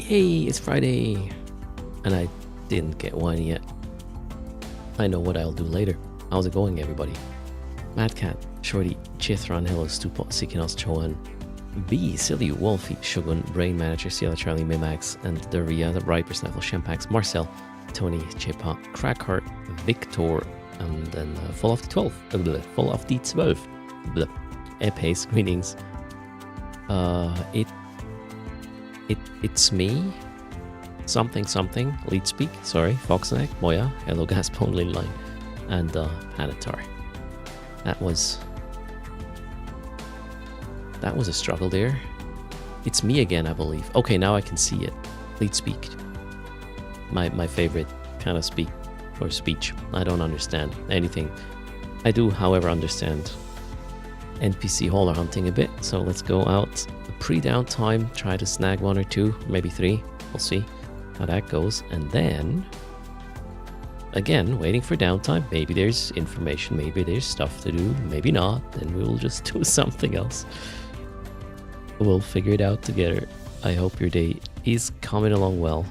Hey, it's Friday, and I didn't get wine yet. I know what I'll do later. How's it going, everybody? Madcat, Shorty, Chithron, Hello, Stupot, Sikinos, Choan, B, Silly, Wolfie, Shogun, Brain Manager, Ciela, Charlie, Mimax, and Daria, the Riper, Snaffle, Shampax, Marcel, Tony, Chipa, Crackheart, Victor, and then Fall of the 12. Fall of the 12. Epace, greetings. It's me. Something. Lead speak. Sorry. Foxneck. Moya. Hello, Gaspone, Linline, and Hanatar. That was a struggle there. It's me again, I believe. Okay, now I can see it. Lead speak. My favorite kind of speak or speech. I don't understand anything. I do, however, understand NPC hauler hunting a bit. So let's go out pre-downtime, try to snag 1 or 2, maybe 3. We'll see how that goes. And then, again, waiting for downtime. Maybe there's information, maybe there's stuff to do, maybe not. Then we'll just do something else. We'll figure it out together. I hope your day is coming along well.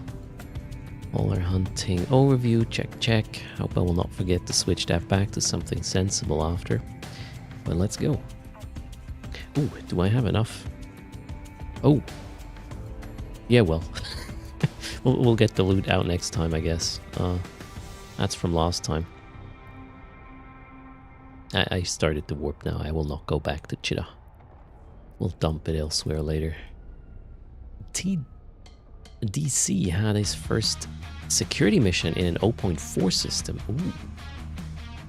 Hauler hunting overview, check. Hope I will not forget to switch that back to something sensible after. But let's go. Ooh, do I have enough? Oh. Yeah, well. we'll get the loot out next time, I guess. That's from last time. I started the warp now. I will not go back to Chita. We'll dump it elsewhere later. DC had his first security mission in an 0.4 system. Ooh.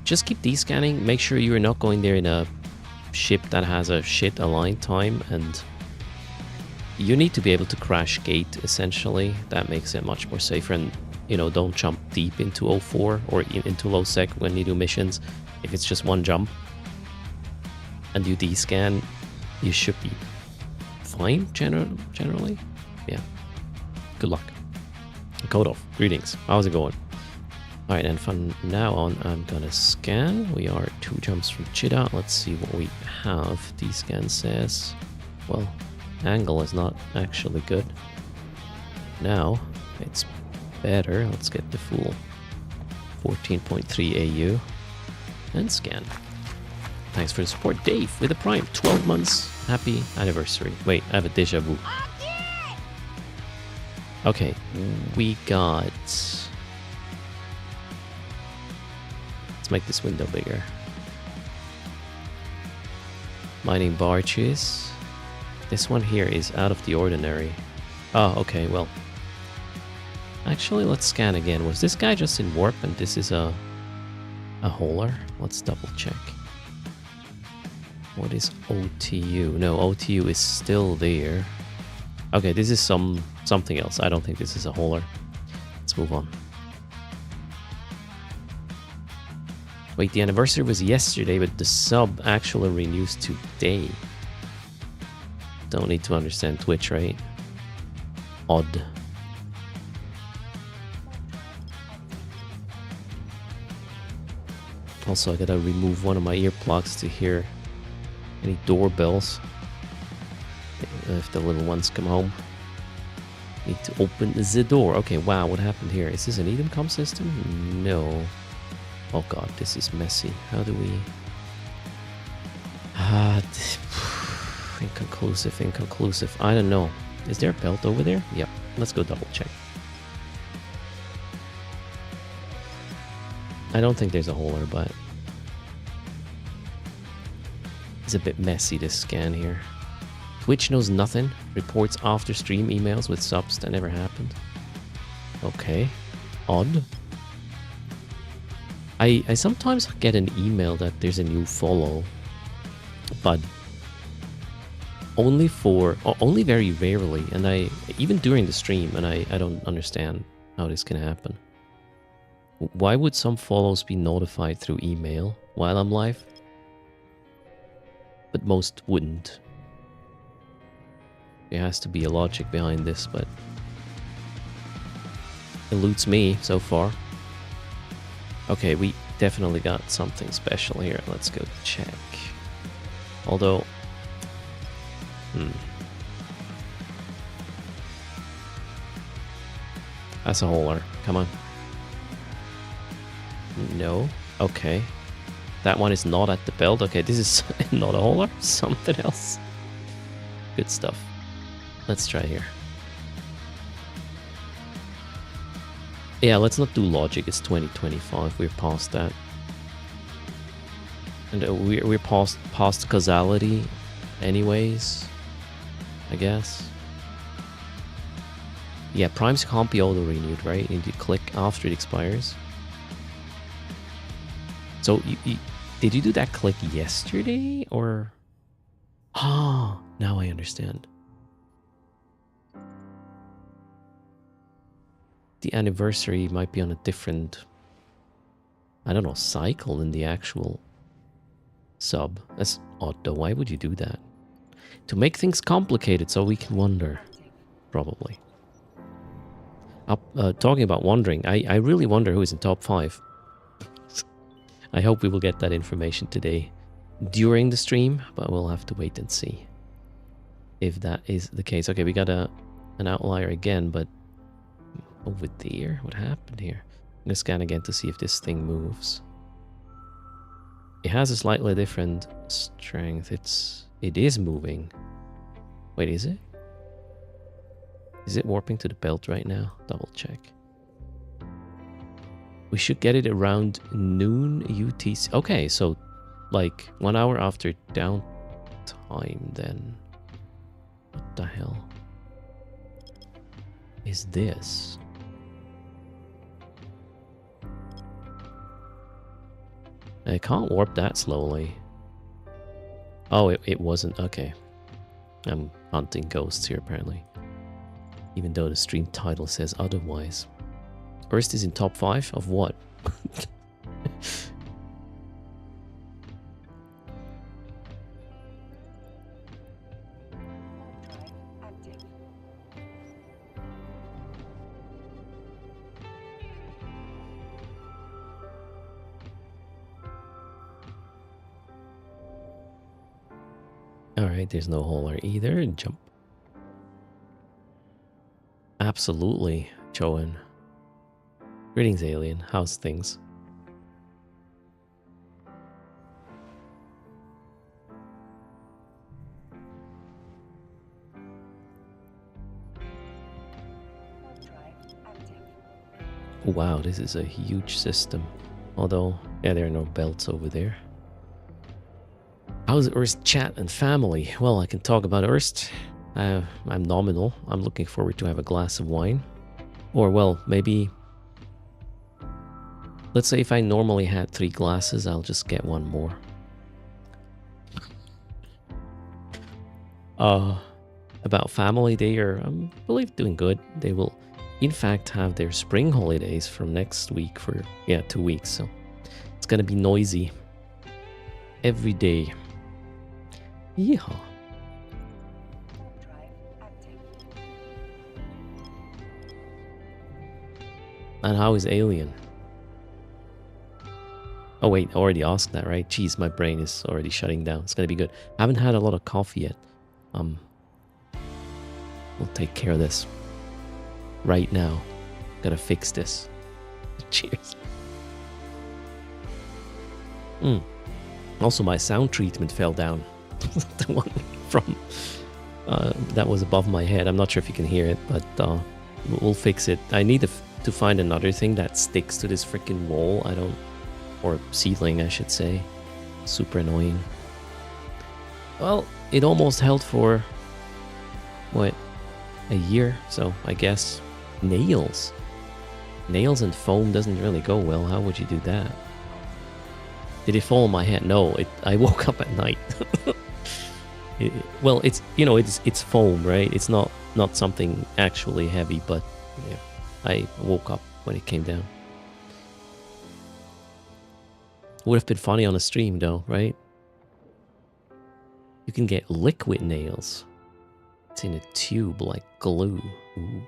Just keep descanning. Make sure you're not going there in a ship that has a shit align time, and you need to be able to crash gate, essentially. That makes it much more safer, and don't jump deep into 04 or into low sec when you do missions. If it's just one jump and you descan, you should be fine generally. Yeah. Good luck. Code off. Greetings. How's it going? Alright, and from now on, I'm gonna scan. We are 2 jumps from Chita. Let's see what we have. Descan says, well, angle is not actually good. Now, it's better. Let's get the full 14.3 AU and scan. Thanks for the support, Dave, with a Prime. 12 months. Happy anniversary. Wait, I have a deja vu. Okay, we got... Let's make this window bigger. Mining barges. This one here is out of the ordinary. Oh, okay, well. Actually, let's scan again. Was this guy just in warp and this is a hauler? Let's double check. What is OTU? No, OTU is still there. Okay, this is something else. I don't think this is a hauler. Let's move on. Wait, the anniversary was yesterday, but the sub actually renews today. Don't need to understand Twitch, right? Odd. Also, I gotta remove one of my earplugs to hear any doorbells. If the little ones come home. Need to open the door. Okay, wow, what happened here? Is this an Edom system? No. Oh god, this is messy. How do we... Inconclusive. I don't know. Is there a belt over there? Yep. Let's go double check. I don't think there's a hauler, but... It's a bit messy, this scan here. Twitch knows nothing. Reports after stream emails with subs that never happened. Okay. Odd. I sometimes get an email that there's a new follow, but only very rarely, and even during the stream, and I don't understand how this can happen. Why would some follows be notified through email while I'm live, but most wouldn't? There has to be a logic behind this, but eludes me so far. Okay, we definitely got something special here. Let's go check. Although... That's a holer. Come on. No. Okay. That one is not at the belt. Okay, this is not a holer. Something else. Good stuff. Let's try here. Yeah, let's not do logic. It's 2025. We're past that. And we're past causality anyways, I guess. Yeah, primes can't be auto-renewed, right? You need to click after it expires. So, did you do that click yesterday, or... Ah, now I understand. The anniversary might be on a different, I don't know, cycle than the actual sub. That's odd though. Why would you do that? To make things complicated so we can wonder. Probably. Talking about wondering, I really wonder who is in top 5. I hope we will get that information today during the stream, but we'll have to wait and see if that is the case. Okay, we got an outlier again, but over there, what happened here? I'm gonna scan again to see if this thing moves. It has a slightly different strength. It is moving. Wait, is it? Is it warping to the belt right now? Double check. We should get it around noon UTC. Okay, so like 1 hour after downtime then. What the hell is this? I can't warp that slowly. Oh, it wasn't. Okay. I'm hunting ghosts here, apparently. Even though the stream title says otherwise. First is in top 5 of what? Alright, there's no holer either. Jump. Absolutely, Joan. Greetings, alien. How's things? Wow, this is a huge system. Although, yeah, there are no belts over there. How's Erst chat and family? Well, I can talk about Erst. I'm nominal. I'm looking forward to have a glass of wine. Or, well, maybe... Let's say if I normally had 3 glasses, I'll just get 1 more. About family, they are, I believe, doing good. They will, in fact, have their spring holidays from next week for, 2 weeks. So it's gonna be noisy every day. Yeehaw. And how is Alien? Oh wait, I already asked that, right? Jeez, my brain is already shutting down. It's gonna be good. I haven't had a lot of coffee yet. We'll take care of this right now. Gotta fix this. Cheers. Also, my sound treatment fell down. The one from that was above my head. I'm not sure if you can hear it, but we'll fix it. I need to find another thing that sticks to this freaking wall. Or ceiling, I should say. Super annoying. Well, it almost held for what, a year? So I guess nails and foam doesn't really go well. How would you do that? Did it fall on my head? No, I woke up at night. Well, it's it's foam, right? It's not something actually heavy, but yeah, I woke up when it came down. Would have been funny on a stream though, right? You can get liquid nails. It's in a tube like glue. Ooh.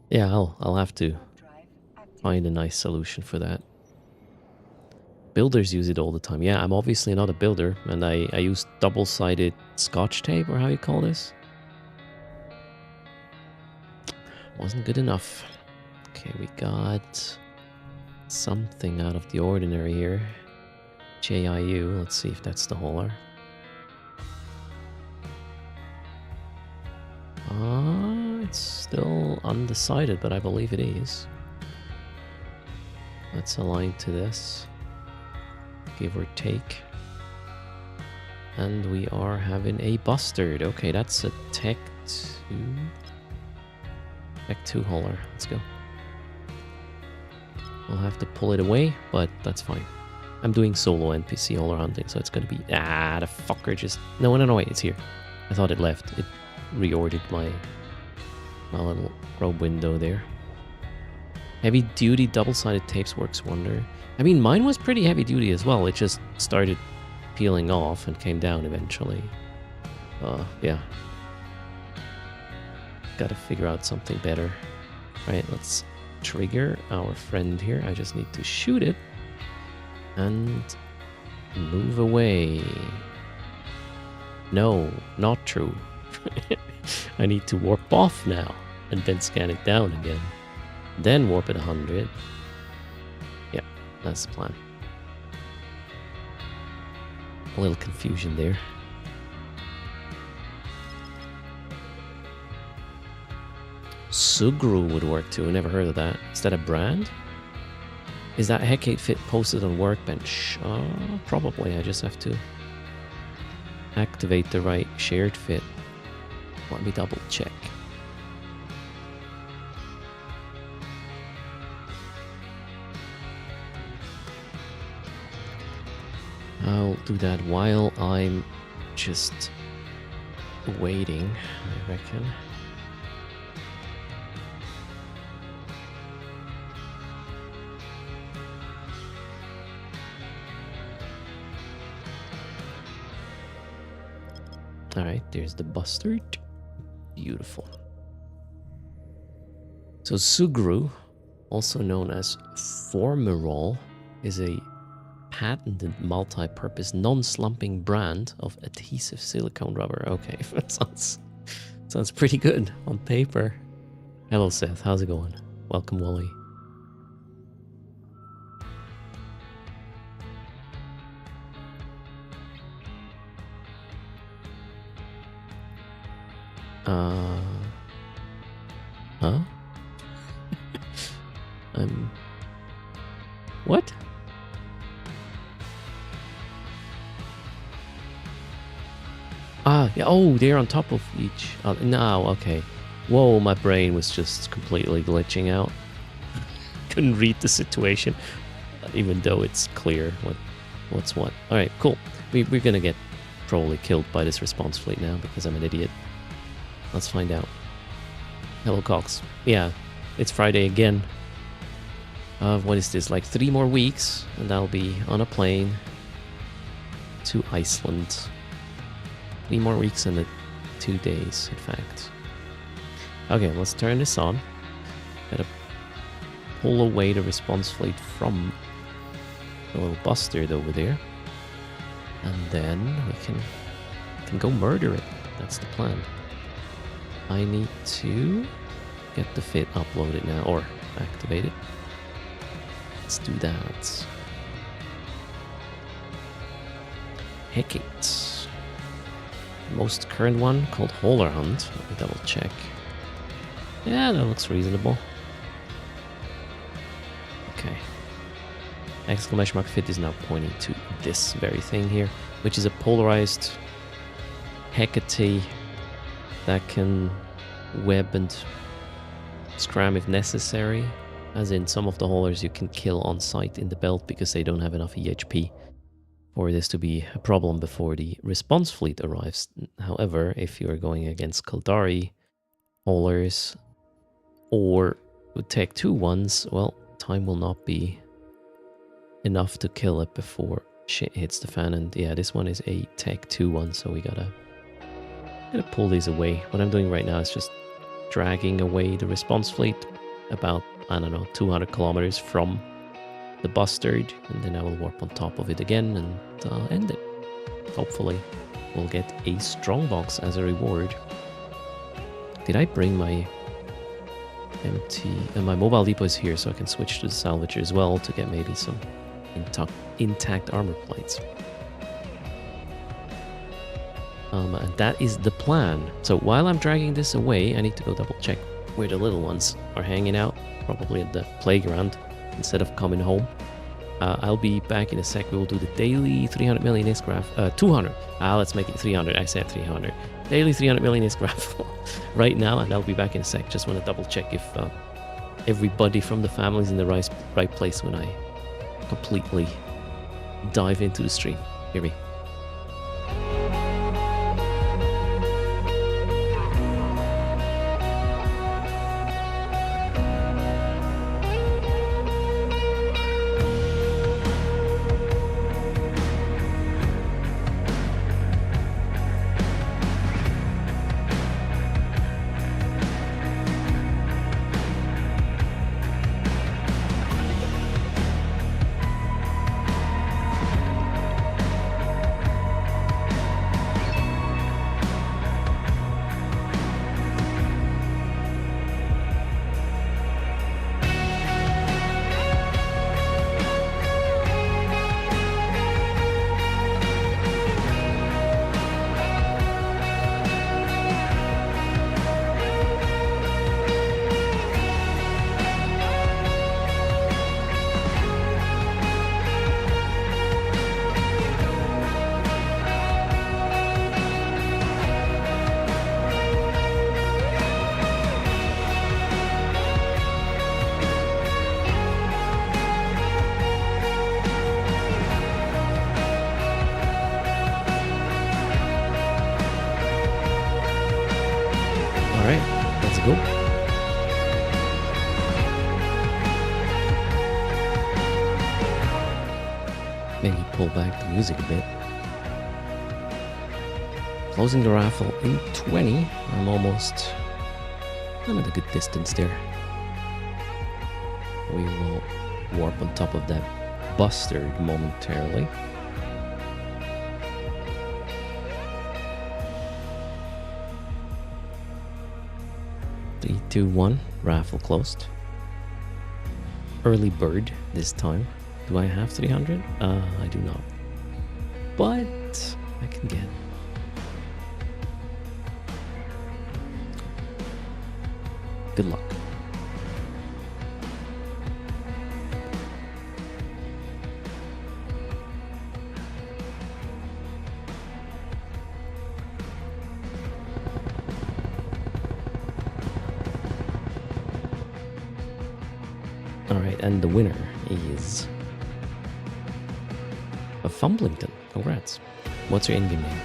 Yeah, I'll have to find a nice solution for that. Builders use it all the time. Yeah, I'm obviously not a builder, and I use double-sided scotch tape, or how you call this. Wasn't good enough. Okay, we got something out of the ordinary here. JIU, let's see if that's the hauler. It's still undecided, but I believe it is. Let's align to this, give or take. And we are having a bustard. Okay, that's a Tech 2. Tech 2 hauler. Let's go. We'll have to pull it away, but that's fine. I'm doing solo NPC hauler hunting, so it's gonna be... Ah, the fucker just... No, wait, it's here. I thought it left. It reordered my little probe window there. Heavy duty double-sided tapes works wonder. I mean, mine was pretty heavy duty as well. It just started peeling off and came down eventually. Yeah. Gotta figure out something better. Alright, let's trigger our friend here. I just need to shoot it and move away. No, not true. I need to warp off now and then scan it down again. Then warp it 100. Yeah, that's the plan. A little confusion there. Sugru would work too. Never heard of that. Is that a brand? Is that Hecate fit posted on Workbench? Probably. I just have to activate the right shared fit. Let me double check. I'll do that while I'm just waiting, I reckon. Alright, there's the bustard. Beautiful. So Sugru, also known as Formerol, is a patented multi-purpose non-slumping brand of adhesive silicone rubber. Okay, that sounds pretty good on paper. Hello Seth, how's it going? Welcome Wally. Huh? What? Yeah, oh, they're on top of each other. No, okay. Whoa, my brain was just completely glitching out. Couldn't read the situation, even though it's clear what's what. Alright, cool. We're gonna get probably killed by this response fleet now because I'm an idiot. Let's find out. Hello, Cox. Yeah, it's Friday again. What is this? Like 3 more weeks, and I'll be on a plane to Iceland. 3 more weeks and 2 days, in fact. Okay, let's turn this on. Gotta pull away the response fleet from the little bustard over there. And then we can go murder it. That's the plan. I need to get the fit uploaded now, or activated. Let's do that. Hecate. Most current one called Hauler Hunt. Let me double check. Yeah, that looks reasonable. Okay. Exclamation mark fit is now pointing to this very thing here, which is a polarized Hecate that can web and scram if necessary. As in, some of the haulers you can kill on sight in the belt because they don't have enough EHP for this to be a problem before the response fleet arrives. However, if you're going against Kaldari haulers or Tech 2 ones, well, time will not be enough to kill it before shit hits the fan. And yeah, this one is a Tech 2 one, so we gotta pull these away. What I'm doing right now is just dragging away the response fleet about, I don't know, 200 kilometers from the bustard, and then I will warp on top of it again and end it. Hopefully, we'll get a strong box as a reward. Did I bring my empty... my mobile depot is here, so I can switch to the salvager as well to get maybe some intact armor plates. And that is the plan. So while I'm dragging this away, I need to go double check where the little ones are hanging out. Probably at the playground instead of coming home. I'll be back in a sec. We will do the daily 300 million ISK raffle. 200. Let's make it 300. I said 300. Daily 300 million ISK raffle right now, and I'll be back in a sec. Just want to double check if everybody from the family is in the right place when I completely dive into the stream. Hear me. Go. Maybe pull back the music a bit. Closing the raffle in 20. I'm at a good distance there. We will warp on top of that bustard momentarily. 3, 2, 1. Raffle closed. Early bird this time. Do I have 300? I do not. But I can get. Good luck. Alright, and the winner is a Fumblington. Congrats. What's your in-game name?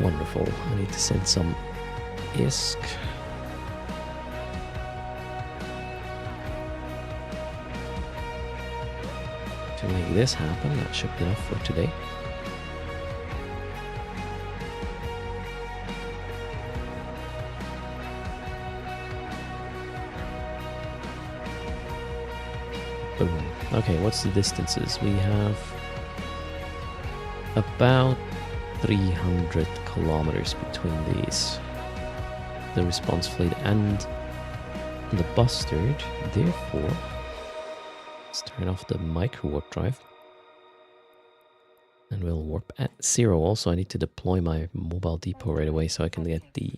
Wonderful. I need to send some ISK. To make this happen, that should be enough for today. Boom. Okay, what's the distances? We have about 300 kilometers between these. The response fleet and the bustard, therefore. Let's turn off the micro warp drive. And we'll warp at 0. Also, I need to deploy my mobile depot right away so I can get the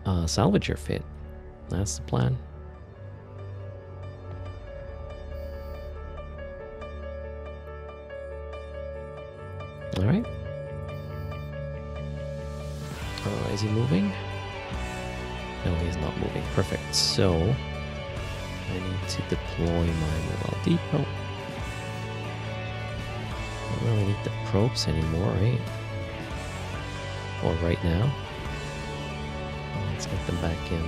salvager fit. That's the plan. Alright. Oh, is he moving? No, he's not moving. Perfect. So, I need to deploy my mobile depot. I don't really need the probes anymore, right? Or right now. Let's get them back in.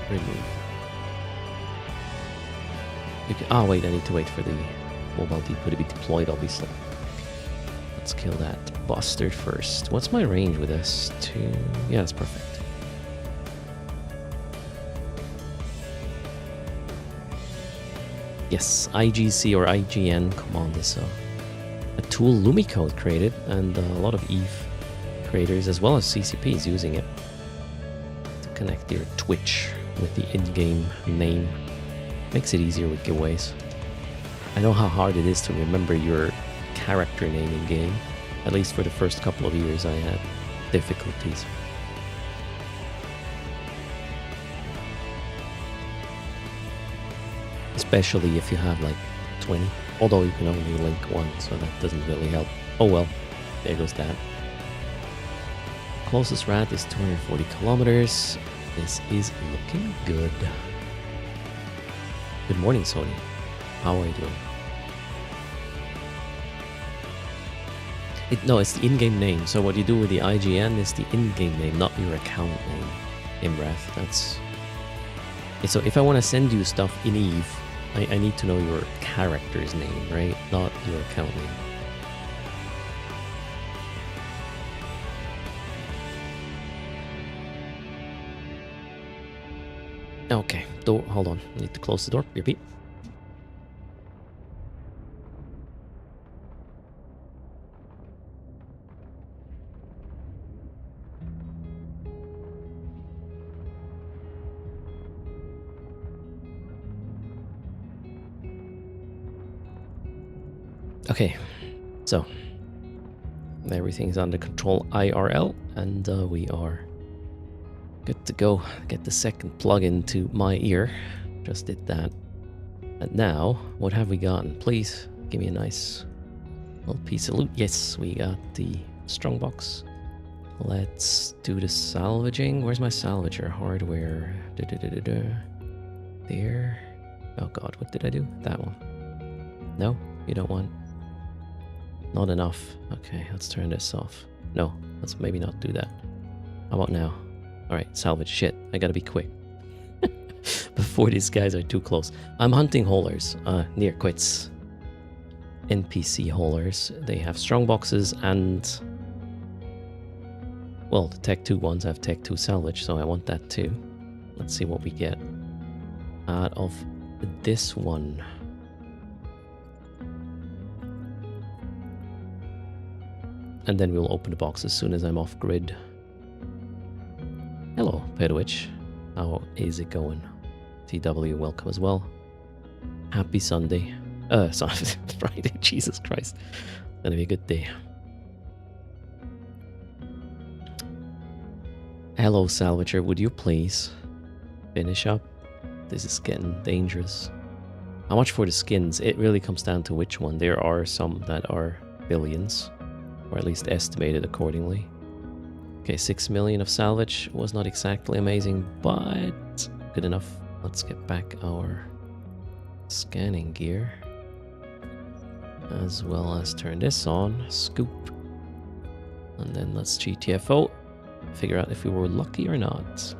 Remove. Oh wait, I need to wait for the mobile depot to be deployed, obviously. Let's kill that bastard first. What's my range with this? 2... Yeah, that's perfect. Yes, IGC or IGN, come on, this a tool Lumicode created, and a lot of Eve creators as well as CCPs using it to connect your Twitch with the in-game name. Makes it easier with giveaways. I know how hard it is to remember your character name in game. At least for the first couple of years I had difficulties. Especially if you have like 20, although you can only link one, so that doesn't really help. Oh well, there goes that. Closest route is 240 kilometers. This is looking good. Good morning, Sony. How are you doing? No, it's the in-game name. So what you do with the IGN is the in-game name, not your account name. Imref, that's... So if I want to send you stuff in Eve, I need to know your character's name, right? Not your account name. Okay, door, hold on. I need to close the door. Repeat. Okay, so everything's under control IRL, and we are good to go. Get the second plug into my ear. Just did that. And now, what have we gotten? Please give me a nice little piece of loot. Yes, we got the strongbox. Let's do the salvaging. Where's my salvager? Hardware. There. Oh god, what did I do? That one. No, you don't want. Not enough. Okay, let's turn this off. No, let's maybe not do that. How about now? Alright, salvage. Shit, I gotta be quick. Before these guys are too close. I'm hunting haulers. Near quits. NPC haulers. They have strong boxes and... Well, the Tech 2 ones have Tech 2 salvage, so I want that too. Let's see what we get out of this one. And then we'll open the box as soon as I'm off grid. Hello, Pedwitch. How is it going? TW, welcome as well. Happy Sunday. Sorry, Friday. Jesus Christ. Gonna be a good day. Hello, Salvager. Would you please finish up? This is getting dangerous. How much for the skins? It really comes down to which one. There are some that are billions. Or at least estimated accordingly. Okay, 6 million of salvage was not exactly amazing, but good enough. Let's get back our scanning gear. As well as turn this on, scoop. And then let's GTFO. Figure out if we were lucky or not.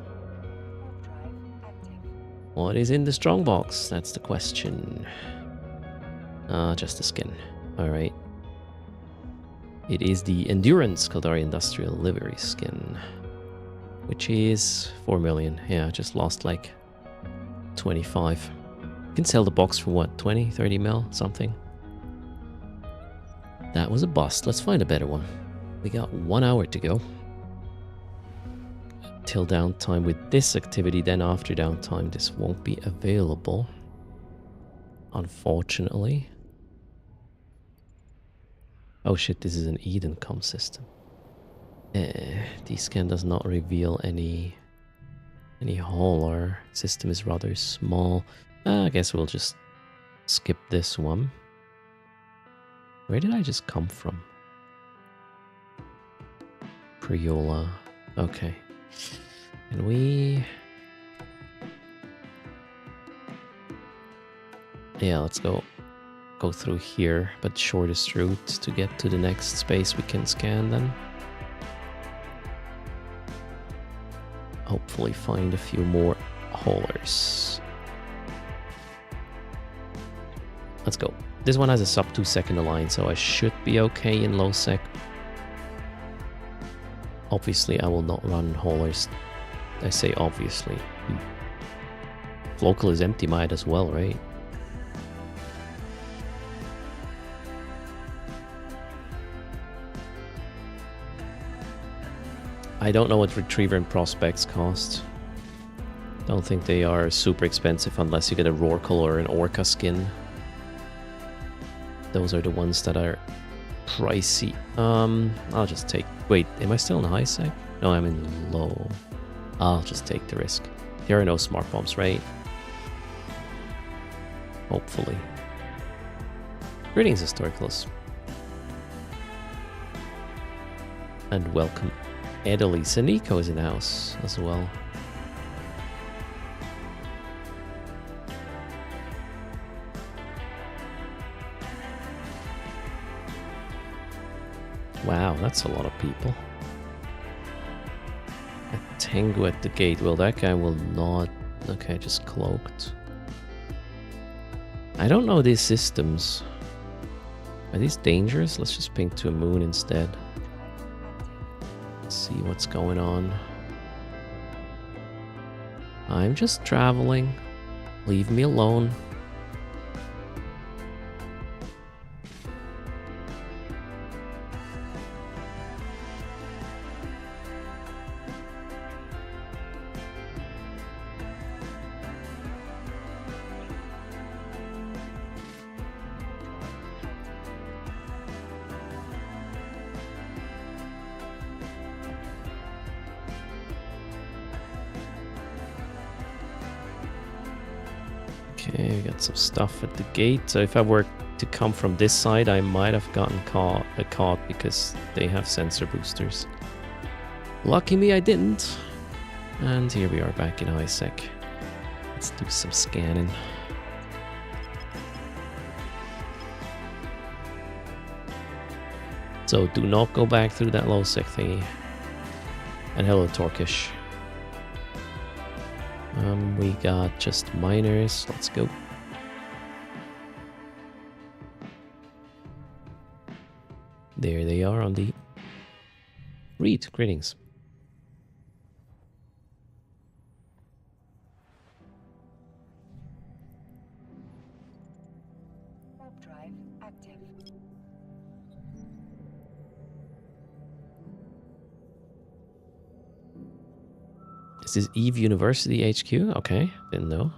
What is in the strong box? That's the question. Just the skin. Alright. It is the Endurance Kaldari Industrial Livery skin, which is 4 million. Yeah, I just lost like 25. You can sell the box for what, 20, 30 mil, something. That was a bust. Let's find a better one. We got 1 hour to go. Till downtime with this activity, then after downtime this won't be available. Unfortunately. Oh shit, this is an Eden com system. D-scan does not reveal any hauler. System is rather small. I guess we'll just skip this one. Where did I just come from? Priola. Okay. And we... Yeah, let's go through here, but shortest route to get to the next space we can scan then. Hopefully find a few more haulers. Let's go. This one has a sub 2-second align, so I should be okay in low sec. Obviously, I will not run haulers. I say obviously. Local is empty, might as well, right? I don't know what Retriever and Prospects cost. Don't think they are super expensive unless you get a Rorqual or an Orca skin. Those are the ones that are pricey. I'll just take... Wait, am I still in high sec? No, I'm in low. I'll just take the risk. There are no smart bombs, right? Hopefully. Greetings, Historicals. And welcome. Edelice and Nico is in the house as well. Wow, that's a lot of people. A Tengu at the gate. Well, that guy will not... Okay, just cloaked. I don't know these systems. Are these dangerous? Let's just ping to a moon instead. Let's see what's going on. I'm just traveling. Leave me alone. Okay, we got some stuff at the gate. So if I were to come from this side, I might have gotten caught because they have sensor boosters. Lucky me, I didn't. And here we are back in high sec. Let's do some scanning. So do not go back through that low sec thingy. And hello, Torkish. We got just miners. Let's go. There they are on the read. Greetings. Warp drive active. Is this Eve University HQ? Okay, didn't know.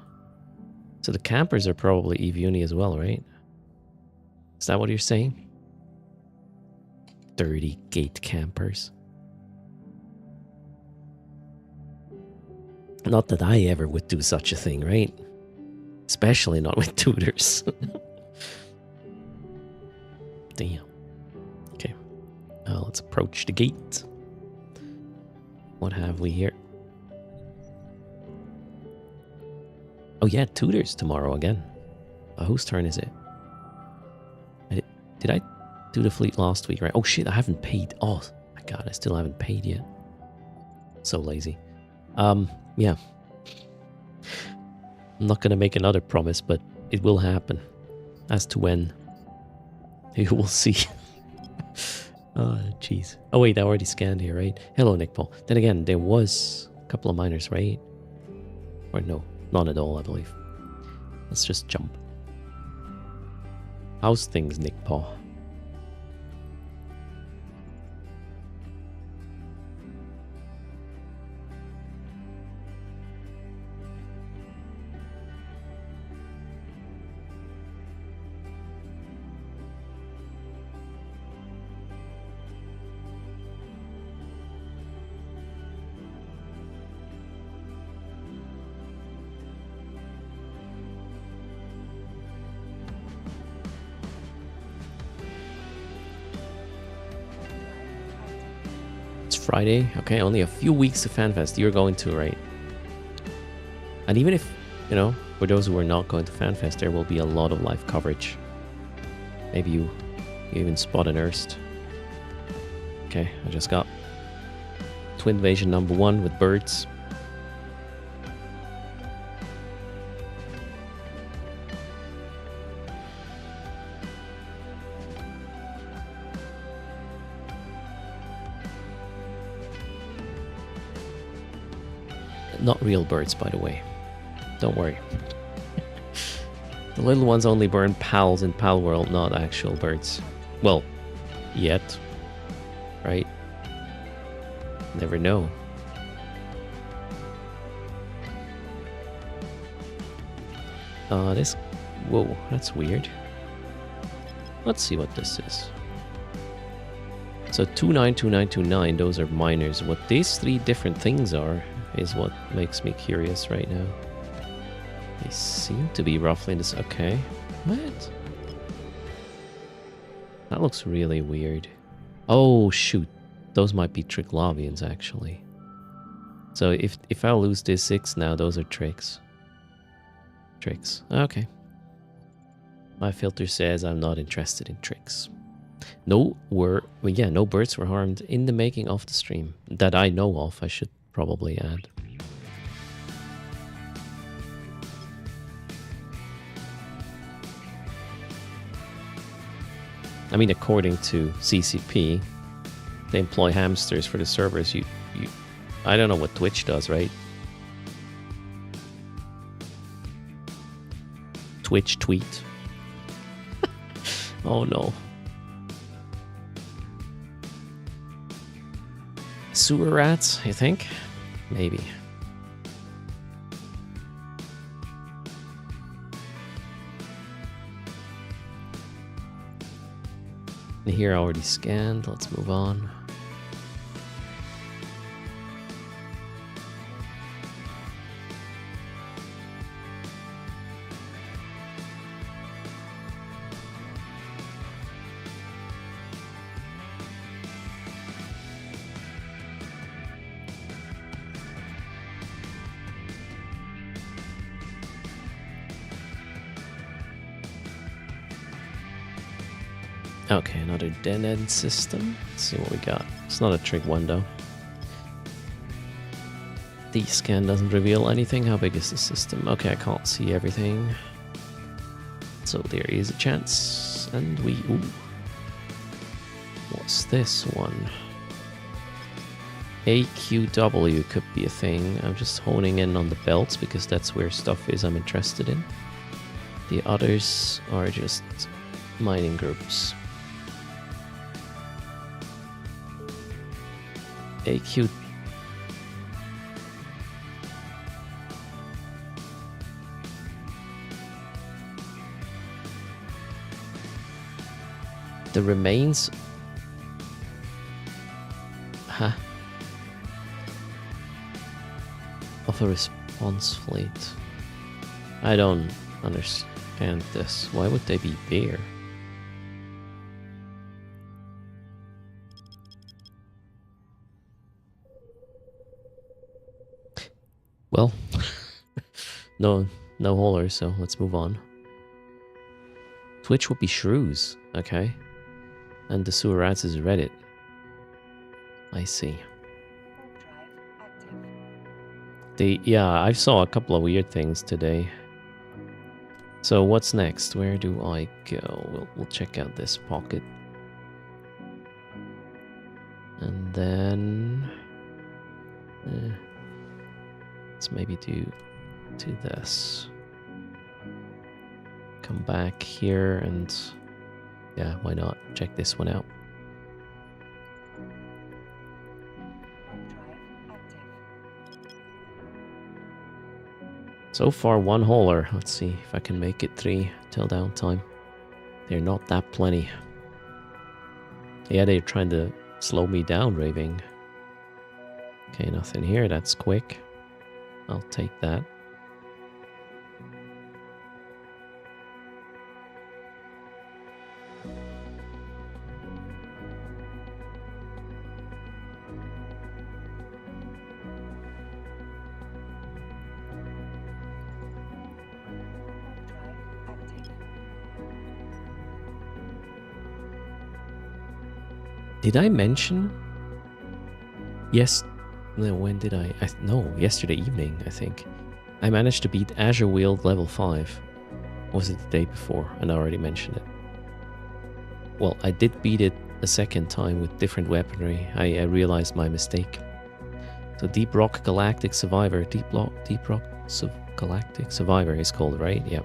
So the campers are probably Eve Uni as well, right? Is that what you're saying? Dirty gate campers. Not that I ever would do such a thing, right? Especially not with tutors. Damn. Okay. Let's approach the gate. What have we here? Oh yeah, tutors tomorrow again. Whose turn is it? Did I do the fleet last week, right? Oh shit, I haven't paid. Oh my god, I still haven't paid yet. So lazy. Yeah. I'm not gonna make another promise, but it will happen. As to when, you will see. Oh jeez. Oh wait, I already scanned here, right? Hello, Nick Paul. Then again, there was a couple of miners, right? Or no, none at all, I believe. Let's just jump. How's things, Nick Paul? Friday. Okay, only a few weeks to FanFest. You're going to, right? And even if, you know, for those who are not going to FanFest, there will be a lot of live coverage. Maybe you even spot an Erst. Okay, I just got Twin Invasion #1 with birds. Not real birds, by the way. Don't worry. The little ones only burn pals in Pal World, not actual birds. Well, yet. Right? Never know. This... Whoa, that's weird. Let's see what this is. So 292929, those are minors. What these three different things are is what makes me curious right now. They seem to be roughly in this... Okay. What? That looks really weird. Oh, shoot. Those might be Triglavians, actually. So if I lose this 6 now, those are tricks. Tricks. Okay. My filter says I'm not interested in tricks. No birds were harmed in the making of the stream. That I know of, I should probably add. I mean, according to CCP, they employ hamsters for the servers. I don't know what Twitch does, right? Twitch tweet. Oh no. Sewer rats, you think? Maybe. Here I already scanned. Let's move on. Okay, another dead end system. Let's see what we got. It's not a trig one though. The scan doesn't reveal anything. How big is the system? Okay, I can't see everything. So there is a chance. And we... Ooh. What's this one? AQW could be a thing. I'm just honing in on the belts because that's where stuff is I'm interested in. The others are just mining groups. AQ. The remains. Huh? Of a response fleet. I don't understand this. Why would they be bare? Well, no hauler, so let's move on. Twitch will be shrews, okay. And the sewer rats is Reddit. I see. Yeah, I saw a couple of weird things today. So what's next? Where do I go? We'll check out this pocket. And then... let's maybe do this. Come back here and... yeah, why not? Check this one out. So far, one hauler. Let's see if I can make it 3 till downtime. They're not that plenty. Yeah, they're trying to slow me down, Raving. Okay, nothing here. That's quick. I'll take that. Did I mention? Yes. No, when did I? No, yesterday evening, I think. I managed to beat Azure Wield level 5. Or was it the day before? And I already mentioned it. Well, I did beat it a second time with different weaponry. I realized my mistake. So Deep Rock Galactic Survivor. Deep Rock Galactic Survivor is called, right? Yeah.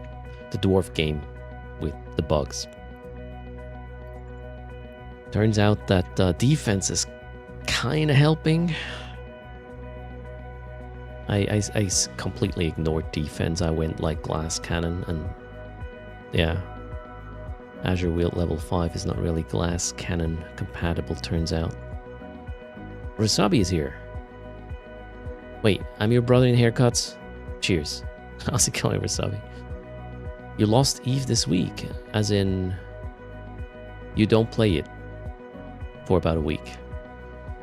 The dwarf game with the bugs. Turns out that defense is kind of helping. I completely ignored defense. I went like glass cannon, and yeah, Azure Wield level 5 is not really glass cannon compatible, turns out. Wasabi is here. Wait, I'm your brother in haircuts? Cheers. How's it going, Wasabi? You lost Eve this week, as in you don't play it for about a week.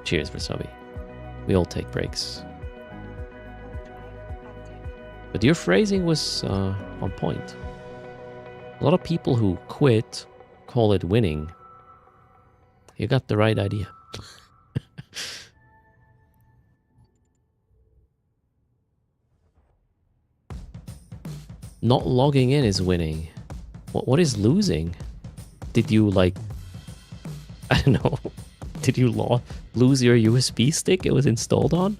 Cheers, Wasabi. We all take breaks. But your phrasing was on point. A lot of people who quit call it winning. You got the right idea. Not logging in is winning. What is losing? Did you like... I don't know. Did you lose your USB stick it was installed on?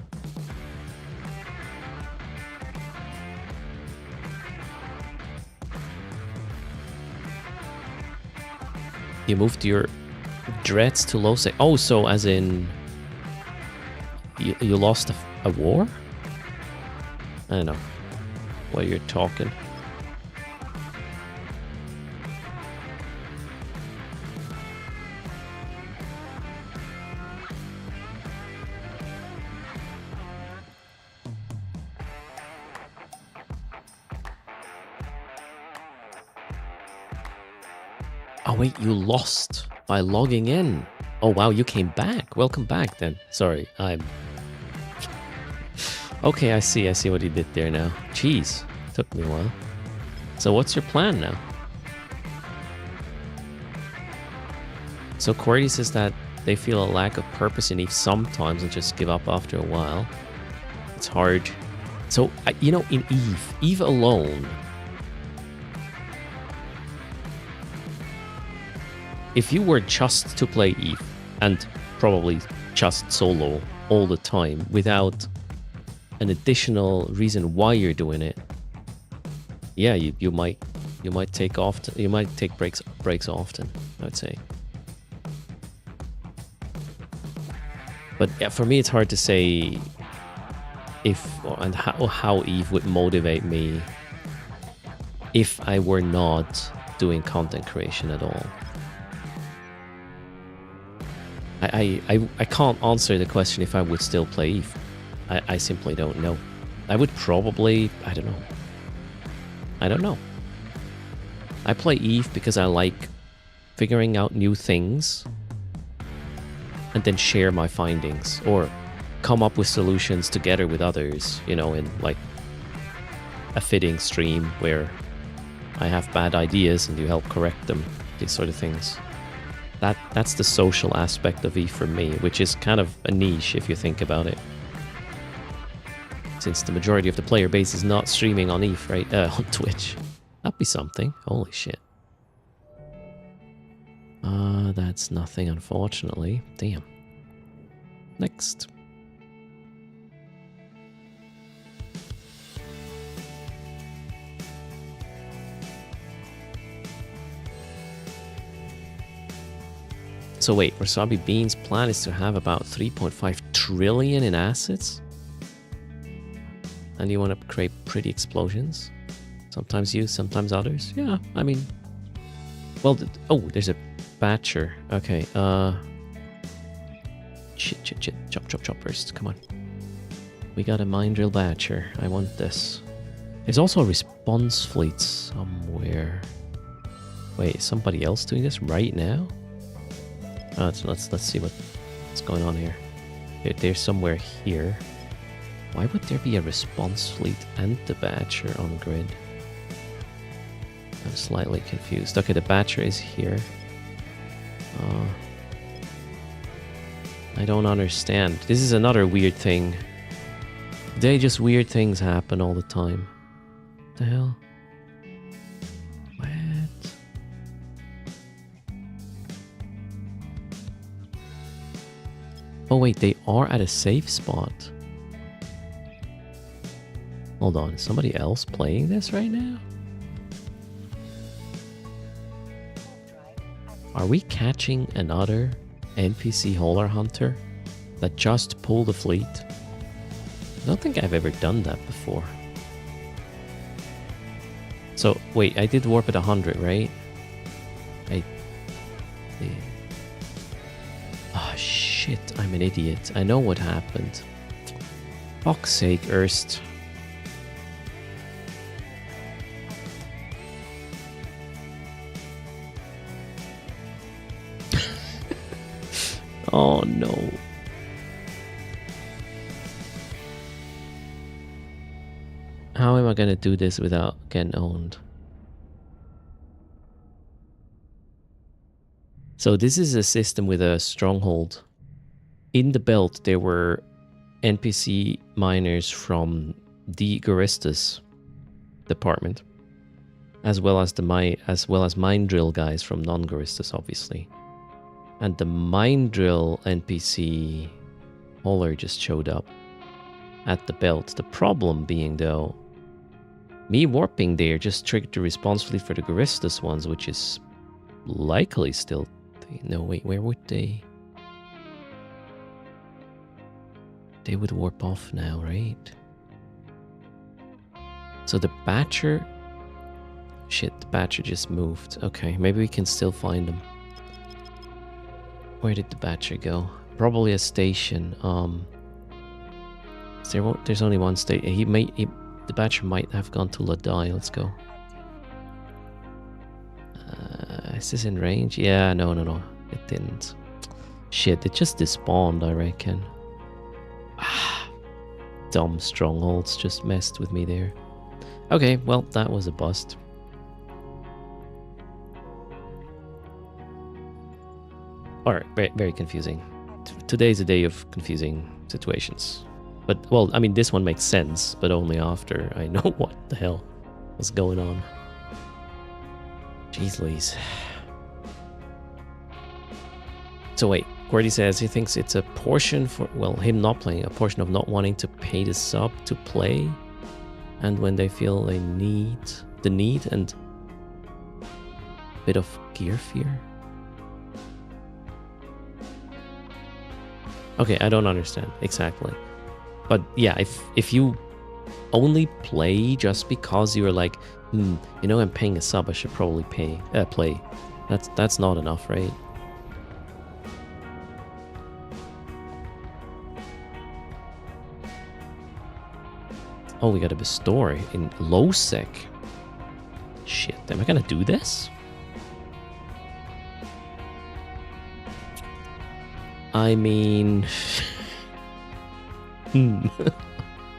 You moved your dreads to low sec. Oh, so as in you lost a war? I don't know what you're talking. Oh wait, you lost by logging in. Oh wow, you came back. Welcome back then. Sorry, I'm... Okay, I see what he did there now. Jeez, took me a while. So what's your plan now? So Cordy says that they feel a lack of purpose in Eve sometimes and just give up after a while. It's hard. So, you know, in Eve alone, if you were just to play Eve, and probably just solo all the time, without an additional reason why you're doing it, yeah, you might take breaks often, I'd say. But yeah, for me, it's hard to say if and how Eve would motivate me if I were not doing content creation at all. I can't answer the question if I would still play Eve. I simply don't know. I would probably... I don't know. I play Eve because I like figuring out new things and then share my findings or come up with solutions together with others, you know, in like a fitting stream where I have bad ideas and you help correct them, these sort of things. That's the social aspect of Eve for me, which is kind of a niche if you think about it. Since the majority of the player base is not streaming on Eve, right? On Twitch. That'd be something. Holy shit. That's nothing, unfortunately. Damn. Next. So wait, Wasabi Bean's plan is to have about 3.5 trillion in assets? And you want to create pretty explosions? Sometimes you, sometimes others? Yeah, I mean... Well, oh, there's a Batcher. Okay, Chit. Chop first. Come on. We got a Mind Drill Batcher. I want this. There's also a response fleet somewhere. Wait, is somebody else doing this right now? Let's see what's going on here. They're somewhere here. Why would there be a response fleet and the Batcher on grid? I'm slightly confused. Okay, the Batcher is here. I don't understand. This is another weird thing. Just weird things happen all the time. What the hell? What? Oh wait, they are at a safe spot. Hold on, is somebody else playing this right now? Are we catching another NPC hauler hunter that just pulled a fleet? I don't think I've ever done that before. So, wait, I did warp at 100, right? Oh, shit, I'm an idiot. I know what happened. Fuck's sake, Erst. Oh, no. How am I gonna do this without getting owned? So this is a system with a stronghold. In the belt, there were NPC miners from the Guristas department, as well as mine drill guys from non-Guristas, obviously. And the mine drill NPC hauler just showed up at the belt. The problem being, though, me warping there just triggered the response fleet for the Guristas ones, which is likely still... No, wait, where would they... They would warp off now, right? So the Batcher... Shit, the Batcher just moved. Okay, maybe we can still find them. Where did the Batcher go? Probably a station. There's only one station. The Batcher might have gone to Ladai. Let's go. Is this in range? Yeah, no. It didn't. Shit, it just despawned, I reckon. Dumb strongholds just messed with me there. Okay, well, that was a bust. Alright, very, very confusing. Today's a day of confusing situations. But, well, I mean, this one makes sense, but only after I know what the hell was going on. Jeez Louise. So wait, Gordy says he thinks it's a portion for, well, him not playing, a portion of not wanting to pay the sub to play, and when they feel they need and a bit of gear fear. Okay, I don't understand exactly. But yeah, if you only play just because you're like, you know, I'm paying a sub, I should probably play. That's not enough, right? Oh, we got a Bestower in low sec. Shit, am I gonna do this? I mean...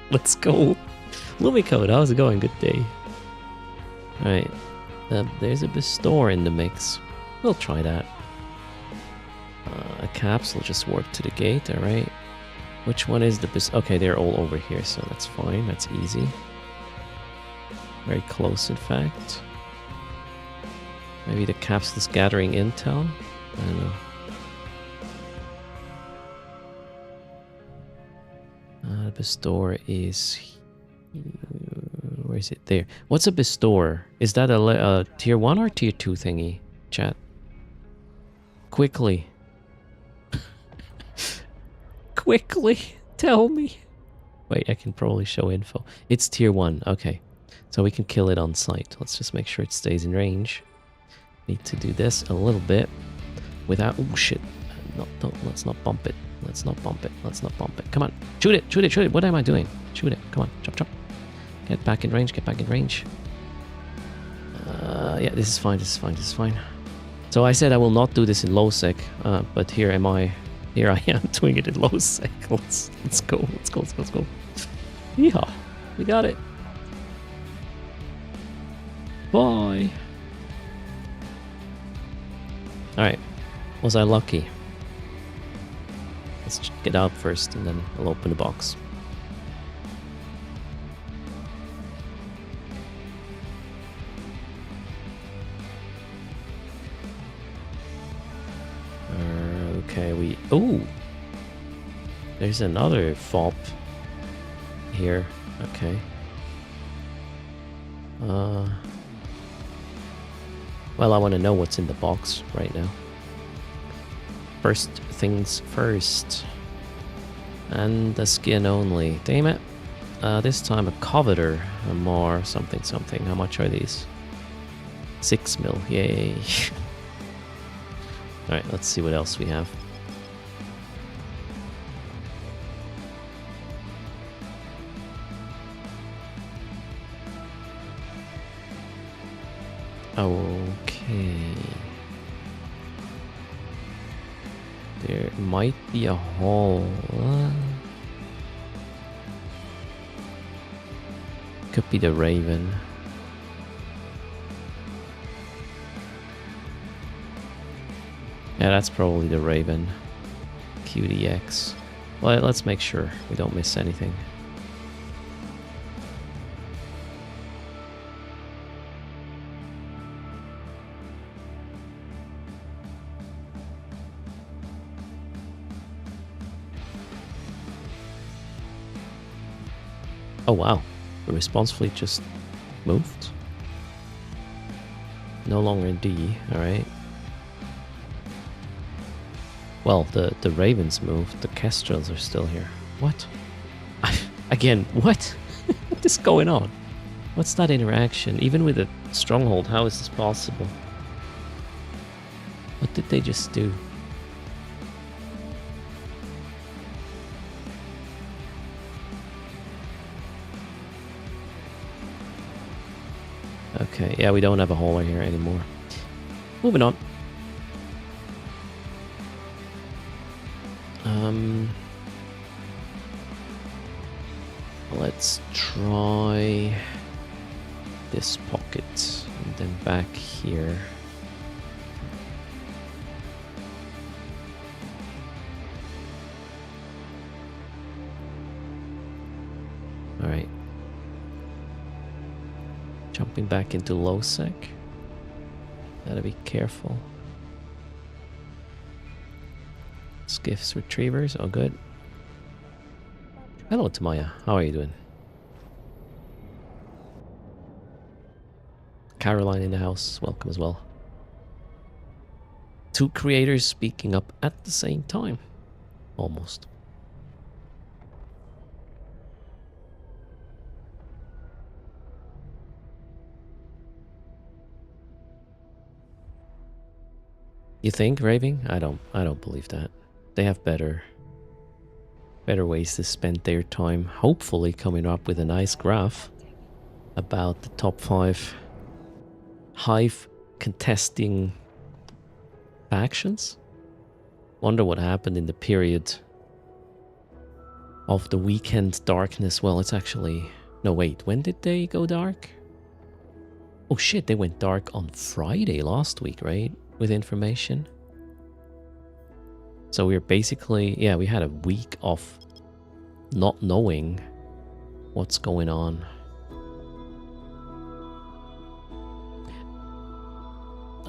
Let's go. Lumicode, how's it going? Good day. Alright. There's a Bestower in the mix. We'll try that. A capsule just warped to the gate, alright. Which one is the best? Okay, they're all over here, so that's fine. That's easy. Very close, in fact. Maybe the capsule's gathering intel? I don't know. The Bestower is... Where is it? There. What's a Bestower? Is that a tier 1 or tier 2 thingy? Chat. Quickly. Quickly, tell me. Wait, I can probably show info. It's tier 1, okay. So we can kill it on sight. Let's just make sure it stays in range. Need to do this a little bit without... Oh shit. No, let's not bump it. Let's not bump it. Let's not bump it. Come on. Shoot it, shoot it, shoot it. What am I doing? Shoot it. Come on. Chop, chop. Get back in range, get back in range. Yeah, this is fine, this is fine, this is fine. So I said I will not do this in low sec, but here am I. Here I am doing it in low sec. Let's go. Let's go. Let's go. Let's go. Yeehaw. We got it. Bye. Alright. Was I lucky? Let's get out first and then I'll open the box. Okay, oh! There's another FOP here. Okay. Well, I want to know what's in the box right now. First things first. And the skin only. Damn it. This time a coveter. A more something something. How much are these? 6 mil. Yay. Alright, let's see what else we have. Okay. There might be a hole. Could be the Raven. Yeah, that's probably the Raven. QDX. Well, let's make sure we don't miss anything. Oh wow, the response fleet just moved. No longer in D, alright. Well, the Ravens moved, the Kestrels are still here. What? Again, what? What is going on? What's that interaction? Even with a stronghold, how is this possible? What did they just do? Okay, yeah, we don't have a hauler here anymore. Moving on. Let's try this pocket and then back here. All right. Jumping back into low sec. Gotta be careful. Skiffs retrievers, oh good. Hello Tamaya, how are you doing? Caroline in the house, welcome as well. Two creators speaking up at the same time. Almost. You think, Raving? I don't believe that. They have better ways to spend their time, hopefully coming up with a nice graph about the top 5 Hive contesting factions. Wonder what happened in the period of the weekend darkness. Well, it's actually... No, wait, when did they go dark? Oh shit, they went dark on Friday last week, right? With information. So we're basically, yeah, we had a week of not knowing what's going on.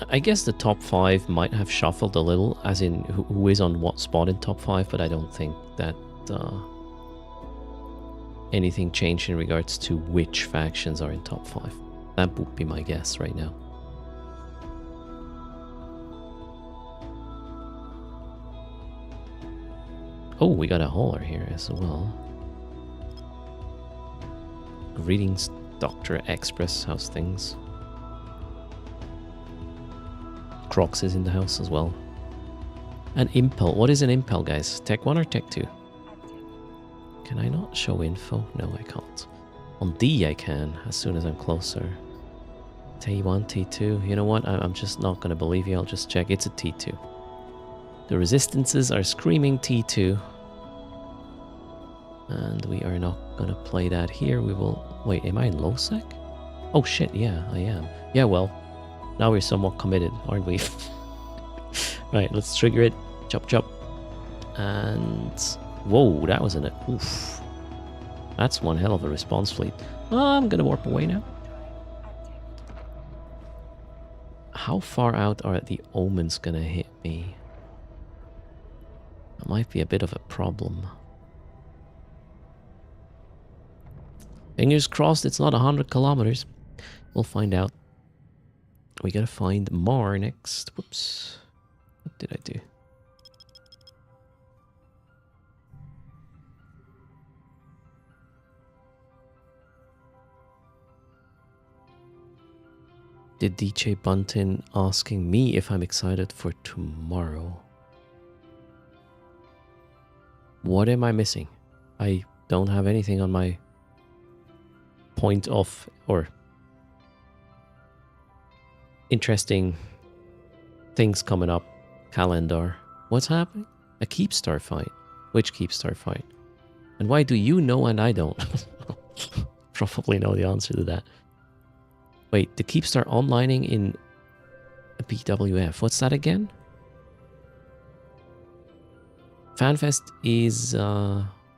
I guess the top 5 might have shuffled a little, as in who is on what spot in top 5, but I don't think that anything changed in regards to which factions are in top 5. That would be my guess right now. Oh, we got a hauler here as well. Greetings, Dr. Express. How's things? Crocs is in the house as well. An Impel. What is an Impel, guys? Tech 1 or Tech 2? Can I not show info? No, I can't. On D, I can, as soon as I'm closer. T1, T2. You know what? I'm just not going to believe you. I'll just check. It's a T2. The resistances are screaming T2. And we are not gonna play that here. We will... Wait, am I in low sec? Oh shit, yeah, I am. Yeah, well, now we're somewhat committed, aren't we? Right, let's trigger it. Chop, chop. And... Whoa, that was an... Oof. That's one hell of a response fleet. I'm gonna warp away now. How far out are the omens gonna hit me? That might be a bit of a problem. Fingers crossed it's not 100 kilometers. We'll find out. We gotta find Mar next. Whoops. What did I do? Did DJ Buntin asking me if I'm excited for tomorrow? What am I missing? I don't have anything on my point of or interesting things coming up calendar. What's happening? A Keepstar fight. Which Keepstar fight? And why do you know and I don't? Probably know the answer to that. Wait, the Keepstar onlining in a BWF. What's that again? FanFest is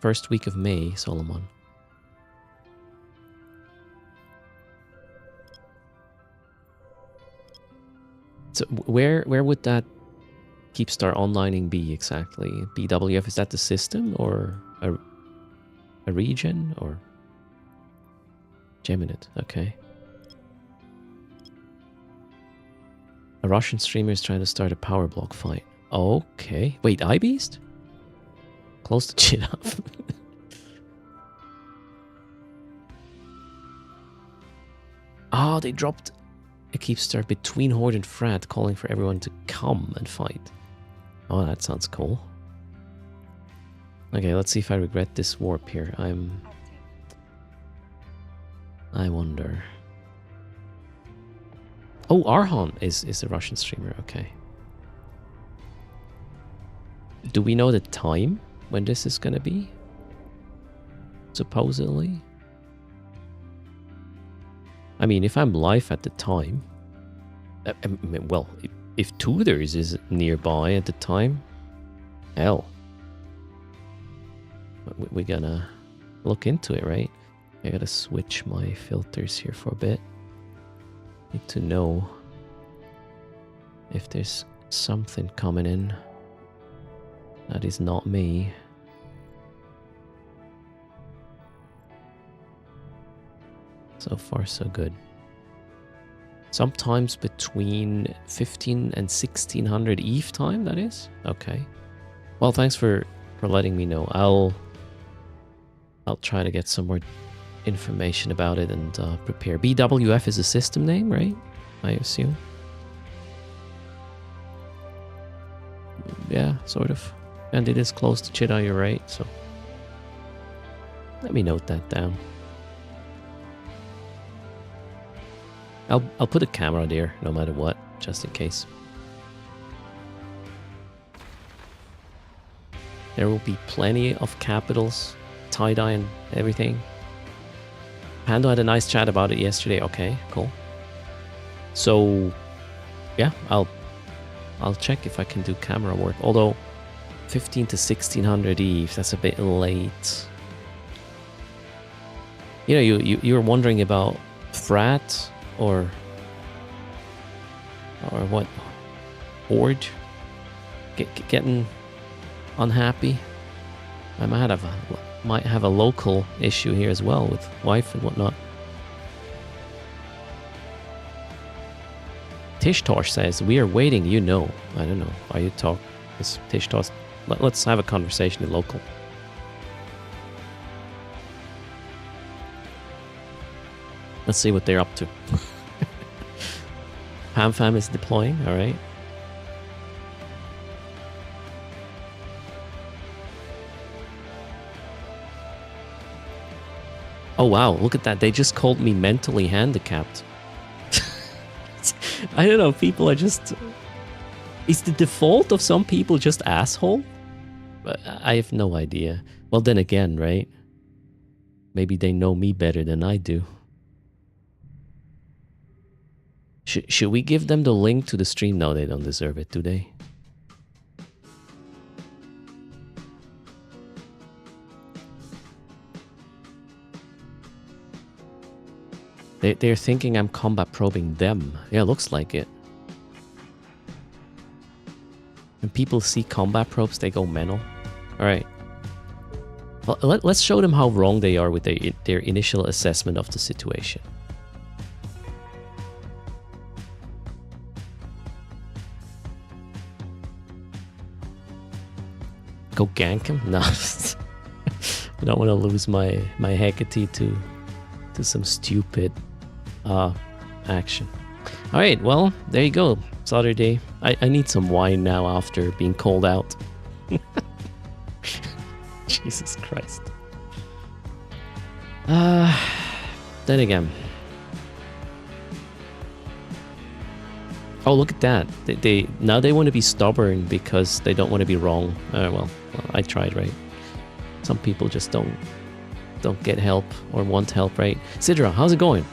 first week of May, Solomon. So where would that Keepstar onlining be exactly? BWF, is that the system or a region or Geminate? Okay. A Russian streamer is trying to start a power block fight. Okay. Wait, iBeast? Close the shit up. Oh, they dropped a Keepstar between Horde and Frat, calling for everyone to come and fight. Oh, that sounds cool. Okay, let's see if I regret this warp here. I wonder. Oh, Arhan is a Russian streamer. Okay. Do we know the time when this is gonna be? Supposedly. I mean, if I'm live at the time, well, if Tudors is nearby at the time, hell, we're gonna look into it, right? I gotta switch my filters here for a bit. Need to know if there's something coming in that is not me. So far, so good. Sometimes between 15 and 1600 Eve time, that is? Okay. Well, thanks for letting me know. I'll try to get some more information about it and prepare. BWF is a system name, right? I assume. Yeah, sort of. And it is close to Chida, you're right, so let me note that down. I'll put a camera there no matter what, just in case. There will be plenty of capitals, tie-dye and everything. Pando had a nice chat about it yesterday. Okay, cool. So, yeah, I'll check if I can do camera work. Although, 15 to 1600 Eve, that's a bit late. You know, you were wondering about Frat or what? Horde? Getting unhappy? I might have a local issue here as well with wife and whatnot. Tishtosh says, we are waiting, you know. I don't know. Are you talking? Is Tishtosh? Let's have a conversation in local. Let's see what they're up to. PamFam is deploying, alright. Oh wow, look at that. They just called me mentally handicapped. I don't know, people are just... Is the default of some people just asshole? I have no idea. Well, then again, right? Maybe they know me better than I do. Should we give them the link to the stream? No, they don't deserve it, do they? They're thinking I'm combat probing them. Yeah, looks like it. When people see combat probes, they go mental. Alright. Well, let's show them how wrong they are with their initial assessment of the situation. Go gank him? No. I don't want to lose my Hecate to some stupid action. Alright, well, there you go. Saturday. I need some wine now after being called out. Jesus Christ. Then again. Oh, look at that. They now they want to be stubborn because they don't want to be wrong. Well, I tried, right? Some people just don't get help or want help, right? Sidra, how's it going?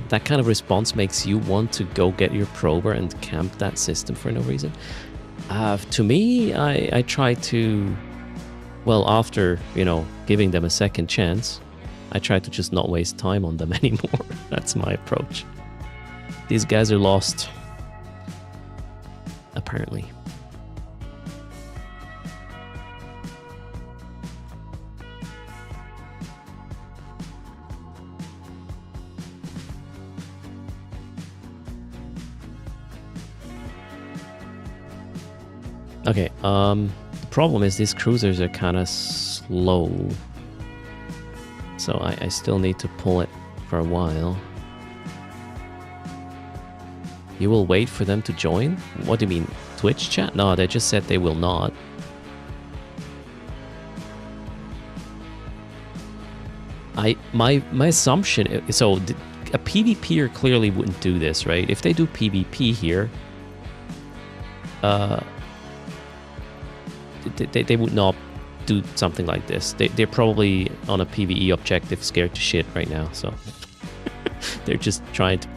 That kind of response makes you want to go get your prober and camp that system for no reason. To me, I try to, well, after, you know, giving them a second chance, I try to just not waste time on them anymore. That's my approach. These guys are lost. Apparently. Okay, the problem is these cruisers are kind of slow. So I still need to pull it for a while. You will wait for them to join? What do you mean? Twitch chat? No, they just said they will not. My assumption, so a PvPer clearly wouldn't do this, right? If they do PvP here, they would not do something like this. They're probably on a PvE objective, scared to shit right now, so they're just trying to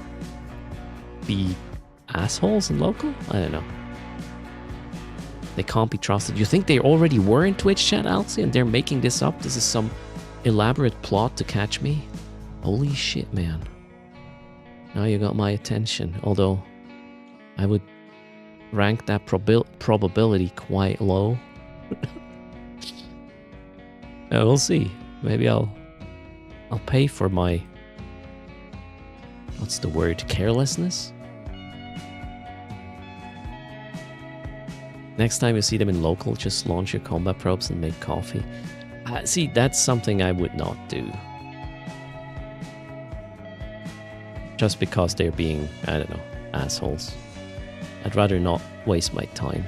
be assholes in local? I don't know. They can't be trusted. You think they already were in Twitch chat, Alcy, and they're making this up? This is some elaborate plot to catch me? Holy shit, man. Now you got my attention. Although, I would rank that probability quite low. Yeah, we'll see. Maybe I'll pay for my... what's the word? Carelessness? Next time you see them in local, just launch your combat probes and make coffee. See, that's something I would not do. Just because they're being, I don't know, assholes. I'd rather not waste my time.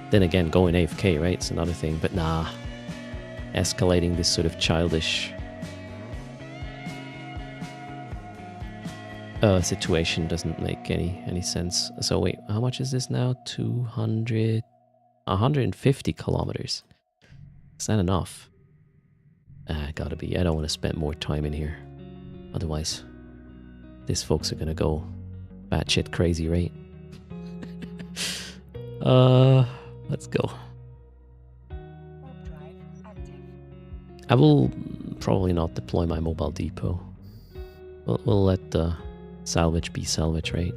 Then again, going AFK, right? It's another thing, but nah. Escalating this sort of childish situation doesn't make any sense. So wait, how much is this now? 150 kilometers. Is that enough? Gotta be. I don't want to spend more time in here. Otherwise, these folks are gonna go batshit crazy, right? Let's go. I will probably not deploy my mobile depot. We'll let the salvage be salvage, right?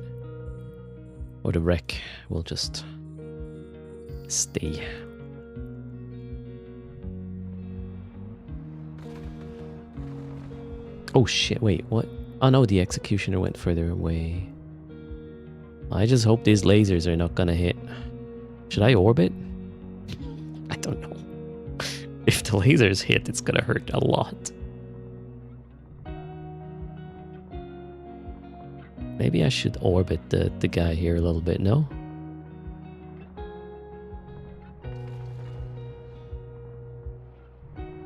Or the wreck will just stay. Oh shit, wait, what? Oh no, the executioner went further away. I just hope these lasers are not gonna hit. Should I orbit? I don't know. If the lasers hit, it's gonna hurt a lot. Maybe I should orbit the guy here a little bit, no?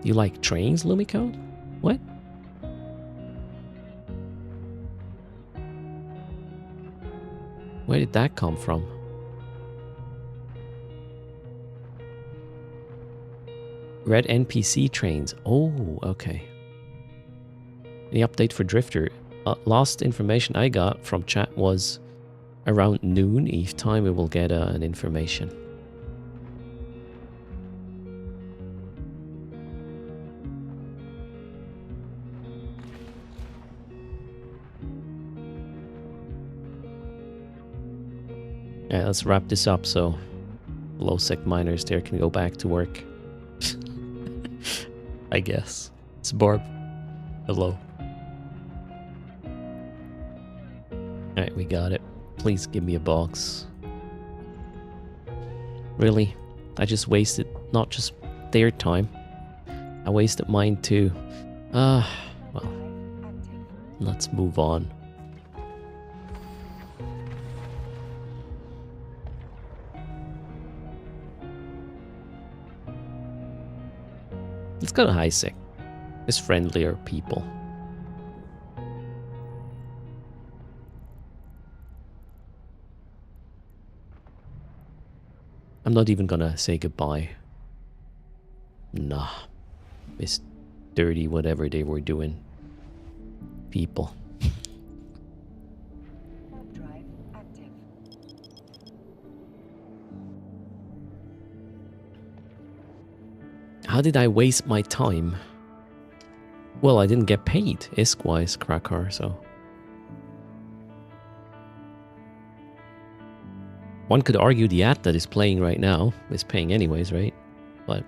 You like trains, Lumicode? What? Where did that come from? Red NPC trains. Oh, okay. Any update for Drifter? Last information I got from chat was around noon Eve time we will get an information. Yeah, let's wrap this up so low-sec miners there can go back to work. I guess. It's Barb. Hello. Alright, we got it. Please give me a box. Really? I just wasted not just their time, I wasted mine too. Well, let's move on. Let's go to high sec. It's friendlier people. I'm not even gonna say goodbye. Nah. It's dirty whatever they were doing. People. Warp drive active. How did I waste my time? Well, I didn't get paid, ISK-wise, Krakar, so... One could argue the ad that is playing right now is paying anyways, right? But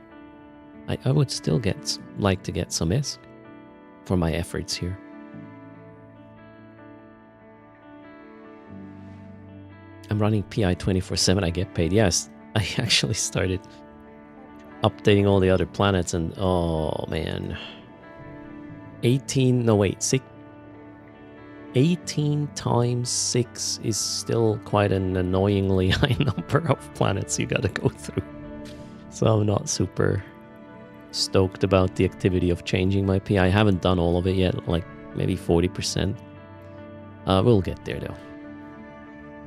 I would still like to get some ISK for my efforts here. I'm running PI 24/7, I get paid. Yes, I actually started updating all the other planets and oh man. 18 times 6 is still quite an annoyingly high number of planets you gotta go through. So I'm not super stoked about the activity of changing my PI. I haven't done all of it yet, like maybe 40%. We'll get there though.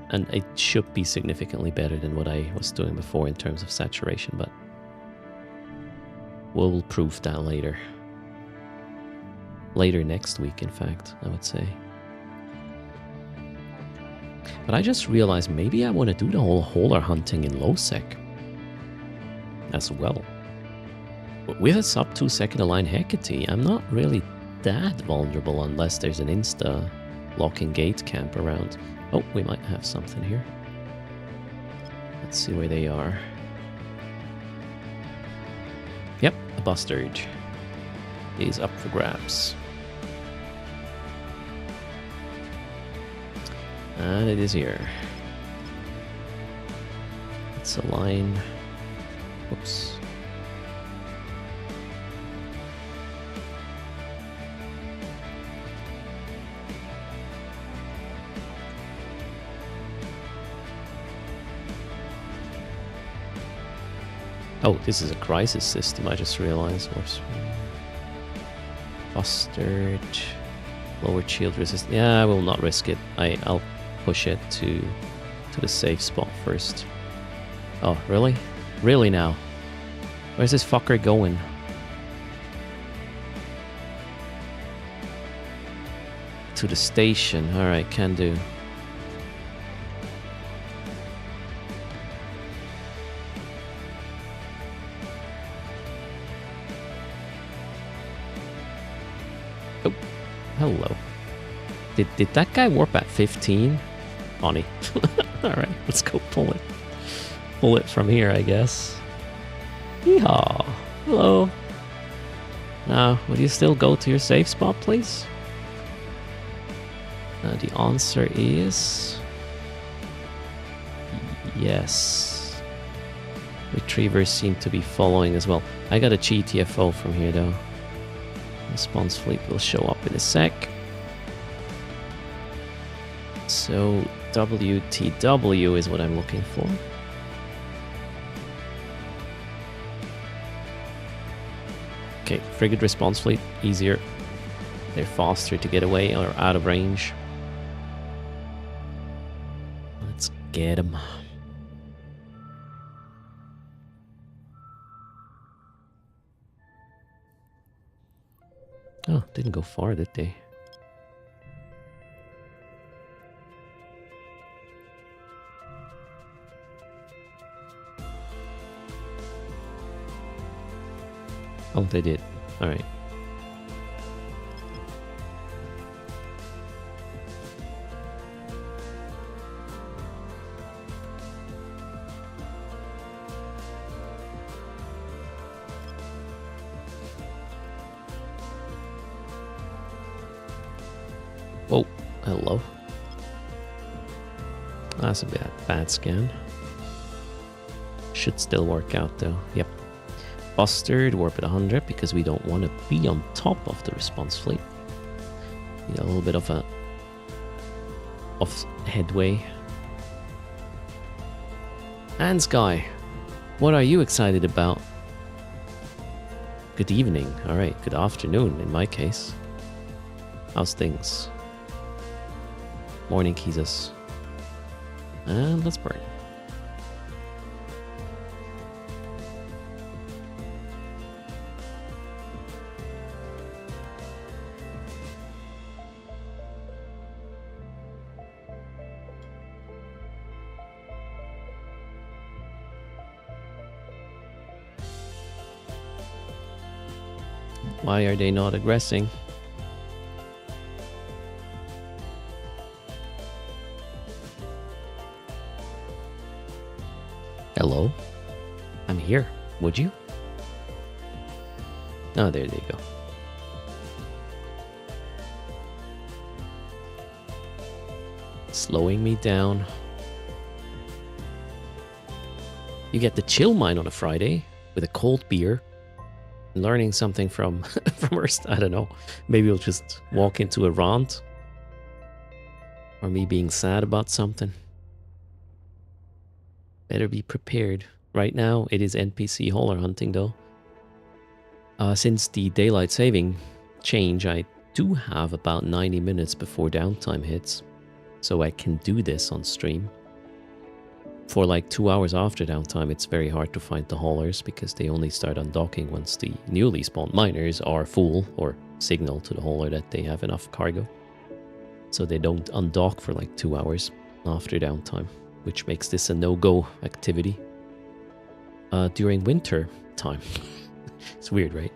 And it should be significantly better than what I was doing before in terms of saturation, but we'll prove that later. Later next week, in fact, I would say. But I just realized maybe I want to do the whole holer hunting in low sec as well. But with a sub 2 second align Hecate, I'm not really that vulnerable unless there's an insta locking gate camp around. Oh, we might have something here. Let's see where they are. Yep, a bustard is up for grabs. And it is here. Let's align. Whoops. Oh, this is a crisis system, I just realized. Bustard. Lower shield resist. Yeah, I will not risk it. I'll push it to the safe spot first. Oh, really? Really now? Where's this fucker going? To the station. Alright, can do. Oh, hello. Did that guy warp at 15? Funny. Alright, let's go pull it. Pull it from here, I guess. Yeehaw. Hello. Now, would you still go to your safe spot, please? The answer is... yes. Retrievers seem to be following as well. I got a GTFO from here, though. Response fleet will show up in a sec. So WTW is what I'm looking for. Okay, frigate response fleet, easier. They're faster to get away or out of range. Let's get them. Oh, didn't go far, did they? Oh, they did. All right. Oh, hello. That's a bad scan. Should still work out though. Yep. Busted, warp at 100 because we don't want to be on top of the response fleet. Need a little bit of headway. And Sky, what are you excited about? Good evening. All right, good afternoon in my case. How's things? Morning, Jesus. And let's burn. Why are they not aggressing? Hello? I'm here. Would you? Oh, there they go. Slowing me down. You get the chill mine on a Friday with a cold beer. Learning something from Erst, I don't know. Maybe we'll just walk into a rant. Or me being sad about something. Better be prepared. Right now, it is NPC hauler hunting though. Since the daylight saving change, I do have about 90 minutes before downtime hits. So I can do this on stream. For like 2 hours after downtime, it's very hard to find the haulers because they only start undocking once the newly spawned miners are full or signal to the hauler that they have enough cargo. So they don't undock for like 2 hours after downtime, which makes this a no-go activity. During winter time. It's weird, right?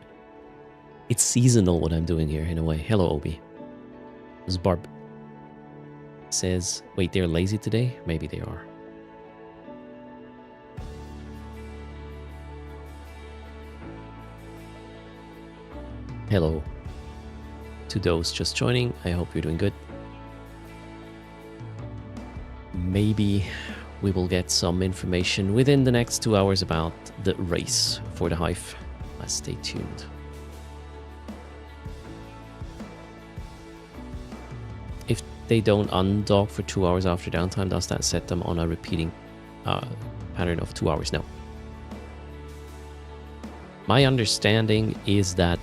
It's seasonal what I'm doing here in a way. Hello, Obi. This is Barb. Says, wait, they're lazy today? Maybe they are. Hello to those just joining. I hope you're doing good. Maybe we will get some information within the next 2 hours about the race for the Hive. Stay tuned. If they don't undock for 2 hours after downtime, does that set them on a repeating pattern of 2 hours? No. My understanding is that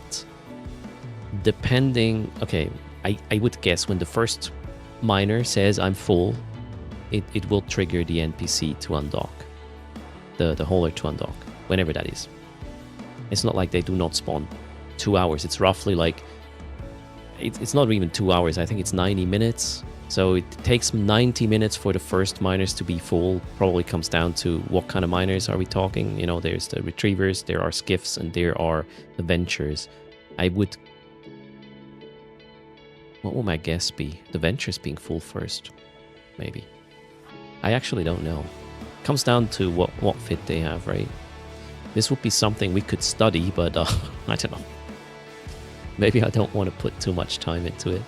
depending, okay, I would guess when the first miner says I'm full, it will trigger the NPC to undock, the hauler to undock, whenever that is. It's not like they do not spawn 2 hours. It's roughly like, it's not even 2 hours. I think it's 90 minutes. So it takes 90 minutes for the first miners to be full. Probably comes down to what kind of miners are we talking. You know, there's the retrievers, there are skiffs, and there are the ventures. What will my guess be? The ventures being full first, maybe. I actually don't know. Comes down to what fit they have, right? This would be something we could study, but I don't know. Maybe I don't want to put too much time into it.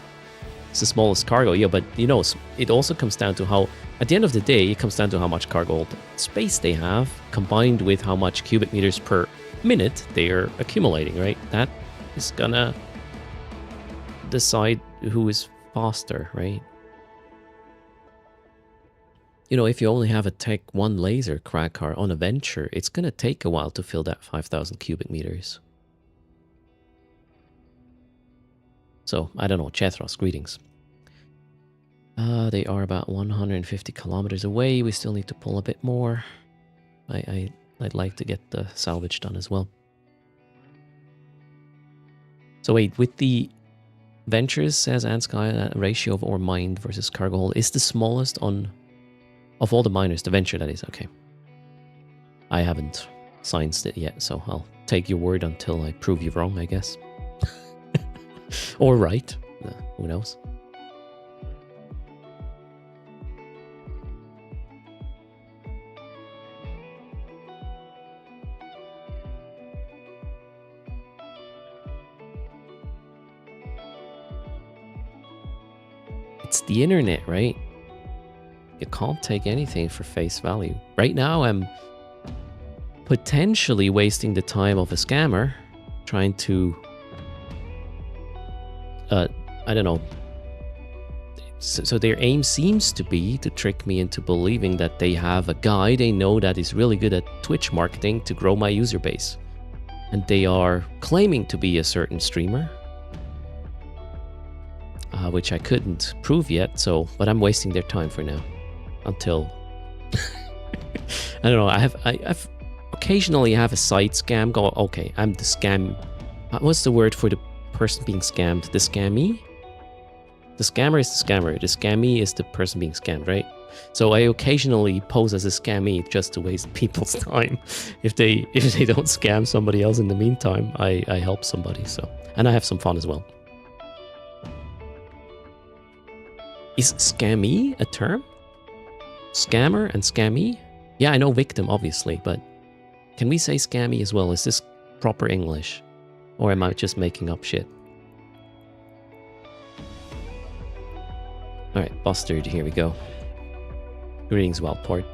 It's the smallest cargo, yeah, but you know, it also comes down to how, at the end of the day, it comes down to how much cargo space they have, combined with how much cubic meters per minute they are accumulating, right? That is gonna decide who is faster, right? You know, if you only have a Tech 1 laser crack car on a venture, it's gonna take a while to fill that 5,000 cubic meters. So, I don't know, Chethros, greetings. They are about 150 kilometers away. We still need to pull a bit more. I'd like to get the salvage done as well. So wait, with the ventures, says Ansky, ratio of ore mined versus cargo hold is the smallest of all the miners, the venture that is, okay. I haven't scienced it yet, so I'll take your word until I prove you wrong, I guess. Or right, who knows. It's the internet, right? You can't take anything for face value. Right now, potentially wasting the time of a scammer trying to, I don't know. So their aim seems to be to trick me into believing that they have a guy they know that is really good at Twitch marketing to grow my user base. And they are claiming to be a certain streamer, which I couldn't prove yet, but I'm wasting their time for now. Until... I don't know, I've occasionally have a side scam go, okay, I'm the scam... What's the word for the person being scammed? The scammy? The scammer is the scammer. The scammy is the person being scammed, right? So I occasionally pose as a scammy just to waste people's time. If they don't scam somebody else in the meantime, I help somebody. So, and I have some fun as well. Is scammy a term? Scammer and scammy? Yeah, I know victim, obviously, but can we say scammy as well? Is this proper English? Or am I just making up shit? Alright, Bustard, here we go. Greetings, Wildport.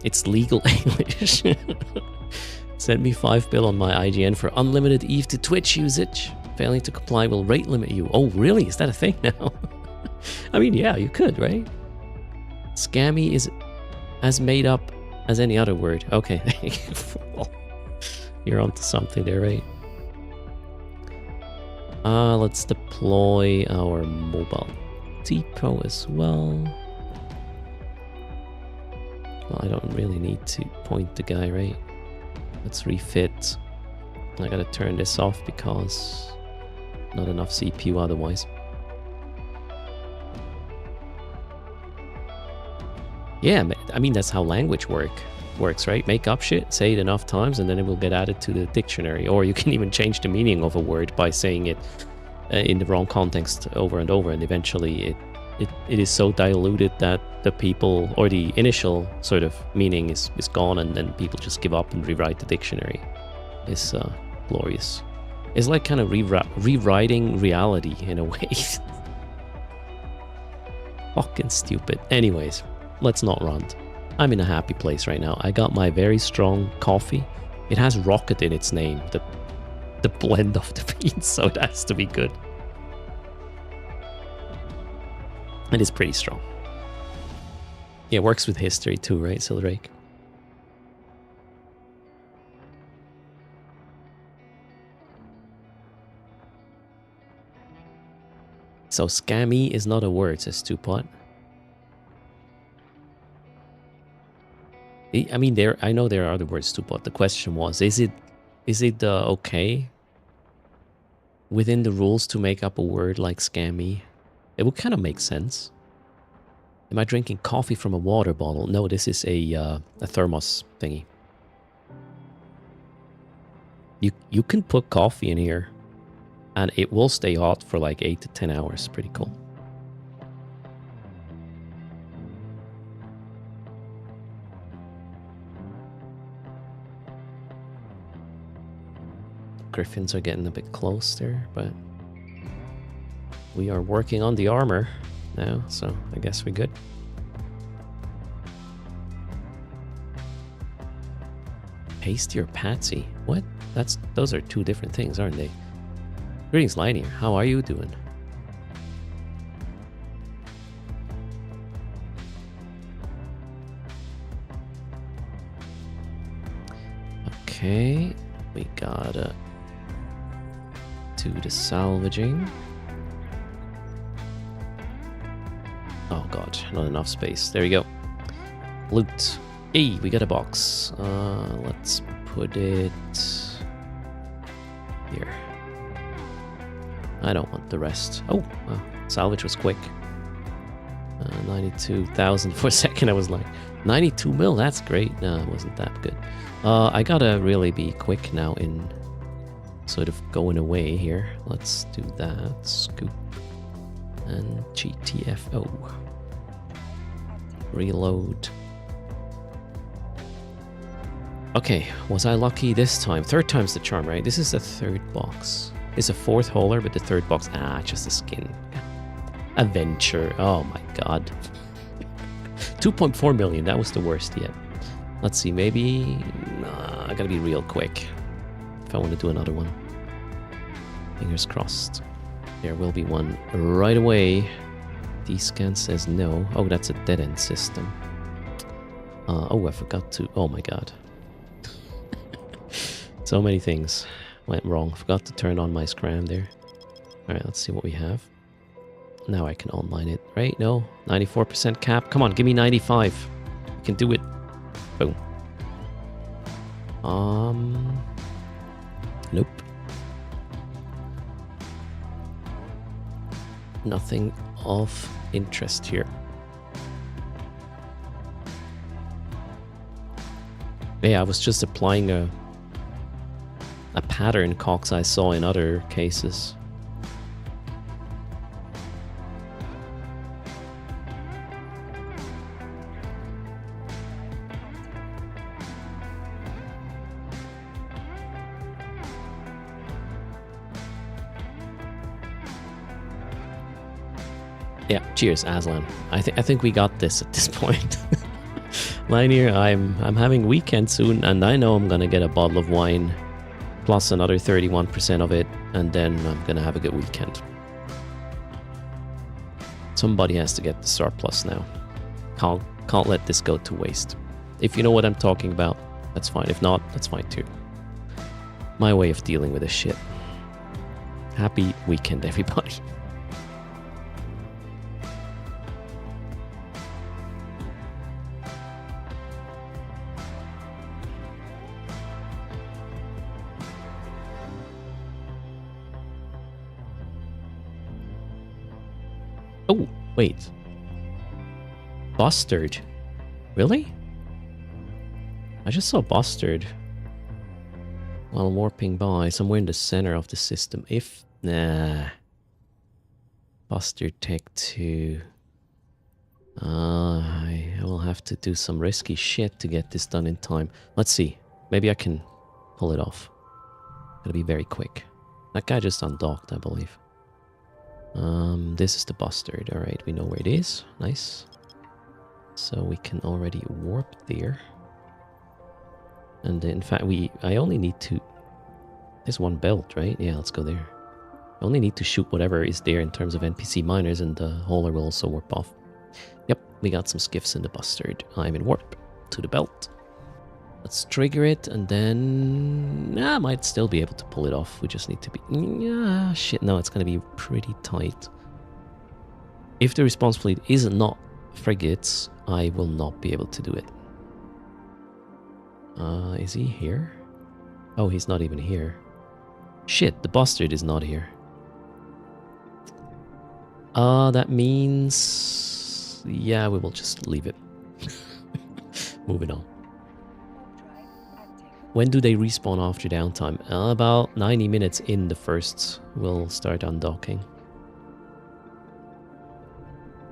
It's legal English. Send me 5 bill on my IGN for unlimited EVE to Twitch usage. Failing to comply will rate limit you. Oh, really? Is that a thing now? I mean, yeah, you could, right? Scammy is as made up as any other word. Okay. You're onto something there, right? Let's deploy our mobile T-Pro as well. Well, I don't really need to point the guy, right? Let's refit. I gotta turn this off because not enough CPU otherwise. Yeah, I mean, that's how language works, right? Make up shit, say it enough times, and then it will get added to the dictionary. Or you can even change the meaning of a word by saying it in the wrong context over and over, and eventually it is so diluted that the people, or the initial sort of meaning is gone, and then people just give up and rewrite the dictionary. It's glorious. It's like kind of rewriting reality in a way. Fucking stupid. Anyways, let's not rant. I'm in a happy place right now. I got my very strong coffee. It has rocket in its name, the blend of the beans, so it has to be good. It is pretty strong. Yeah, it works with history too, right, Sildrake? So scammy is not a word, says Stupot. I mean, I know there are other words too, but the question was, is it okay within the rules to make up a word like scammy? It would kind of make sense. Am I drinking coffee from a water bottle? No, this is a thermos thingy. You can put coffee in here, and it will stay hot for like 8 to 10 hours. Pretty cool. Griffins are getting a bit close there, but we are working on the armor now, so I guess we're good. Pasty or patsy? What? Those are two different things, aren't they? Greetings, Lightning. How are you doing? Okay, we gotta do the salvaging. Oh god, not enough space. There we go. Loot. Hey, we got a box. Let's put it here. I don't want the rest. Oh, wow. Salvage was quick. 92,000 for a second. I was like, 92 mil, that's great. No, it wasn't that good. I gotta really be quick now in sort of going away here. Let's do that. Scoop. And GTFO. Reload. Okay, was I lucky this time? Third time's the charm, right? This is the third box. It's a fourth hauler, but the third box... Ah, just a skin. Adventure. Oh my god. 2.4 million, that was the worst yet. Let's see, maybe... Nah, I gotta be real quick if I want to do another one. Fingers crossed. There will be one right away. D-scan says no. Oh, that's a dead-end system. Oh, I forgot to... Oh my god. So many things went wrong. Forgot to turn on my scram there. Alright, let's see what we have. Now I can online it, right? No? 94% cap? Come on, give me 95. I can do it. Boom. Nope. Nothing of interest here. Yeah, I was just applying a pattern Cox I saw in other cases. Yeah, cheers, Aslan. I think we got this at this point. Linear, I'm having weekend soon, and I know I'm gonna get a bottle of wine, plus another 31% of it, and then I'm gonna have a good weekend. Somebody has to get the surplus now. Can't let this go to waste. If you know what I'm talking about, that's fine. If not, that's fine too. My way of dealing with this shit. Happy weekend, everybody. Oh, wait. Bustard. Really? I just saw Bustard while warping by somewhere in the center of the system. If... Nah. Bustard Tech 2. I will have to do some risky shit to get this done in time. Let's see. Maybe I can pull it off. Gotta be very quick. That guy just undocked, I believe. This is the Bustard. Alright, we know where it is. Nice. So we can already warp there. And in fact, I only need to... There's one belt, right? Yeah, let's go there. I only need to shoot whatever is there in terms of NPC miners, and the hauler will also warp off. Yep, we got some skiffs in the Bustard. I'm in warp to the belt. Let's trigger it, and then... I might still be able to pull it off. We just need to be... Yeah, shit, no, it's going to be pretty tight. If the response fleet is not frigates, I will not be able to do it. Is he here? Oh, he's not even here. Shit, the Bustard is not here. That means... Yeah, we will just leave it. Moving on. When do they respawn after downtime? About 90 minutes in the first we'll start undocking.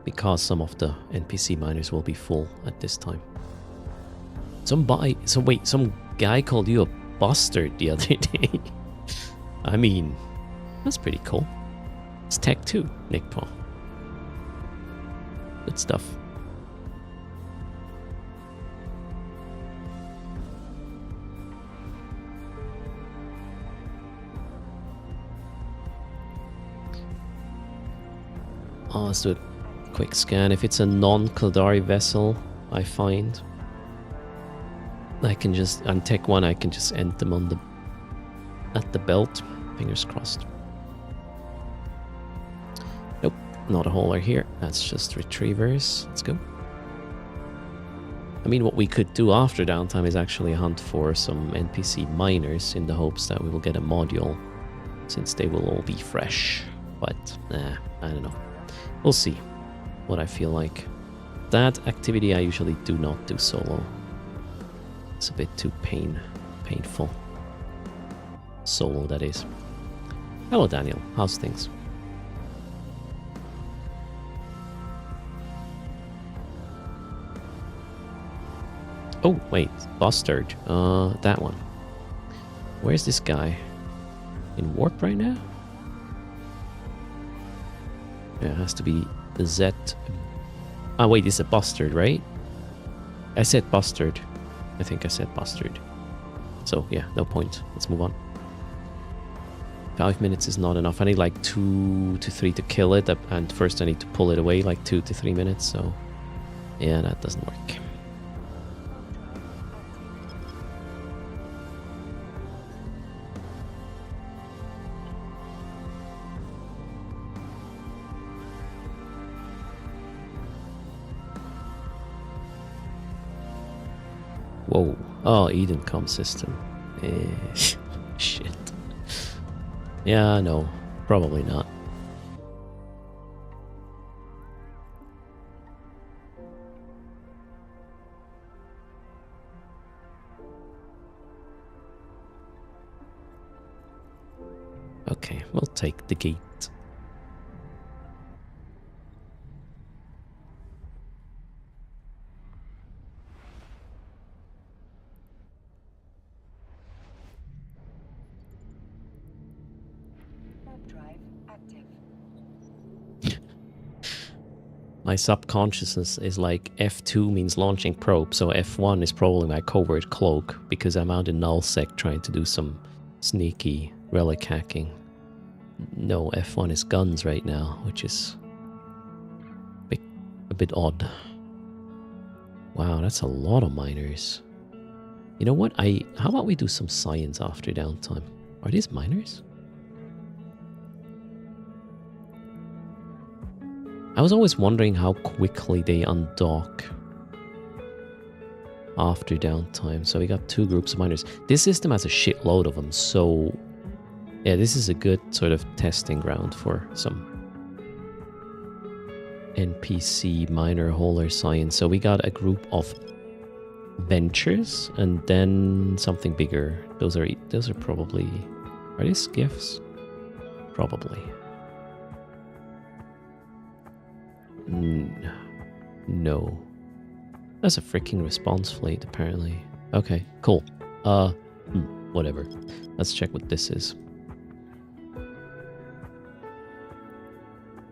Because some of the NPC miners will be full at this time. Some guy called you a Bustard the other day. I mean, that's pretty cool. It's Tech 2, Nick Paul. Good stuff. Oh, let's do a quick scan. If it's a non-Kildari vessel, I find I can just, on Tech 1, I can just end them on at the belt. Fingers crossed. Nope, not a hauler here. That's just retrievers. Let's go. I mean, what we could do after downtime is actually hunt for some NPC miners in the hopes that we will get a module, since they will all be fresh. But, I don't know. We'll see what I feel like. That activity I usually do not do solo. It's a bit too painful. Solo, that is. Hello, Daniel. How's things? Oh, wait. Bustard. That one. Where's this guy? In warp right now? Yeah, it has to be the Z. Ah, wait, it's a Bustard, right? I said Bustard. I think I said bastard. So yeah, no point. Let's move on. 5 minutes is not enough. I need like 2 to 3 to kill it, and first I need to pull it away like 2 to 3 minutes, so yeah, that doesn't work. Whoa. Oh, Eden com system. Shit. Yeah, no. Probably not. Okay, we'll take the gate. Warp drive active. My subconsciousness is like F2 means launching probe, so F1 is probably my covert cloak because I'm out in nullsec trying to do some sneaky relic hacking. No, F1 is guns right now, which is a bit odd. Wow, that's a lot of miners. You know what? How about we do some science after downtime? Are these miners? I was always wondering how quickly they undock after downtime. So we got 2 groups of miners. This system has a shitload of them, so yeah, this is a good sort of testing ground for some NPC miner hauler science. So we got a group of ventures and then something bigger. Those are probably, are these gifts? Probably. No. That's a freaking response fleet, apparently. Okay, cool. Whatever. Let's check what this is.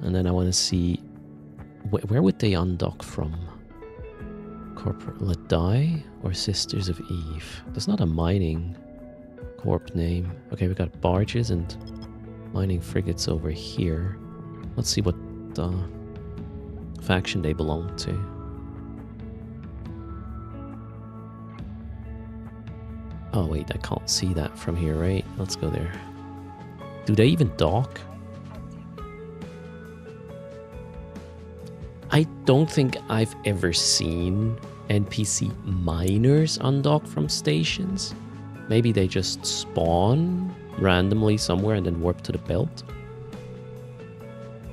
And then I want to see... Where would they undock from? Corporate Ladai or Sisters of Eve? There's not a mining corp name. Okay, we got barges and mining frigates over here. Let's see what faction they belong to. Oh wait, I can't see that from here, right? Let's go there. Do they even dock? I don't think I've ever seen NPC miners undock from stations. Maybe they just spawn randomly somewhere and then warp to the belt.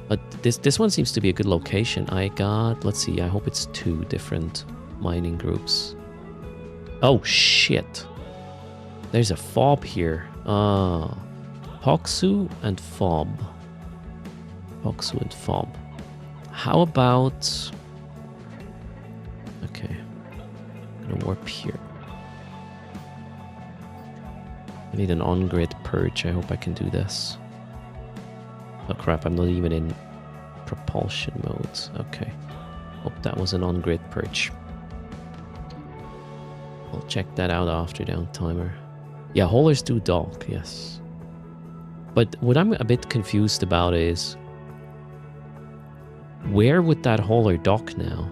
But this one seems to be a good location. I got, let's see, I hope it's 2 different mining groups. Oh shit. There's a fob here. Poksu and fob. Poksu and fob. How about... Okay. I'm gonna warp here. I need an on-grid purge. I hope I can do this. Oh crap, I'm not even in propulsion mode. Okay. Hope that was an on-grid purge. I'll check that out after downtimer. Yeah, haulers do dock, yes. But what I'm a bit confused about is... where would that hauler dock now?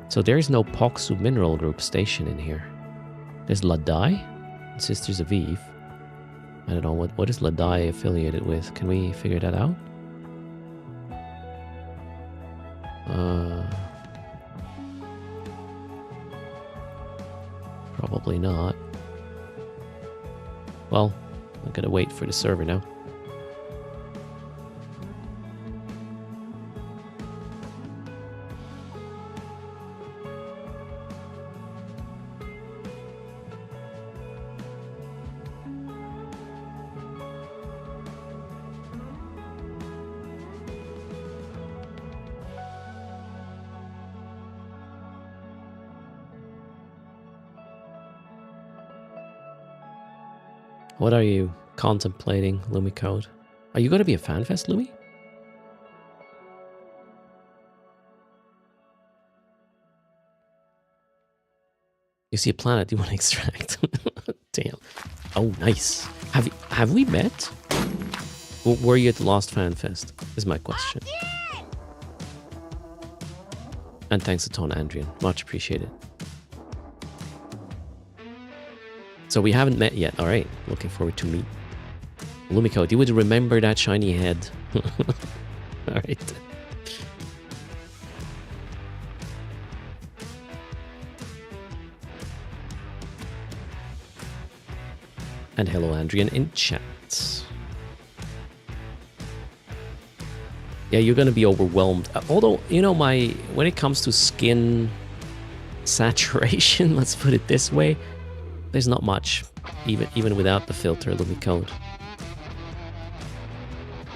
So there's no Poksu Mineral Group station in here. There's Ladai and Sisters of Eve. I don't know, what is Ladai affiliated with? Can we figure that out? Probably not. Well, I'm gonna wait for the server now. What are you contemplating, Lumicode? Are you going to be a FanFest, Lumi? You see a planet you want to extract. Damn. Oh, nice. Have we met? Were you at the Lost Fan Fest? Is my question. And thanks a ton, Andrian. Much appreciated. So we haven't met yet. All right. Looking forward to meet. Lumiko, you would remember that shiny head. All right. And hello, Andrian, in chat. Yeah, you're gonna be overwhelmed. Although, you know, when it comes to skin saturation, let's put it this way, there's not much, even without the filter, Lumicode.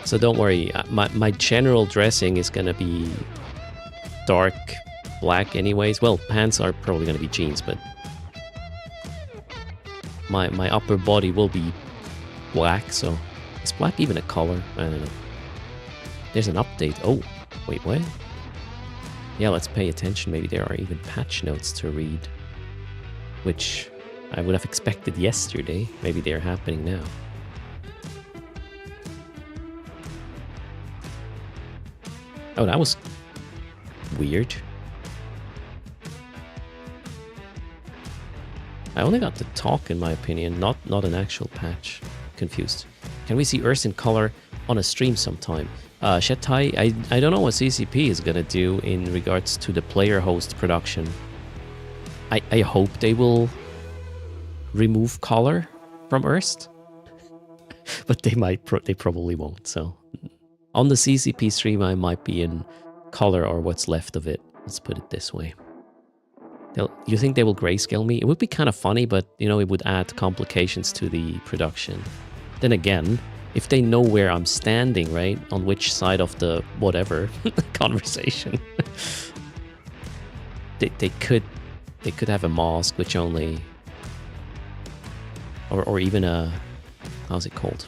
So don't worry, my general dressing is gonna be dark black anyways. Well, pants are probably gonna be jeans, but my upper body will be black, so is black even a color? I don't know. There's an update. Oh, wait, what? Yeah, let's pay attention. Maybe there are even patch notes to read, which I would have expected yesterday. Maybe they're happening now. Oh, that was weird. I only got the talk, in my opinion, not an actual patch. Confused. Can we see Earth in color on a stream sometime? Shetai, I don't know what CCP is gonna do in regards to the player host production. I hope they will remove color from Earth, but they probably won't. So on the CCP stream, I might be in color or what's left of it. Let's put it this way. You think they will grayscale me? It would be kind of funny, but you know, it would add complications to the production. Then again, if they know where I'm standing, right, on which side of the whatever conversation, they could have a mask which only, or even a, how's it called?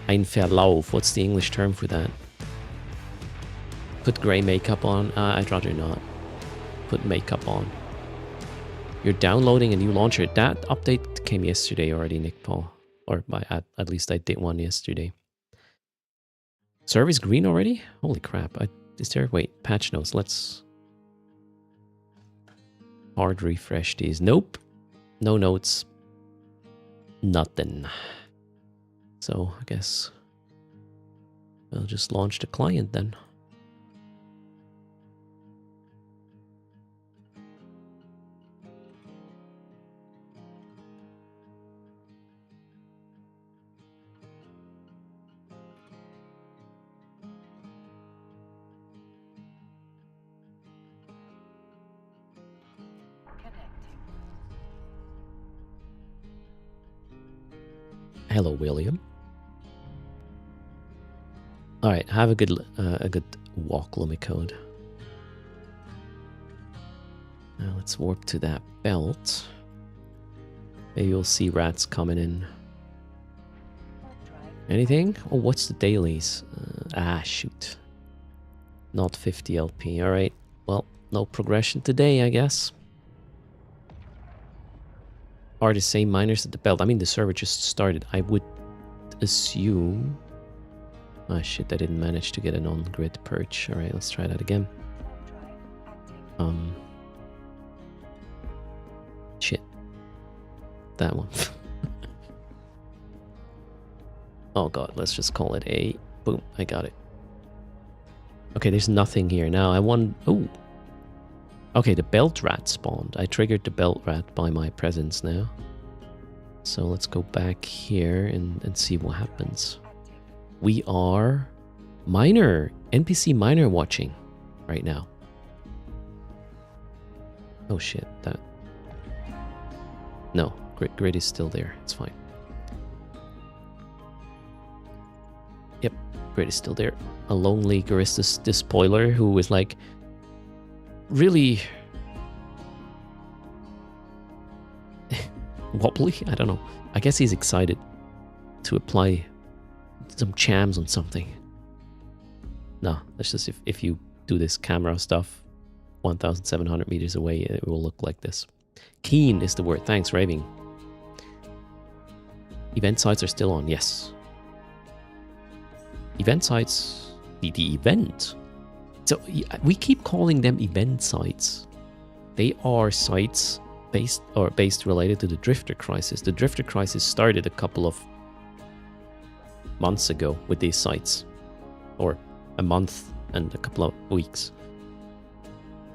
Ein Verlauf. What's the English term for that? Put gray makeup on. I'd rather not put makeup on. You're downloading a new launcher. That update came yesterday already, Nick Paul. Or at least I did one yesterday. Service green already? Holy crap. Is there... Wait, patch notes. Let's hard refresh these. Nope. No notes. Nothing. So I guess I'll just launch the client then. Hello, William. All right, have a good walk, Lumicode. Now let's warp to that belt. Maybe you'll see rats coming in. Anything? Oh, what's the dailies? Shoot. Not 50 LP. All right. Well, no progression today, I guess. Are the same miners at the belt? I mean, the server just started. I would assume... Ah, shit, I didn't manage to get an on-grid perch. Alright, let's try that again. Shit. That one. Oh god, let's just call it A. Boom, I got it. Okay, there's nothing here. Now I want... Oh! Okay, the belt rat spawned. I triggered the belt rat by my presence now. So let's go back here and see what happens. We are NPC miner watching right now. Oh shit, that... No, grid is still there. It's fine. Yep, grid is still there. A lonely Garistus despoiler who is like... really wobbly. I don't know. I guess he's excited to apply some chams on something. No, that's just if you do this camera stuff, 1,700 meters away, it will look like this. Keen is the word. Thanks, Raving. Event sites are still on, yes. Event sites, the event. So we keep calling them event sites. They are sites based related to the Drifter Crisis. The Drifter Crisis started a couple of months ago with these sites, or a month and a couple of weeks.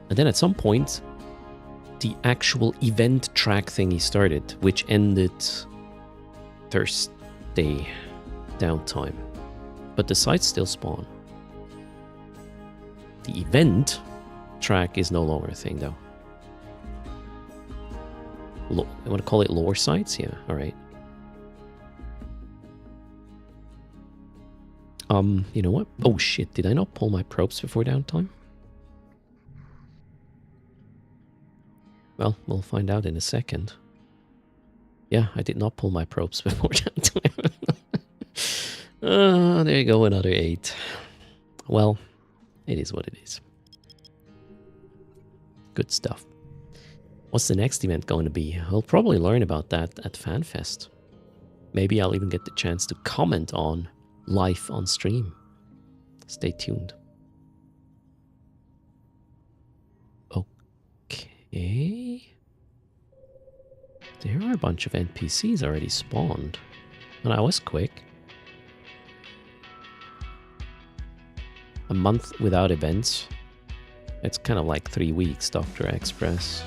And then at some point, the actual event track thingy started, which ended Thursday downtime. But the sites still spawn. The event track is no longer a thing, though. I want to call it lore sites? Yeah, alright. You know what? Oh shit, did I not pull my probes before downtime? Well, we'll find out in a second. Yeah, I did not pull my probes before downtime. There you go, another 8. Well, it is what it is. Good stuff. What's the next event going to be? I'll probably learn about that at FanFest. Maybe I'll even get the chance to comment on live on stream. Stay tuned. Okay. There are a bunch of NPCs already spawned. And I was quick. A month without events. It's kind of like 3 weeks, Dr. Express.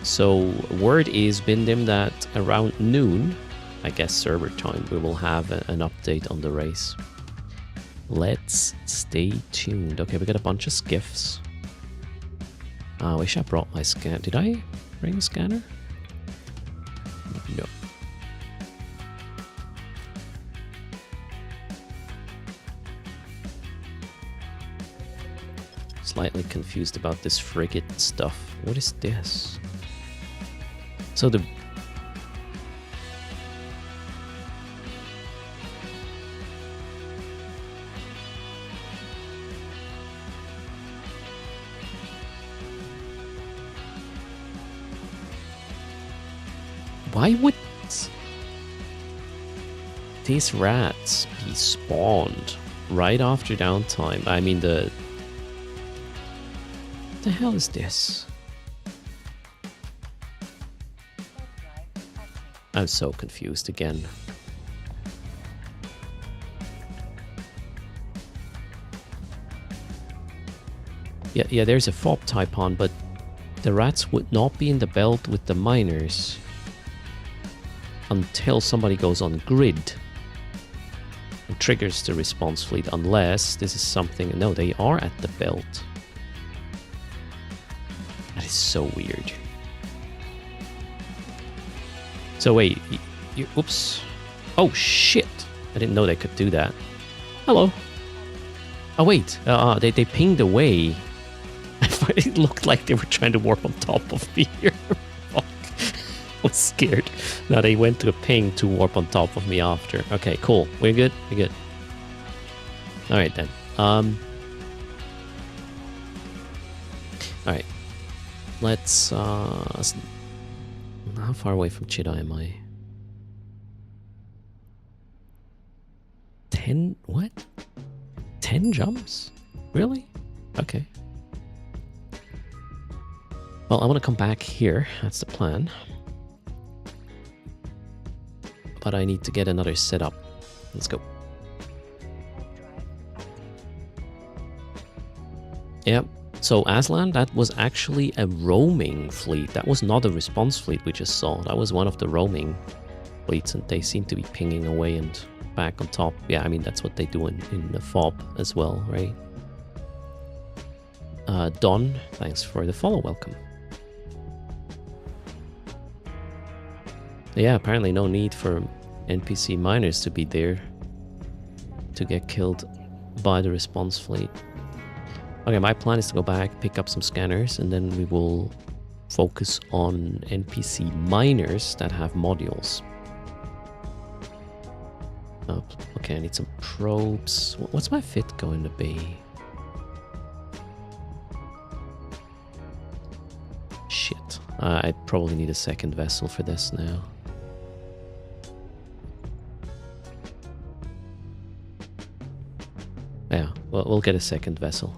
So, word is, Bindim, that around noon, I guess server time, we will have an update on the race. Let's stay tuned. Okay, we got a bunch of skiffs. I wish I brought my scan. Did I bring a scanner? No. Slightly confused about this frigate stuff. What is this? So the... Why would these rats be spawned right after downtime? I mean, the hell is this? I'm so confused again. Yeah, there's a fob type on, but the rats would not be in the belt with the miners until somebody goes on grid and triggers the response fleet, unless this is something... No, they are at the belt. That is so weird. So wait, oops. Oh shit, I didn't know they could do that. Hello. Oh wait, they pinged away. It looked like they were trying to warp on top of me here. Fuck. I was scared. No, they went to a ping to warp on top of me after. Okay, cool. We're good? We're good. Alright then. Alright. Let's, how far away from Chida am I? 10, what? 10 jumps? Really? Okay. Well, I want to come back here. That's the plan. But I need to get another setup. Let's go. Yep. So Aslan, that was actually a roaming fleet. That was not a response fleet we just saw. That was one of the roaming fleets, and they seem to be pinging away and back on top. Yeah, I mean, that's what they do in the FOB as well, right? Don, thanks for the follow. Welcome. Yeah, apparently no need for NPC miners to be there to get killed by the response fleet. Okay, my plan is to go back, pick up some scanners, and then we will focus on NPC miners that have modules. Okay, I need some probes. What's my fit going to be? Shit. I probably need a second vessel for this now. Yeah, well, we'll get a second vessel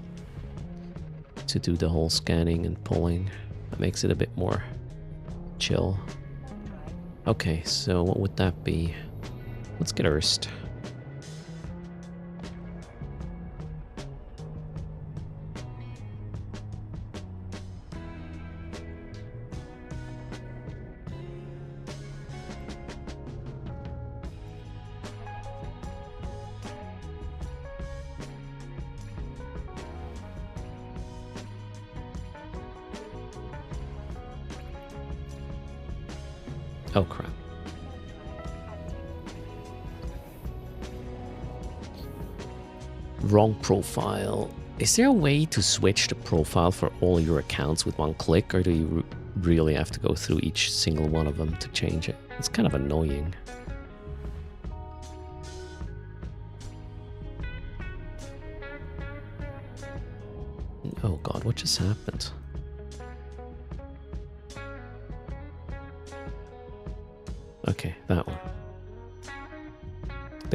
to do the whole scanning and pulling. That makes it a bit more chill. Okay, so what would that be? Let's get Erst. Oh crap. Wrong profile. Is there a way to switch the profile for all your accounts with one click, or do you really have to go through each single one of them to change it? It's kind of annoying. Oh god, what just happened? Okay, that one.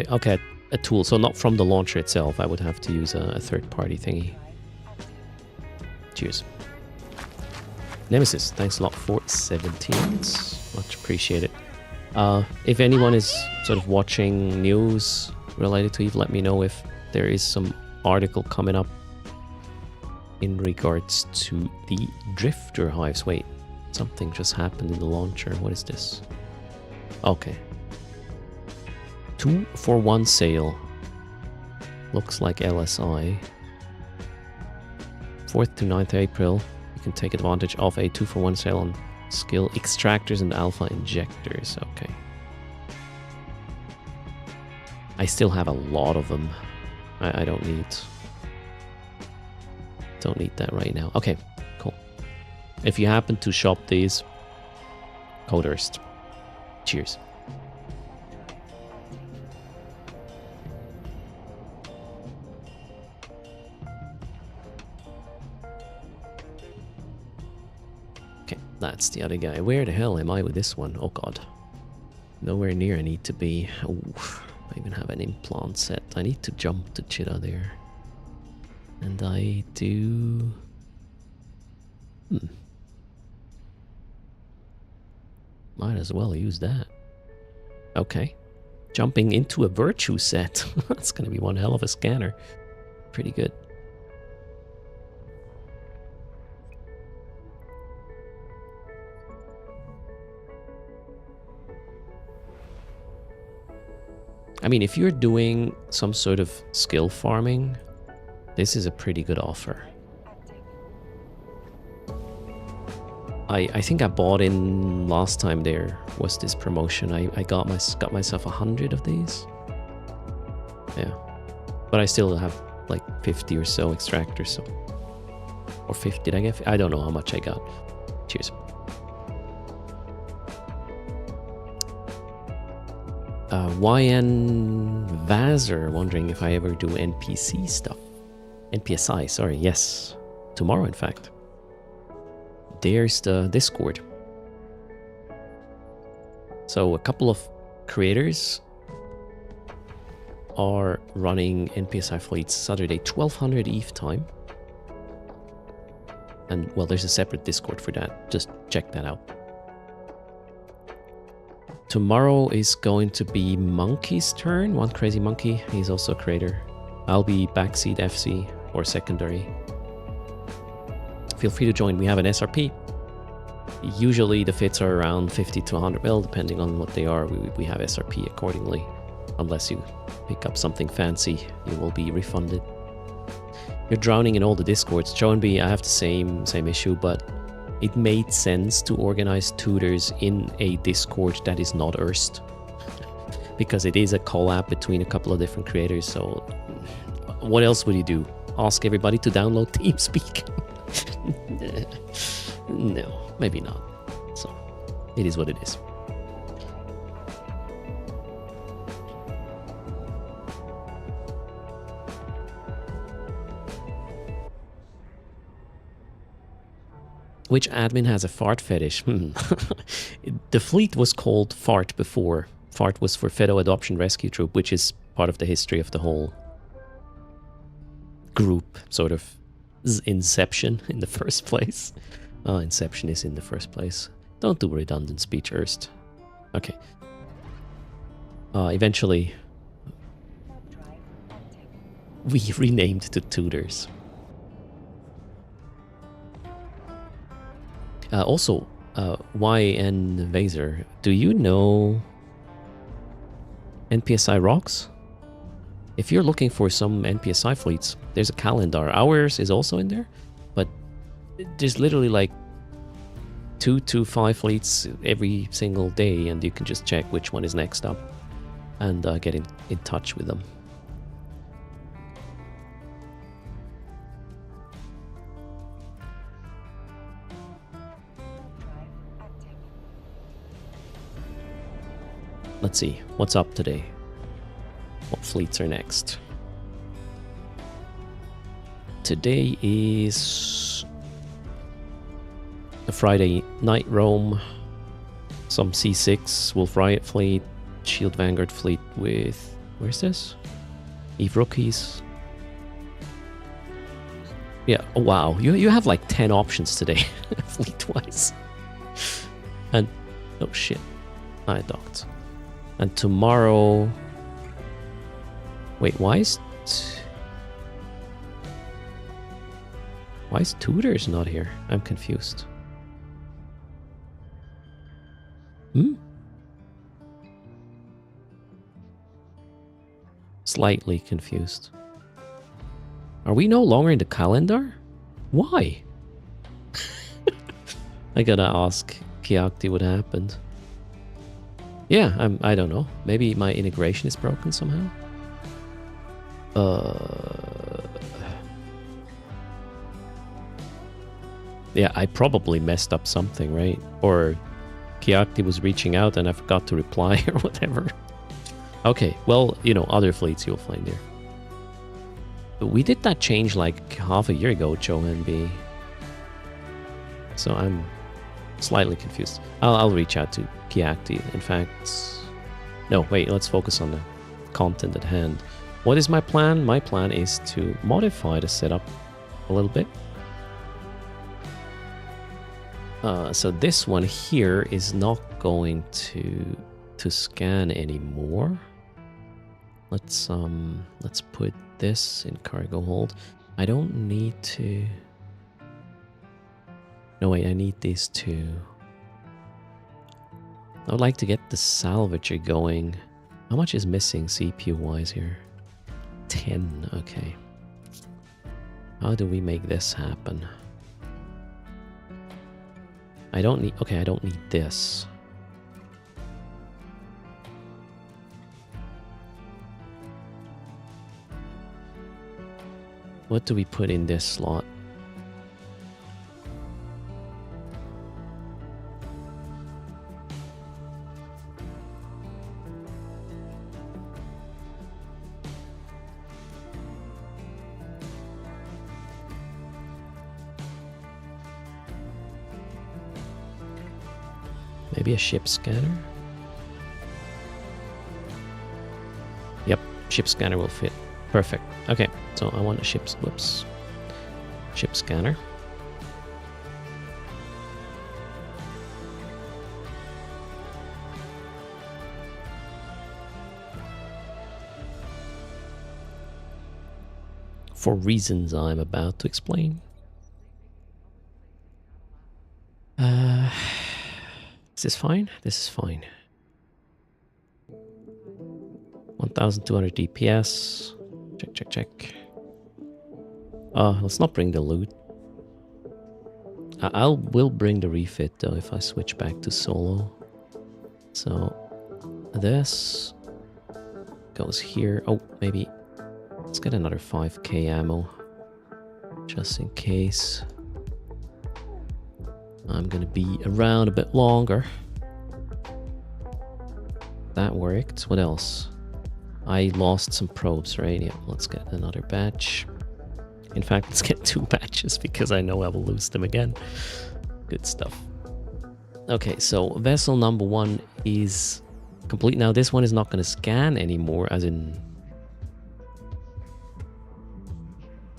Okay, a tool, so not from the launcher itself. I would have to use a third-party thingy. Cheers. Nemesis, thanks a lot for 17s. Much appreciated. If anyone is sort of watching news related to Eve, let me know if there is some article coming up in regards to the drifter hives. Wait, something just happened in the launcher. What is this? Okay. 2-for-1 sale. Looks like LSI. 4th to 9th April. You can take advantage of a 2-for-1 sale on skill extractors and alpha injectors. Okay. I still have a lot of them. I don't need that right now. Okay, cool. If you happen to shop these, code Erst. Cheers. Okay, that's the other guy. Where the hell am I with this one? Oh god. Nowhere near I need to be. Oof. I even have an implant set. I need to jump to Chitta there. And I do... Might as well use that. Okay. Jumping into a virtue set. That's going to be one hell of a scanner. Pretty good. I mean, if you're doing some sort of skill farming, this is a pretty good offer. I think I bought in last time there was this promotion. I got myself 100 of these. Yeah. But I still have like 50 or so extractors, so... Or 50, did I get? I don't know how much I got. Cheers. YN Vazer wondering if I ever do NPC stuff. NPSI, sorry, yes. Tomorrow, in fact. There's the Discord. So a couple of creators are running NPSI fleets Saturday 1200 ETH time. And well, there's a separate Discord for that. Just check that out. Tomorrow is going to be Monkey's turn. One crazy monkey. He's also a creator. I'll be backseat FC or secondary. Feel free to join. We have an SRP. Usually the fits are around 50 to 100 mil, depending on what they are. We have SRP accordingly. Unless you pick up something fancy, you will be refunded. You're drowning in all the Discords. Joe and B, I have the same issue, but it made sense to organize tutors in a Discord that is not Erst. Because it is a collab between a couple of different creators, so what else would you do? Ask everybody to download TeamSpeak? No, maybe not. So, it is what it is. Which admin has a fart fetish? The fleet was called Fart before. Fart was for Federal Adoption Rescue Troop, which is part of the history of the whole group, sort of inception in the first place. Inception is in the first place. Don't do redundant speech, Erst. Okay. Eventually, Drive active. we renamed the tutors. Also, YN Vaser, do you know NPSI rocks? If you're looking for some NPSI fleets, there's a calendar. Ours is also in there, but there's literally like 2 to 5 fleets every single day, and you can just check which one is next up and get in touch with them. Drive active. Let's see, what's up today? What fleets are next? Today is a Friday night roam, some C6 Wolf Riot fleet, Shield Vanguard fleet with, where's this? Eve Rookies. Yeah, oh wow, you have like 10 options today, fleet-wise. And, oh shit, I docked. And tomorrow, wait, why is Tutors not here? I'm confused. Slightly confused. Are we no longer in the calendar? Why? I gotta ask Kiakti what happened. Yeah, I don't know. Maybe my integration is broken somehow. Yeah, I probably messed up something, right? Or Kiakti was reaching out and I forgot to reply or whatever. Okay, well, you know, other fleets you'll find here. But we did that change like half a year ago, Joe NB. So I'm slightly confused. I'll reach out to Kiakti. In fact, no, wait, let's focus on the content at hand. What is my plan? My plan is to modify the setup a little bit. So this one here is not going to scan anymore. Let's put this in cargo hold. I don't need to. No wait, I need these two. I would like to get the salvager going. How much is missing CPU wise here? 10. Okay. How do we make this happen? I don't need. Okay, I don't need this. What do we put in this slot? Maybe a ship scanner? Yep, ship scanner will fit. Perfect. Okay, so I want a ship scanner. For reasons I'm about to explain. Is this fine? This is fine. 1200 DPS. Check. Let's not bring the loot. Will bring the refit though if I switch back to solo. So this goes here. Oh, maybe let's get another 5k ammo just in case. I'm gonna be around a bit longer. That worked. What else? I lost some probes, right? Yeah, let's get another batch. In fact, let's get 2 batches because I know I will lose them again. Good stuff. Okay, so vessel number 1 is complete. Now this one is not going to scan anymore, as in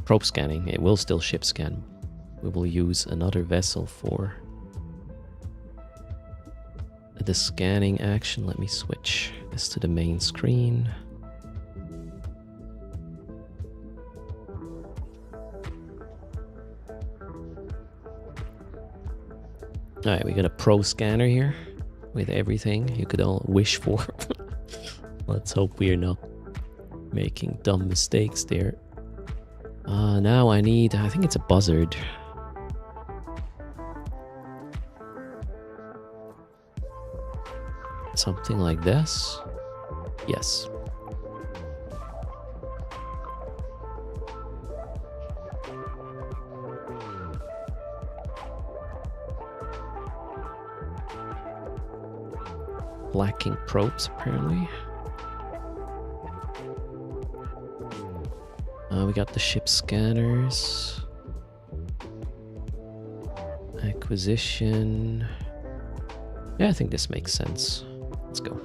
probe scanning. It will still ship scan. We will use another vessel for the scanning action. Let me switch this to the main screen. Alright, we got a pro scanner here with everything you could all wish for. Let's hope we're not making dumb mistakes there. Now I think it's a buzzard. Something like this. Yes. Lacking probes, apparently. We got the ship scanners. Acquisition. Yeah, I think this makes sense. Let's go.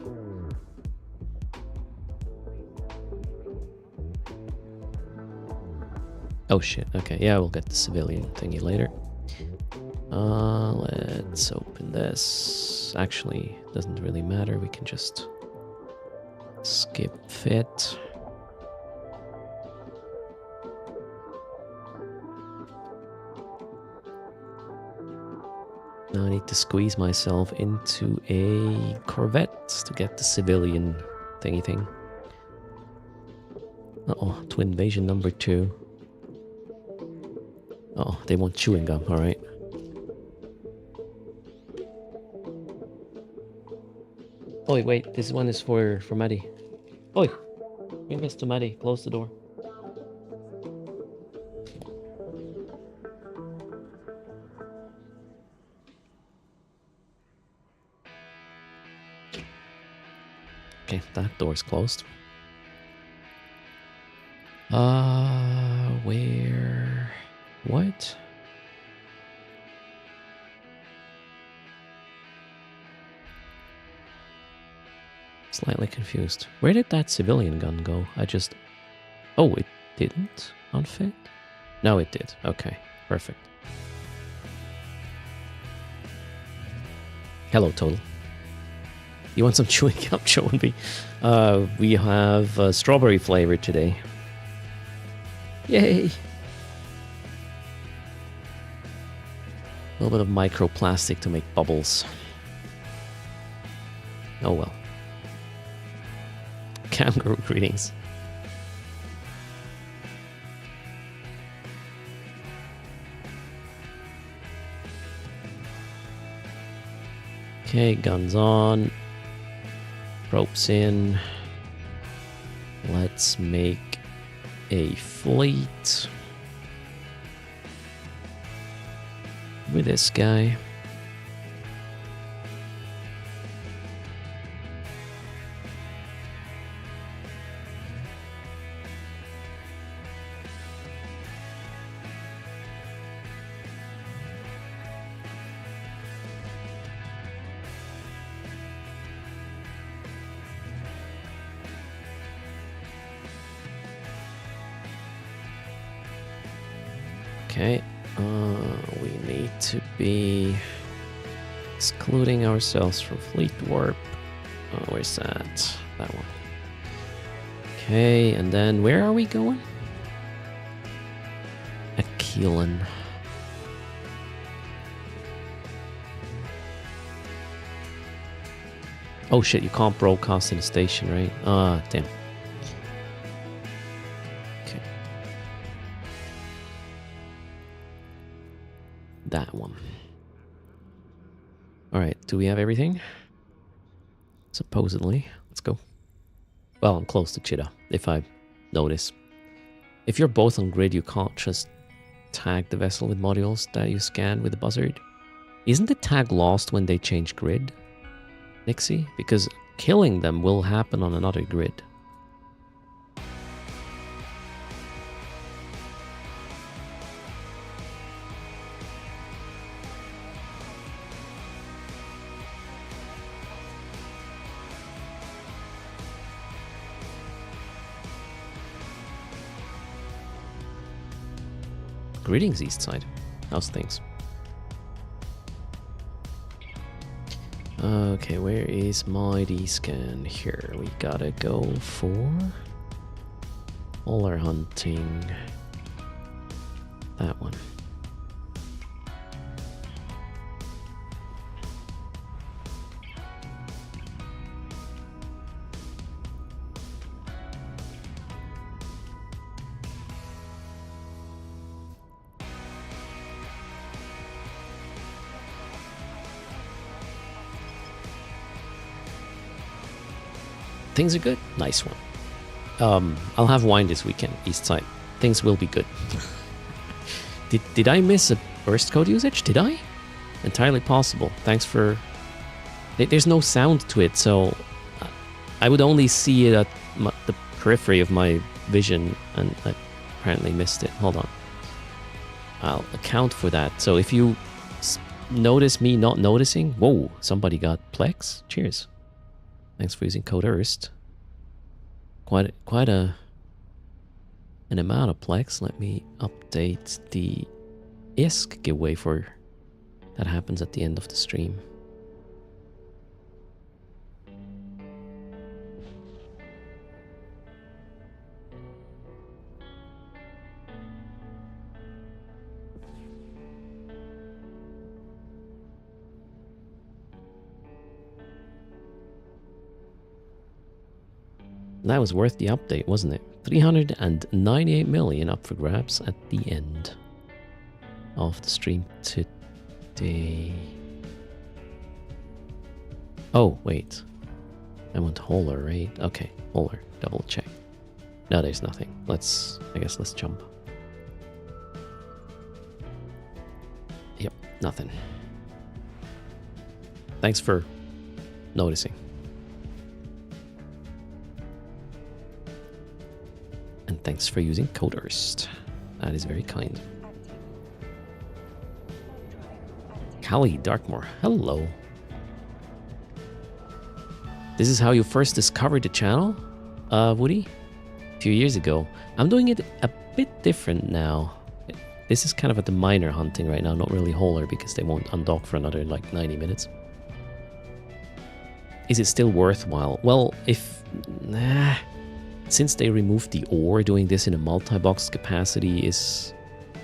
Oh shit, okay, yeah, we'll get the civilian thingy later. Let's open this. Actually, doesn't really matter, we can just skip fit. Now I need to squeeze myself into a Corvette to get the civilian thingy thing. Uh-oh, Twin Invasion number 2. Oh, they want chewing gum, alright. Oh, wait, this one is for Maddie. Oi, bring this to Maddie, close the door. Okay, that door's closed. Where? What? Slightly confused. Where did that civilian gun go? Oh, it didn't unfit? No, it did. Okay, perfect. Hello, Total. You want some chewing gum, Joey? We have strawberry flavor today. Yay! A little bit of microplastic to make bubbles. Oh well. Kangaroo greetings. Okay, guns on. Ropes in. Let's make a fleet with this guy. Okay, we need to be excluding ourselves from fleet warp. Oh, where's that? That one. Okay, and then where are we going? Aquilon. Oh shit, you can't broadcast in the station, right? Ah, damn. That one. Alright, do we have everything? Supposedly. Let's go. Well, I'm close to Cheetah, if I notice. If you're both on grid, you can't just tag the vessel with modules that you scan with the buzzard. Isn't the tag lost when they change grid, Nixie? Because killing them will happen on another grid. Greetings, Eastside. How's things? Okay, where is my D-scan? Here, we gotta go for Polar hunting. That one. Things are good. Nice one. I'll have wine this weekend, Eastside. Things will be good. Did I miss a burst code usage? Did I? Entirely possible. Thanks for... There's no sound to it, so I would only see it at the periphery of my vision, and I apparently missed it. Hold on. I'll account for that. So if you notice me not noticing... Whoa, somebody got Plex? Cheers. Thanks for using code ERST. Quite an amount of Plex. Let me update the ISK giveaway for that happens at the end of the stream. That was worth the update, wasn't it? 398 million up for grabs at the end of the stream today. Oh, wait. I want Holler, right? Okay, Holler. Double check. No, there's nothing. I guess let's jump. Yep, nothing. Thanks for noticing. And thanks for using code ERST. That is very kind. Callie Darkmoor, hello. This is how you first discovered the channel, Woody? A few years ago. I'm doing it a bit different now. This is kind of at the minor hunting right now, not really Holler because they won't undock for another like 90 minutes. Is it still worthwhile? Well, since they removed the ore, doing this in a multi-box capacity is...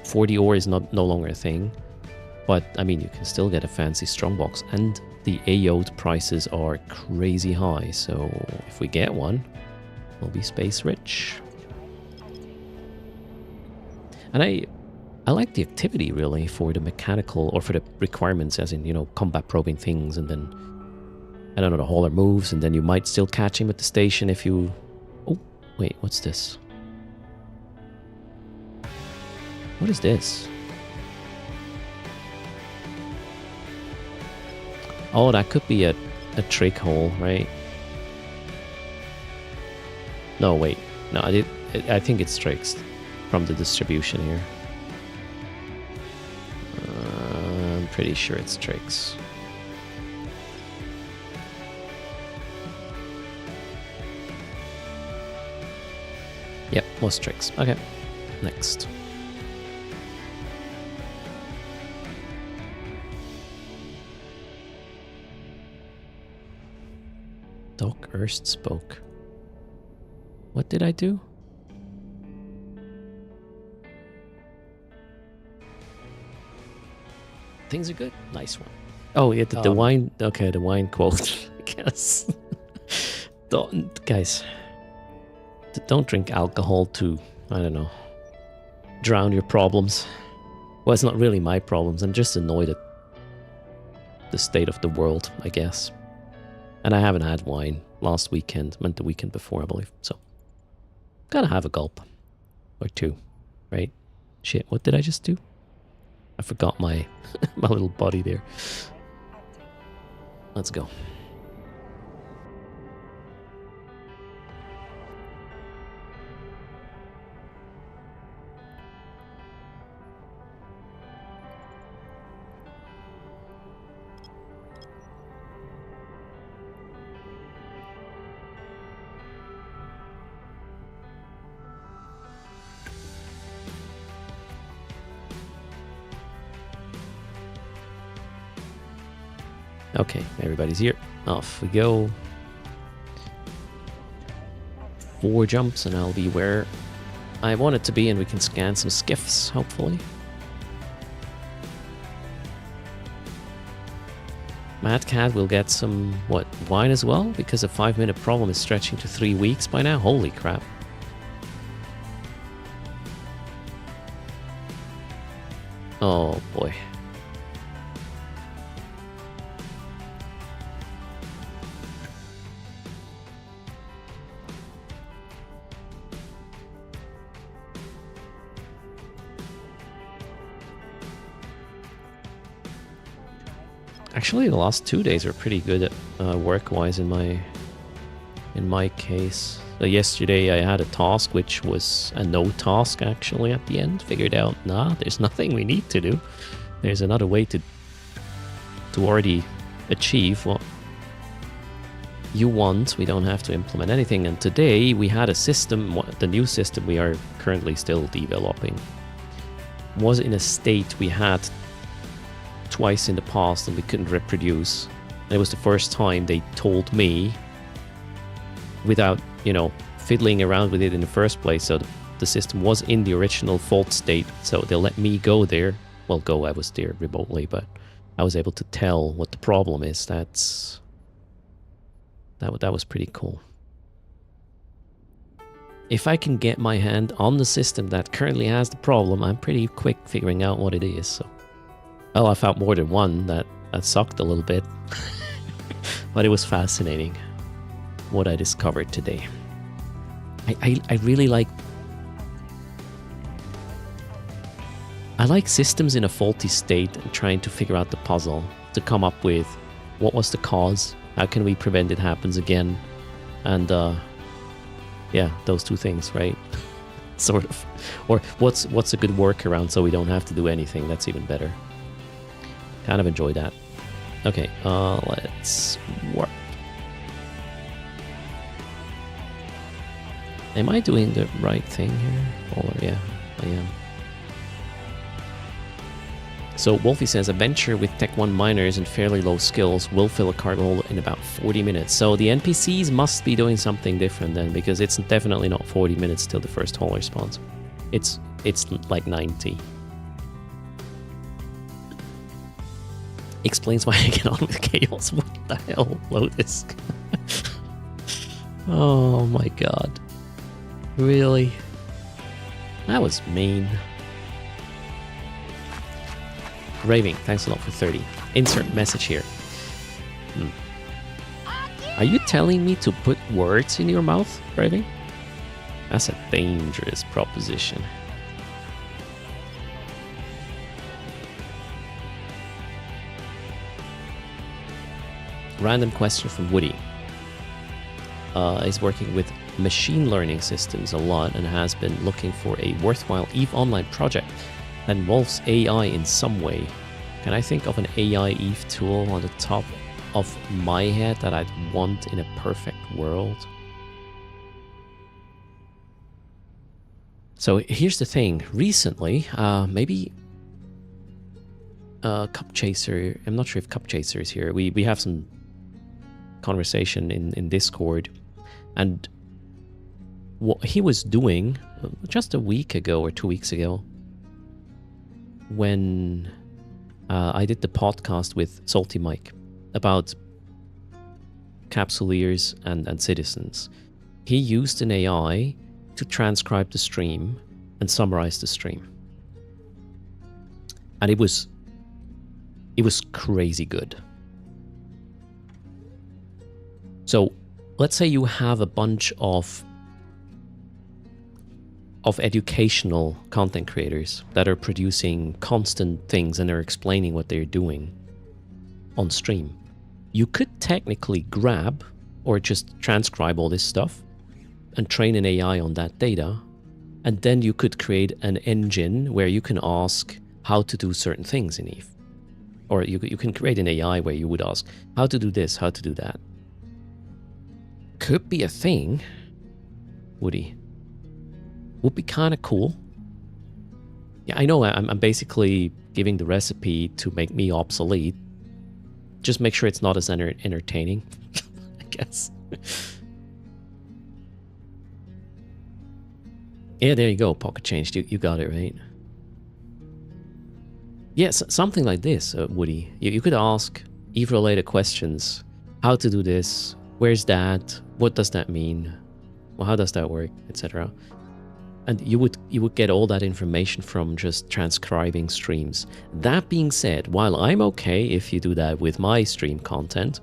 40 ore is no longer a thing. But, I mean, you can still get a fancy strongbox. And the AOD prices are crazy high. So, if we get one, we'll be space rich. And I like the activity, really, for the mechanical... Or for the requirements, as in, you know, combat probing things. And then, I don't know, the Hauler moves. And then you might still catch him at the station if you... Wait, what's this? What is this? Oh, that could be a trick hole, right? No, wait. No, I think it's tricks from the distribution here. I'm pretty sure it's tricks. Yep, most tricks. Okay, next. Doc Erst spoke. What did I do? Things are good. Nice one. Oh, yeah, the wine. Okay, the wine quote, I guess. Guys, don't drink alcohol to, I don't know, drown your problems. Well, it's not really my problems. I'm just annoyed at the state of the world, I guess. And I haven't had wine last weekend, meant the weekend before, I believe. So, gotta have a gulp. Or two, right? Shit, what did I just do? I forgot my, my little body there. Let's go. Okay, everybody's here. Off we go. 4 jumps and I'll be where I want it to be, and we can scan some skiffs, hopefully. Mad Cat will get some, what, wine as well? Because a 5-minute problem is stretching to 3 weeks by now? Holy crap. Oh boy. Actually, the last 2 days are pretty good at work-wise in my case. So yesterday I had a task which was a no task actually at the end. Figured out, nah, there's nothing we need to do. There's another way to already achieve what you want. We don't have to implement anything. And today we had a system, the new system we are currently still developing, was in a state we had twice in the past and we couldn't reproduce. And it was the first time they told me without, you know, fiddling around with it in the first place. So the system was in the original fault state, so they let me go there. Well, I was there remotely, but I was able to tell what the problem is. That was pretty cool. If I can get my hand on the system that currently has the problem, I'm pretty quick figuring out what it is. So, oh, I found more than one. That sucked a little bit, but it was fascinating what I discovered today. I really like systems in a faulty state and trying to figure out the puzzle to come up with what was the cause, how can we prevent it happens again, and yeah, those two things, right? Sort of. Or what's a good workaround so we don't have to do anything. That's even better. Kind of enjoy that. Okay, let's work. Am I doing the right thing here? Or yeah, I am. So Wolfie says, a venture with Tech 1 miners and fairly low skills will fill a cargo hold in about 40 minutes. So the NPCs must be doing something different then, because it's definitely not 40 minutes till the first hauler spawns. It's like 90. Explains why I get on with Chaos. What the hell, Lotus? Oh my god. Really? That was mean. Raving, thanks a lot for 30. Insert message here. Are you telling me to put words in your mouth, Raving? That's a dangerous proposition. Random question from Woody. Is working with machine learning systems a lot and has been looking for a worthwhile EVE Online project that involves AI in some way. Can I think of an AI EVE tool on the top of my head that I'd want in a perfect world? So here's the thing. Recently, maybe Cup Chaser, I'm not sure if Cup Chaser is here. We have some conversation in Discord, and what he was doing just a week ago or 2 weeks ago when I did the podcast with Salty Mike about capsuleers and citizens. He used an AI to transcribe the stream and summarize the stream. And it was crazy good. So let's say you have a bunch of educational content creators that are producing constant things and are explaining what they're doing on stream. You could technically grab or just transcribe all this stuff and train an AI on that data, and then you could create an engine where you can ask how to do certain things in EVE. Or you can create an AI where you would ask how to do this, how to do that. Could be a thing, Woody. Would be kind of cool. Yeah, I know I'm basically giving the recipe to make me obsolete. Just make sure it's not as entertaining, I guess. Yeah, there you go, pocket change. You got it, right? Yes, something like this, Woody. You could ask Eve-related questions. How to do this? Where's that? What does that mean? Well, how does that work? Etc. And you would get all that information from just transcribing streams. That being said, while I'm okay if you do that with my stream content,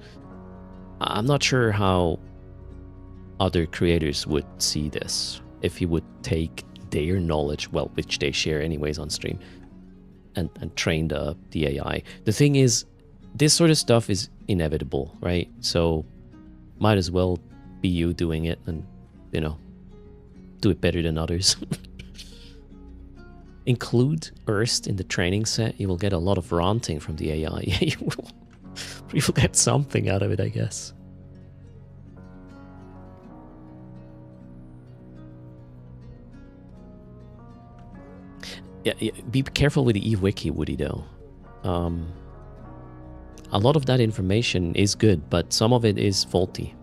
I'm not sure how other creators would see this. If you would take their knowledge, well, which they share anyways on stream, and train the AI. The thing is, this sort of stuff is inevitable, right? So might as well be you doing it and, you know, do it better than others. Include Erst in the training set. You will get a lot of ranting from the AI. Yeah, you will. You will get something out of it, I guess. Yeah, be careful with the Eve Wiki, Woody, though. A lot of that information is good, but some of it is faulty.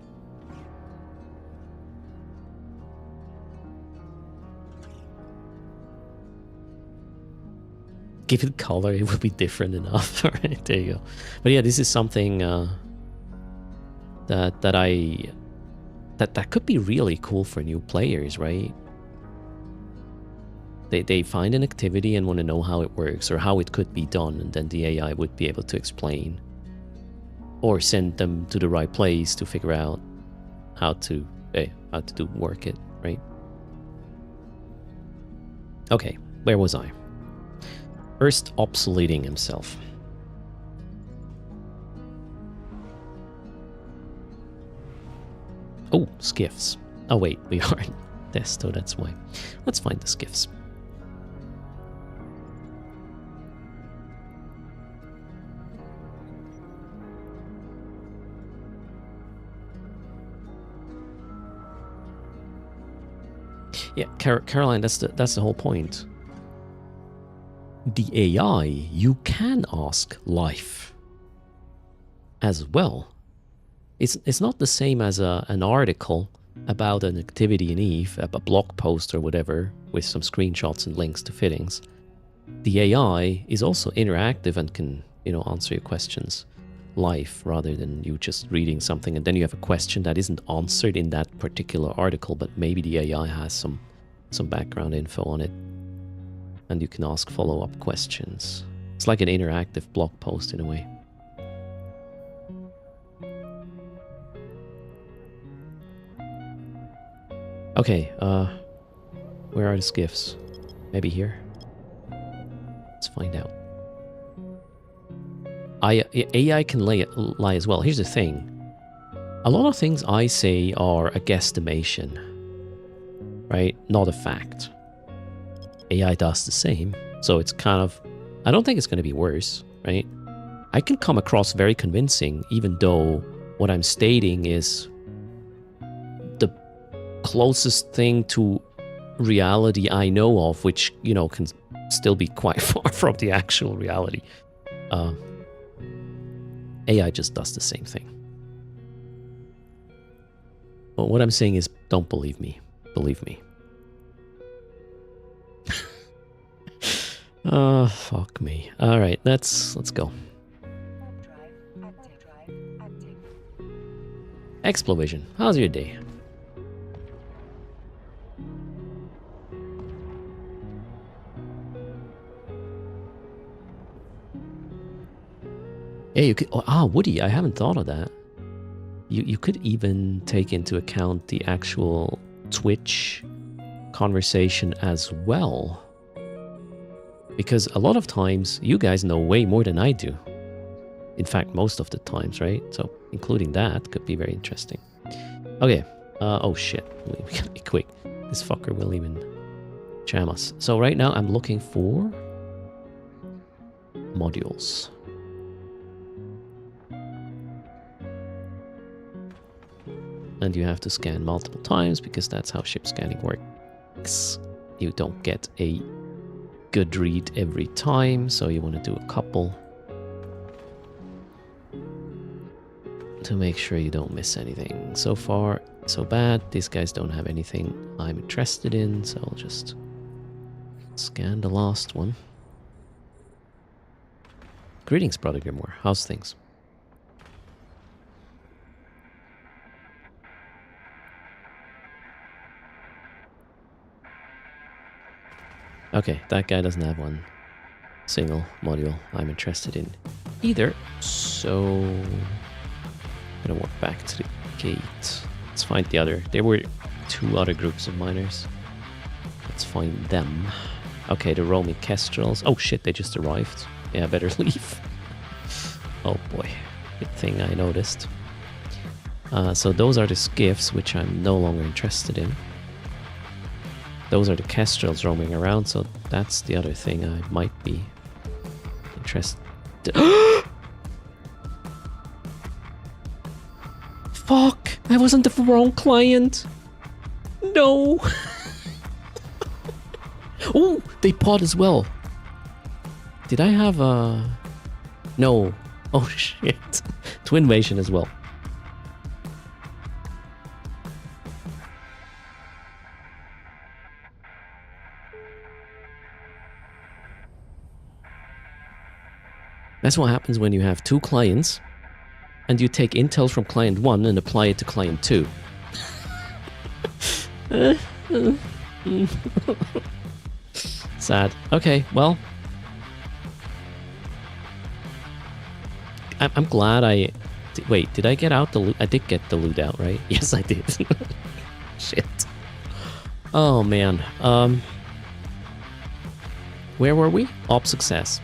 Give it color, it would be different enough. All right, there you go. But yeah, this is something that could be really cool for new players, right? They find an activity and want to know how it works or how it could be done, and then the AI would be able to explain or send them to the right place to figure out how to work it, right? Okay, where was I? First, obsoleting himself. Oh, skiffs. Oh wait, we are in Desto, that's why. Let's find the skiffs. Yeah, Caroline, that's the whole point. The AI, you can ask life as well. It's not the same as an article about an activity in Eve, a blog post or whatever, with some screenshots and links to fittings. The AI is also interactive and can, you know, answer your questions live rather than you just reading something and then you have a question that isn't answered in that particular article, but maybe the AI has some background info on it and you can ask follow-up questions. It's like an interactive blog post in a way. Okay, where are the skiffs? Maybe here? Let's find out. AI can lie as well. Here's the thing. A lot of things I say are a guesstimation, right? Not a fact. AI does the same, so it's kind of... I don't think it's going to be worse, right? I can come across very convincing, even though what I'm stating is the closest thing to reality I know of, which, you know, can still be quite far from the actual reality. AI just does the same thing. But what I'm saying is, don't believe me. Believe me. Oh, fuck me. All right, let's go. Explovision, how's your day? Yeah, you could... Oh, Woody, I haven't thought of that. You could even take into account the actual Twitch conversation as well. Because a lot of times, you guys know way more than I do. In fact, most of the times, right? So, including that could be very interesting. Okay. Oh, shit. We gotta be quick. This fucker will even jam us. So, right now, I'm looking for modules. And you have to scan multiple times because that's how ship scanning works. You don't get a good read every time, so you want to do a couple. to make sure you don't miss anything. So far, so bad. These guys don't have anything I'm interested in, so I'll just scan the last one. Greetings, Brother Grimoire. How's things? Okay, that guy doesn't have one single module I'm interested in either. So I'm gonna walk back to the gate. Let's find the other. There were 2 other groups of miners. Let's find them. Okay, the roaming kestrels. Oh shit, they just arrived. Yeah, I better leave. Oh boy, good thing I noticed. So those are the skiffs, which I'm no longer interested in. Those are the kestrels roaming around, so that's the other thing I might be interested. Fuck! I wasn't the wrong client. No. Oh, they pod as well. Did I have a? No. Oh shit. Twinvation as well. That's what happens when you have 2 clients and you take intel from client 1 and apply it to client 2. Sad. Okay, well. I'm glad I... Wait, did I get out the loot? I did get the loot out, right? Yes, I did. Shit. Oh, man. Where were we? Op success.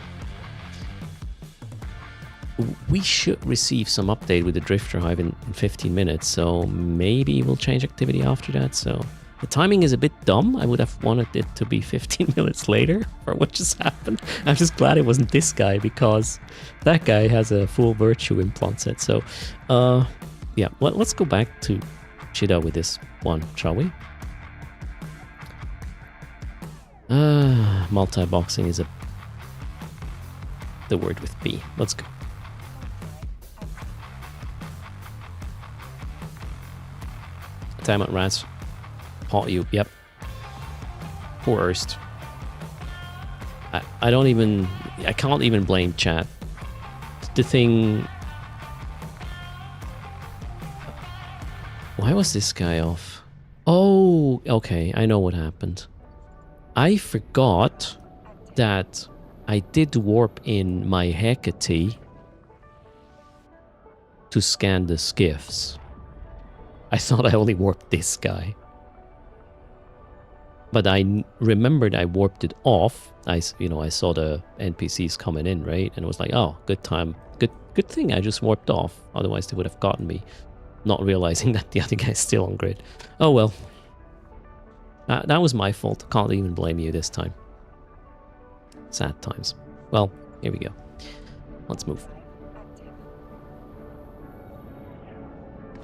We should receive some update with the Drifter Hive in 15 minutes, so maybe we'll change activity after that. So the timing is a bit dumb. I would have wanted it to be 15 minutes later for what just happened. I'm just glad it wasn't this guy, because that guy has a full virtue implant set. So yeah, well, let's go back to Chida with this one, shall we? Multi-boxing is the word with B. Let's go. Time at rats. Pot you. Yep. Poor Erst. I don't even... I can't even blame chat. The thing... Why was this guy off? Oh, okay. I know what happened. I forgot that I did warp in my Hecate to scan the skiffs. I thought I only warped this guy. But I remembered I warped it off. I saw the NPCs coming in, right? And it was like, oh, good time. Good thing I just warped off. Otherwise they would have gotten me. Not realizing that the other guy's still on grid. Oh well. That was my fault. Can't even blame you this time. Sad times. Well, here we go. Let's move.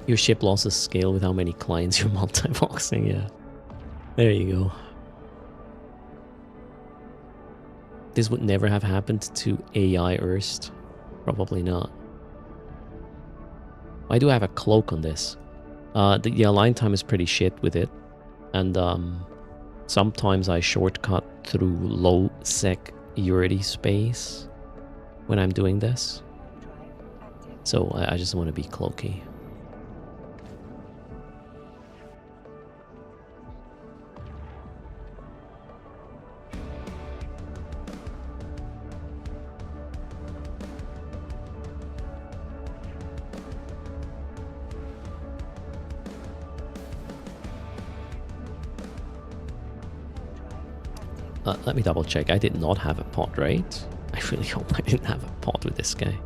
Your ship losses scale with how many clients you're multi-boxing, yeah. There you go. This would never have happened to AI Erst. Probably not. Why do I have a cloak on this? The align time is pretty shit with it. And sometimes I shortcut through low security space when I'm doing this. So I just want to be cloaky. Let me double check. I did not have a pod, right? I really hope I didn't have a pod with this guy.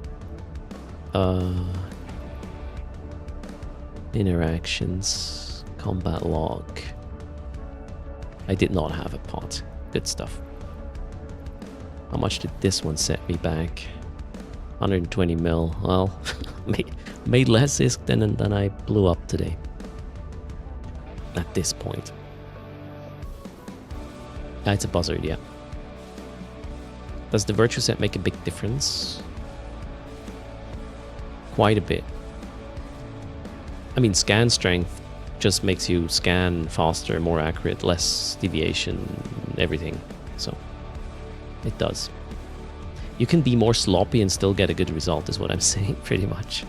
Interactions. Combat log. I did not have a pod. Good stuff. How much did this one set me back? 120 mil. Well, made less ISK than I blew up today. At this point. It's a buzzard, yeah. Does the virtue set make a big difference? Quite a bit. I mean, scan strength just makes you scan faster, more accurate, less deviation, everything. So it does. You can be more sloppy and still get a good result, is what I'm saying, pretty much.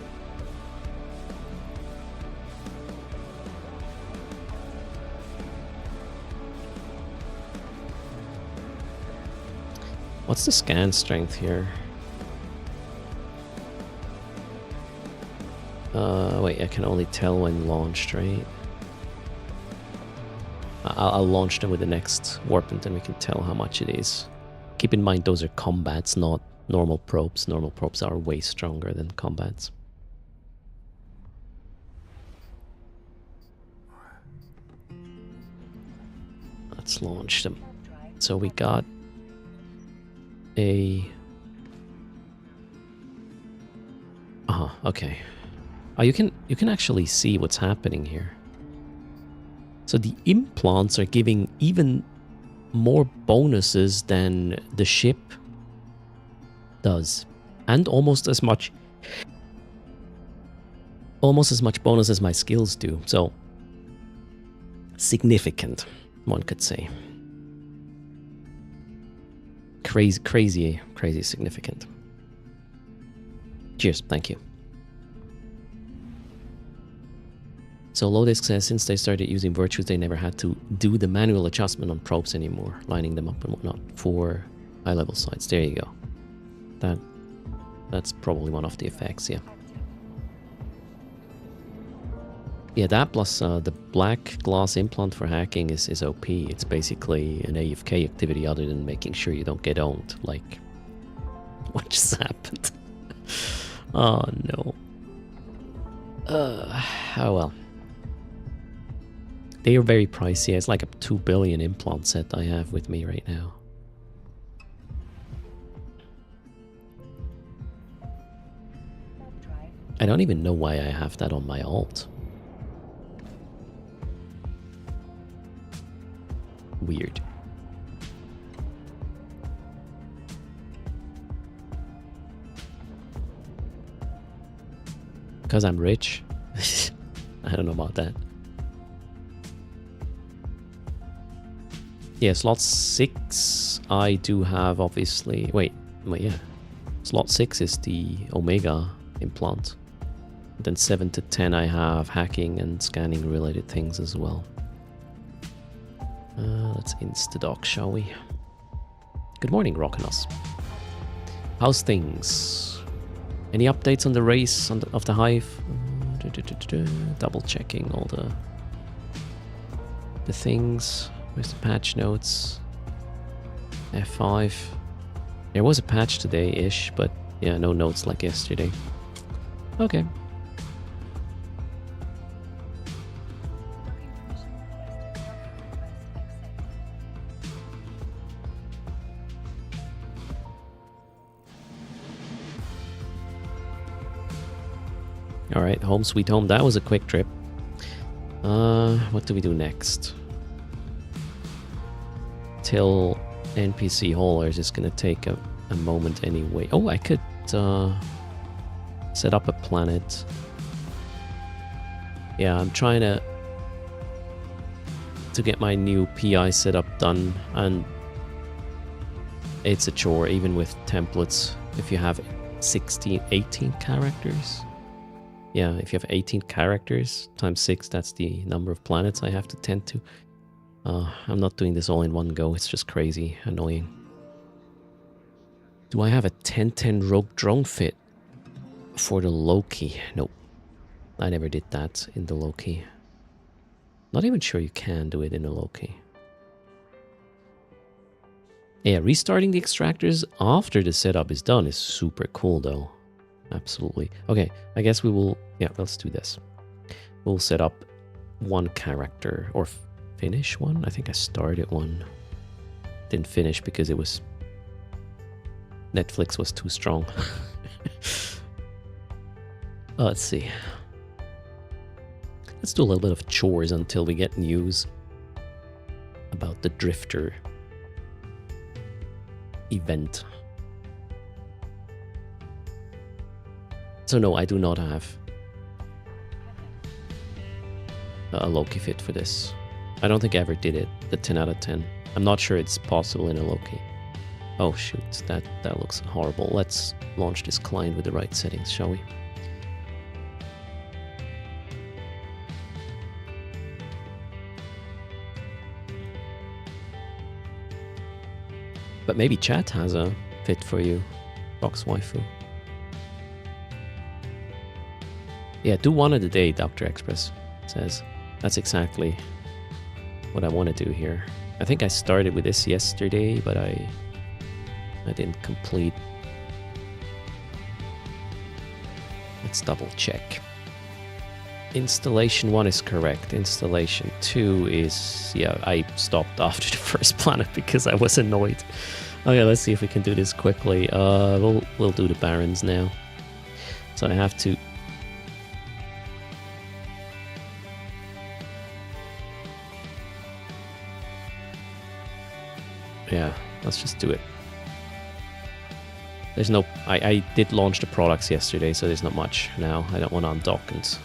What's the scan strength here? Wait, I can only tell when launched, right? I'll launch them with the next warp and then we can tell how much it is. Keep in mind those are combats, not normal probes. Normal probes are way stronger than combats. Let's launch them. So we got a... okay. Oh, you can actually see what's happening here. So the implants are giving even more bonuses than the ship does, and almost as much bonus as my skills do. So significant, one could say. Crazy significant. Cheers, thank you. So Lodisk says since they started using virtues, they never had to do the manual adjustment on probes anymore, lining them up and whatnot for high-level sites. There you go. That's probably one of the effects, yeah. Yeah, that plus the black glass implant for hacking is OP. It's basically an AFK activity other than making sure you don't get owned. Like, what just happened? Oh no. Oh well. They are very pricey. It's like a 2 billion implant set I have with me right now. I don't even know why I have that on my alt. Weird. Because I'm rich? I don't know about that. Yeah, slot 6 I do have obviously... Wait, yeah. Slot 6 is the Omega implant. Then 7 to 10 I have hacking and scanning related things as well. Let's insta-doc, shall we? Good morning, Rockanos. How's things? Any updates on the race of the Hive? Double checking all the things. Where's the patch notes? F5. There was a patch today-ish, but yeah, no notes like yesterday. Okay. Alright, home sweet home. That was a quick trip. What do we do next? Till NPC haulers is gonna take a moment anyway. Oh, I could set up a planet. Yeah, I'm trying to get my new PI setup done, and it's a chore even with templates. If you have 18 characters. Yeah, if you have 18 characters times 6, that's the number of planets I have to tend to. I'm not doing this all in one go, it's just crazy annoying. Do I have a 1010 rogue drone fit for the Loki? Nope. I never did that in the Loki. Not even sure you can do it in the Loki. Yeah, restarting the extractors after the setup is done is super cool though. Absolutely. Okay, I guess we will... Yeah, let's do this. We'll set up one character, or finish one. I think I started one. Didn't finish because it was... Netflix was too strong. Let's see. Let's do a little bit of chores until we get news about the Drifter event. So no, I do not have a Loki fit for this. I don't think I ever did it, the 10 out of 10. I'm not sure it's possible in a Loki. Oh shoot, that looks horrible. Let's launch this client with the right settings, shall we? But maybe chat has a fit for you, Fox Waifu. Yeah, do one of the day, Dr. Express says. That's exactly what I want to do here. I think I started with this yesterday, but I didn't complete. Let's double check. Installation 1 is correct. Installation 2 is... yeah, I stopped after the first planet because I was annoyed. Okay, let's see if we can do this quickly. We'll do the Barons now. So I have to... yeah, let's just do it. There's no... I did launch the products yesterday, so there's not much now. I don't want to undock and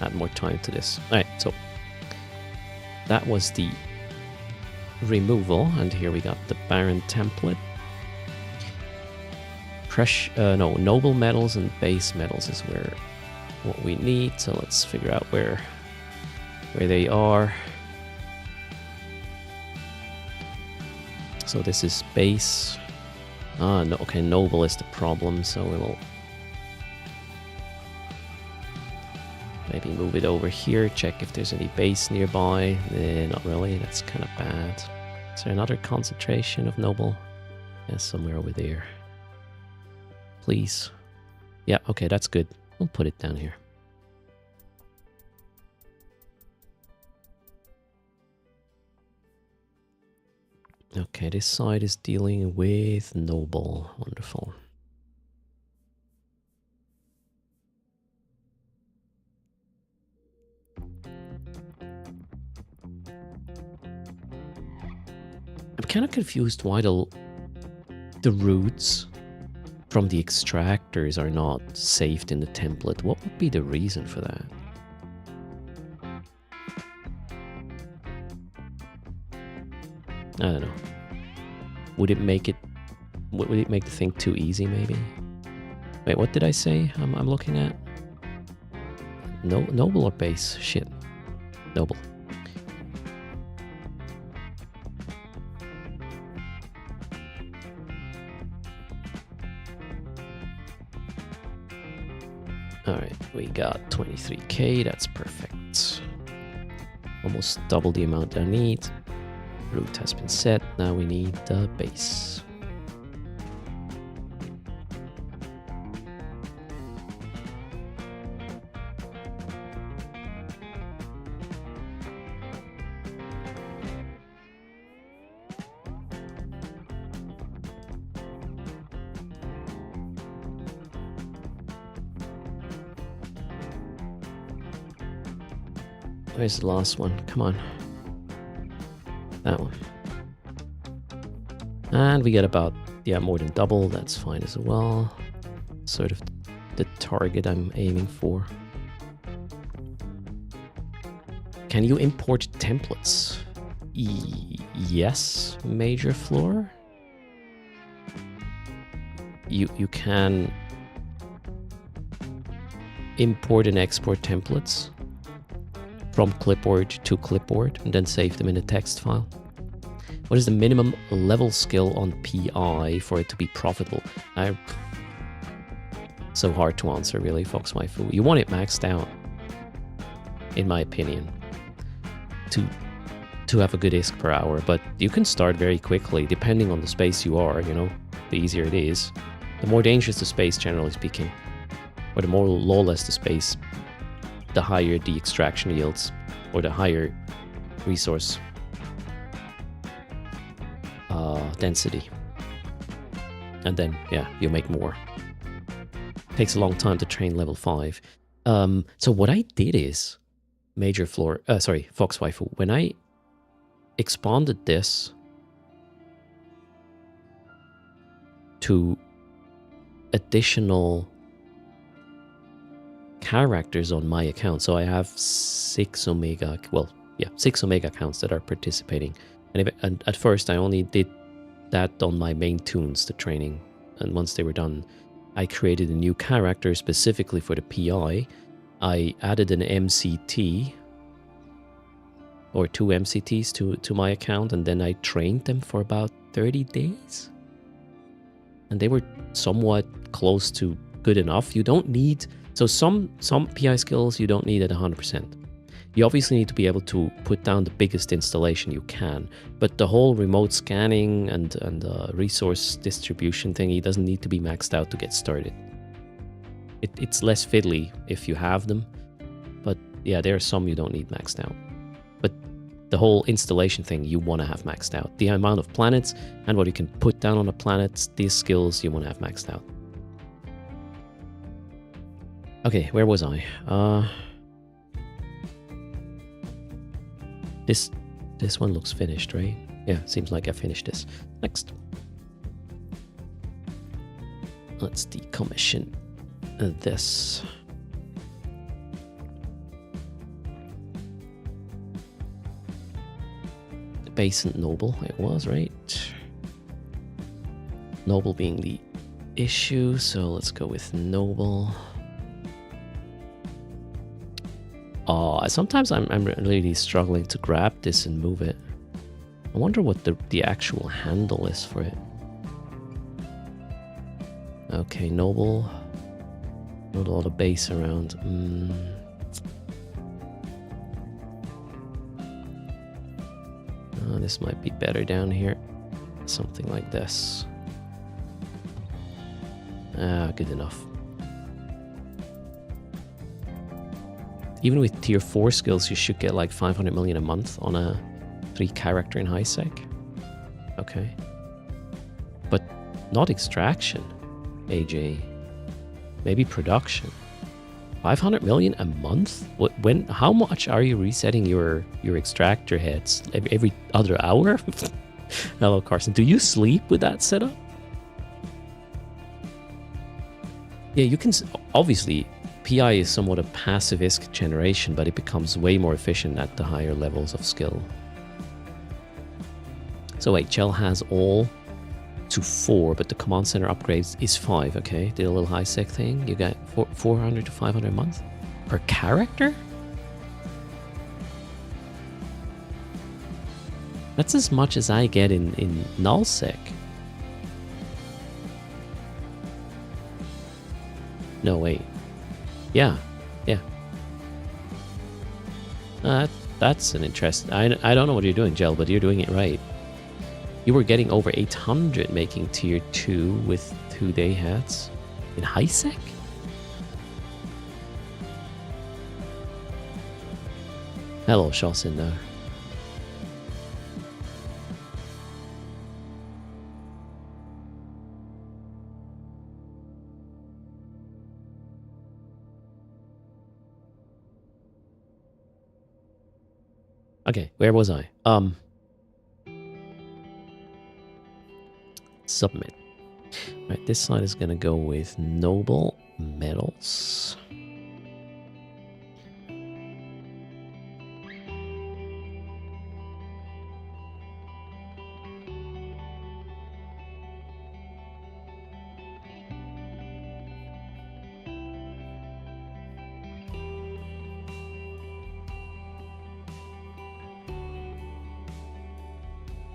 add more time to this. Alright, so that was the removal, and here we got the Baron template. Noble metals and base metals is what we need, so let's figure out where they are. So this is base. No, okay, noble is the problem, so we'll maybe move it over here, check if there's any base nearby. Not really, that's kind of bad. Is there another concentration of noble? Yeah, somewhere over there. Please. Yeah, okay, that's good. We'll put it down here. Okay, this side is dealing with noble. Wonderful. I'm kind of confused why the roots from the extractors are not saved in the template. What would be the reason for that? I don't know. Would it make the thing too easy, maybe? Wait, what did I say I'm looking at? No, noble or base? Shit. Noble. Alright, we got 23k, that's perfect. Almost double the amount I need. Root has been set, now we need the base. Where's the last one? Come on. That one. And we get about, yeah, more than double. That's fine as well. Sort of the target I'm aiming for. Can you import templates? Yes, Major Floor. You can import and export templates from clipboard to clipboard and then save them in a text file. What is the minimum level skill on PI for it to be profitable? So hard to answer, really, Fox Waifu. You want it maxed out, in my opinion, to have a good ISK per hour, but you can start very quickly, depending on the space you are, you know, the easier it is. The more dangerous the space, generally speaking, or the more lawless the space, the higher the extraction yields, or the higher resource density. And then, yeah, you make more. Takes a long time to train level 5. So what I did is, Fox Waifu, when I expanded this to additional characters on my account. So I have 6 Omega, well, yeah, 6 Omega accounts that are participating. And at first, I only did that on my main tunes, the training. And once they were done, I created a new character specifically for the PI. I added an MCT or 2 MCTs to my account, and then I trained them for about 30 days. And they were somewhat close to good enough. You don't need... So some PI skills you don't need at 100%. You obviously need to be able to put down the biggest installation you can, but the whole remote scanning and resource distribution thing, he doesn't need to be maxed out to get started. It's less fiddly if you have them, but yeah, there are some you don't need maxed out. But the whole installation thing you want to have maxed out. The amount of planets and what you can put down on the planets, these skills you want to have maxed out. Okay, where was I? This one looks finished, right? Yeah, seems like I finished this. Next. Let's decommission this. Base and Noble, it was, right? Noble being the issue, so let's go with Noble. Sometimes I'm really struggling to grab this and move it. I wonder what the actual handle is for it. Okay, Noble. Not a lot of base around. This might be better down here. Something like this. Good enough. Even with tier 4 skills, you should get like 500 million a month on a 3 character in high sec. Okay. But not extraction, AJ. Maybe production. 500 million a month? How much are you resetting your extractor heads? Every other hour? Hello, Carson. Do you sleep with that setup? Yeah, you can... Obviously, PI is somewhat a passive-isk generation, but it becomes way more efficient at the higher levels of skill. So wait, Gel has all to 4, but the command center upgrades is 5, okay? Did a little high sec thing. You got 400 to 500 a month per character? That's as much as I get in nullsec. No, wait. Yeah. That's an interest. I don't know what you're doing, Gel, but you're doing it right. You were getting over 800 making tier 2 with 2-day hats in high sec? Hello, Shawsinder. Okay, where was I? Submit. Right, this side is gonna go with noble metals.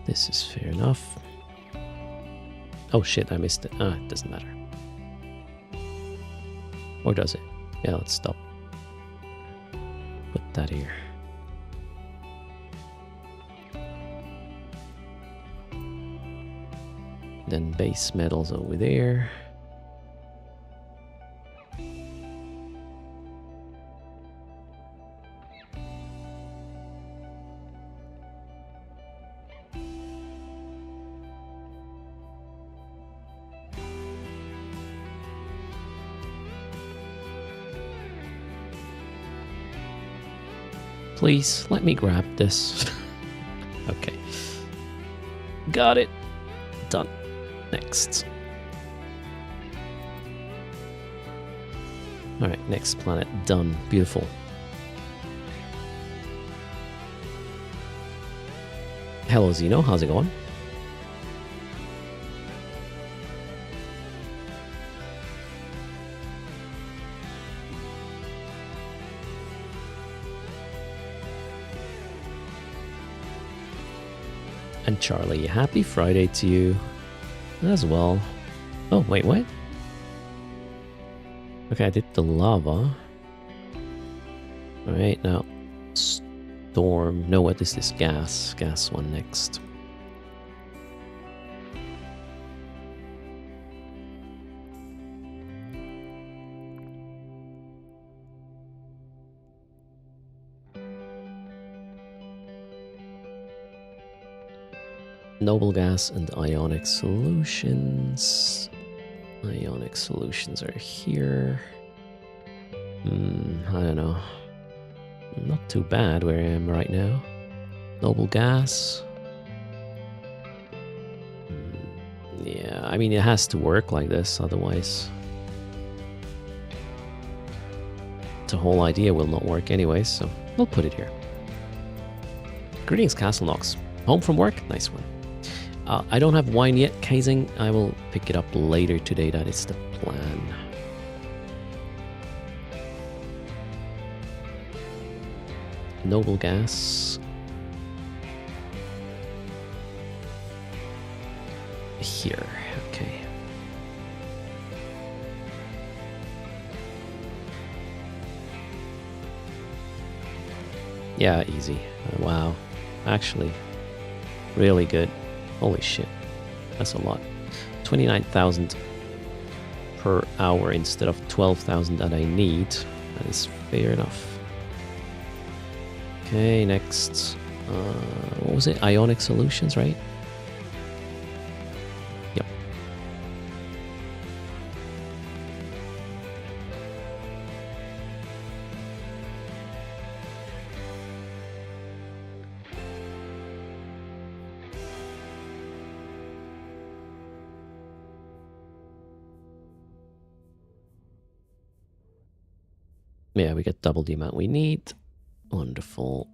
This is fair enough. Oh shit, I missed it. It doesn't matter. Or does it? Yeah, let's stop. Put that here. Then base metals over there. Please, let me grab this. Okay. Got it. Done. Next. Alright, next planet. Done. Beautiful. Hello, Zeno. How's it going? And Charlie, happy Friday to you as well. Oh, wait, what? Okay, I did the lava. Alright, now storm. No, what is this? Gas. Gas one next. Noble gas and ionic solutions. Ionic solutions are here. I don't know. Not too bad where I am right now. Noble gas. Yeah, I mean, it has to work like this, otherwise the whole idea will not work anyway, so we'll put it here. Greetings, Castle Knox. Home from work? Nice one. I don't have wine yet, Kazing. I will pick it up later today. That is the plan. Noble gas. Here, okay. Yeah, easy. Wow. Actually, really good. Holy shit. That's a lot. 29,000 per hour instead of 12,000 that I need. That is fair enough. Okay, next. What was it? Ionic solutions, right? Yep. Yeah, we get double the amount we need. Wonderful.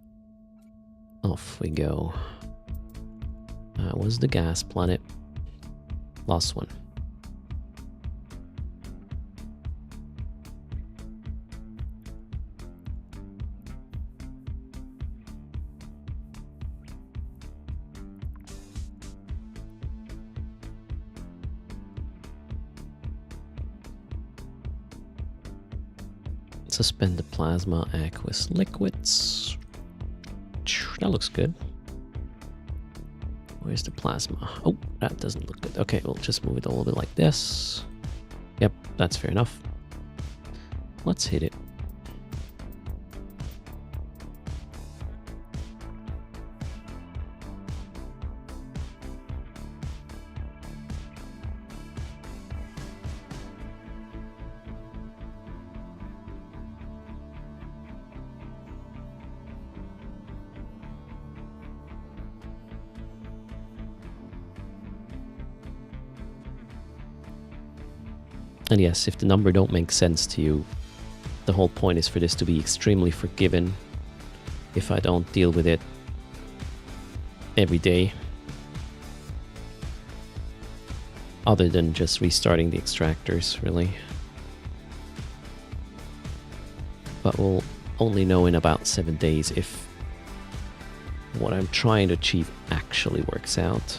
Off we go. That was the gas planet. Last one. Suspend the plasma aqueous liquids. That looks good. Where's the plasma? Oh, that doesn't look good. Okay, we'll just move it a little bit like this. Yep, that's fair enough. Let's hit it. And yes, if the number don't make sense to you, the whole point is for this to be extremely forgiven if I don't deal with it every day. Other than just restarting the extractors, really. But we'll only know in about 7 days if what I'm trying to achieve actually works out.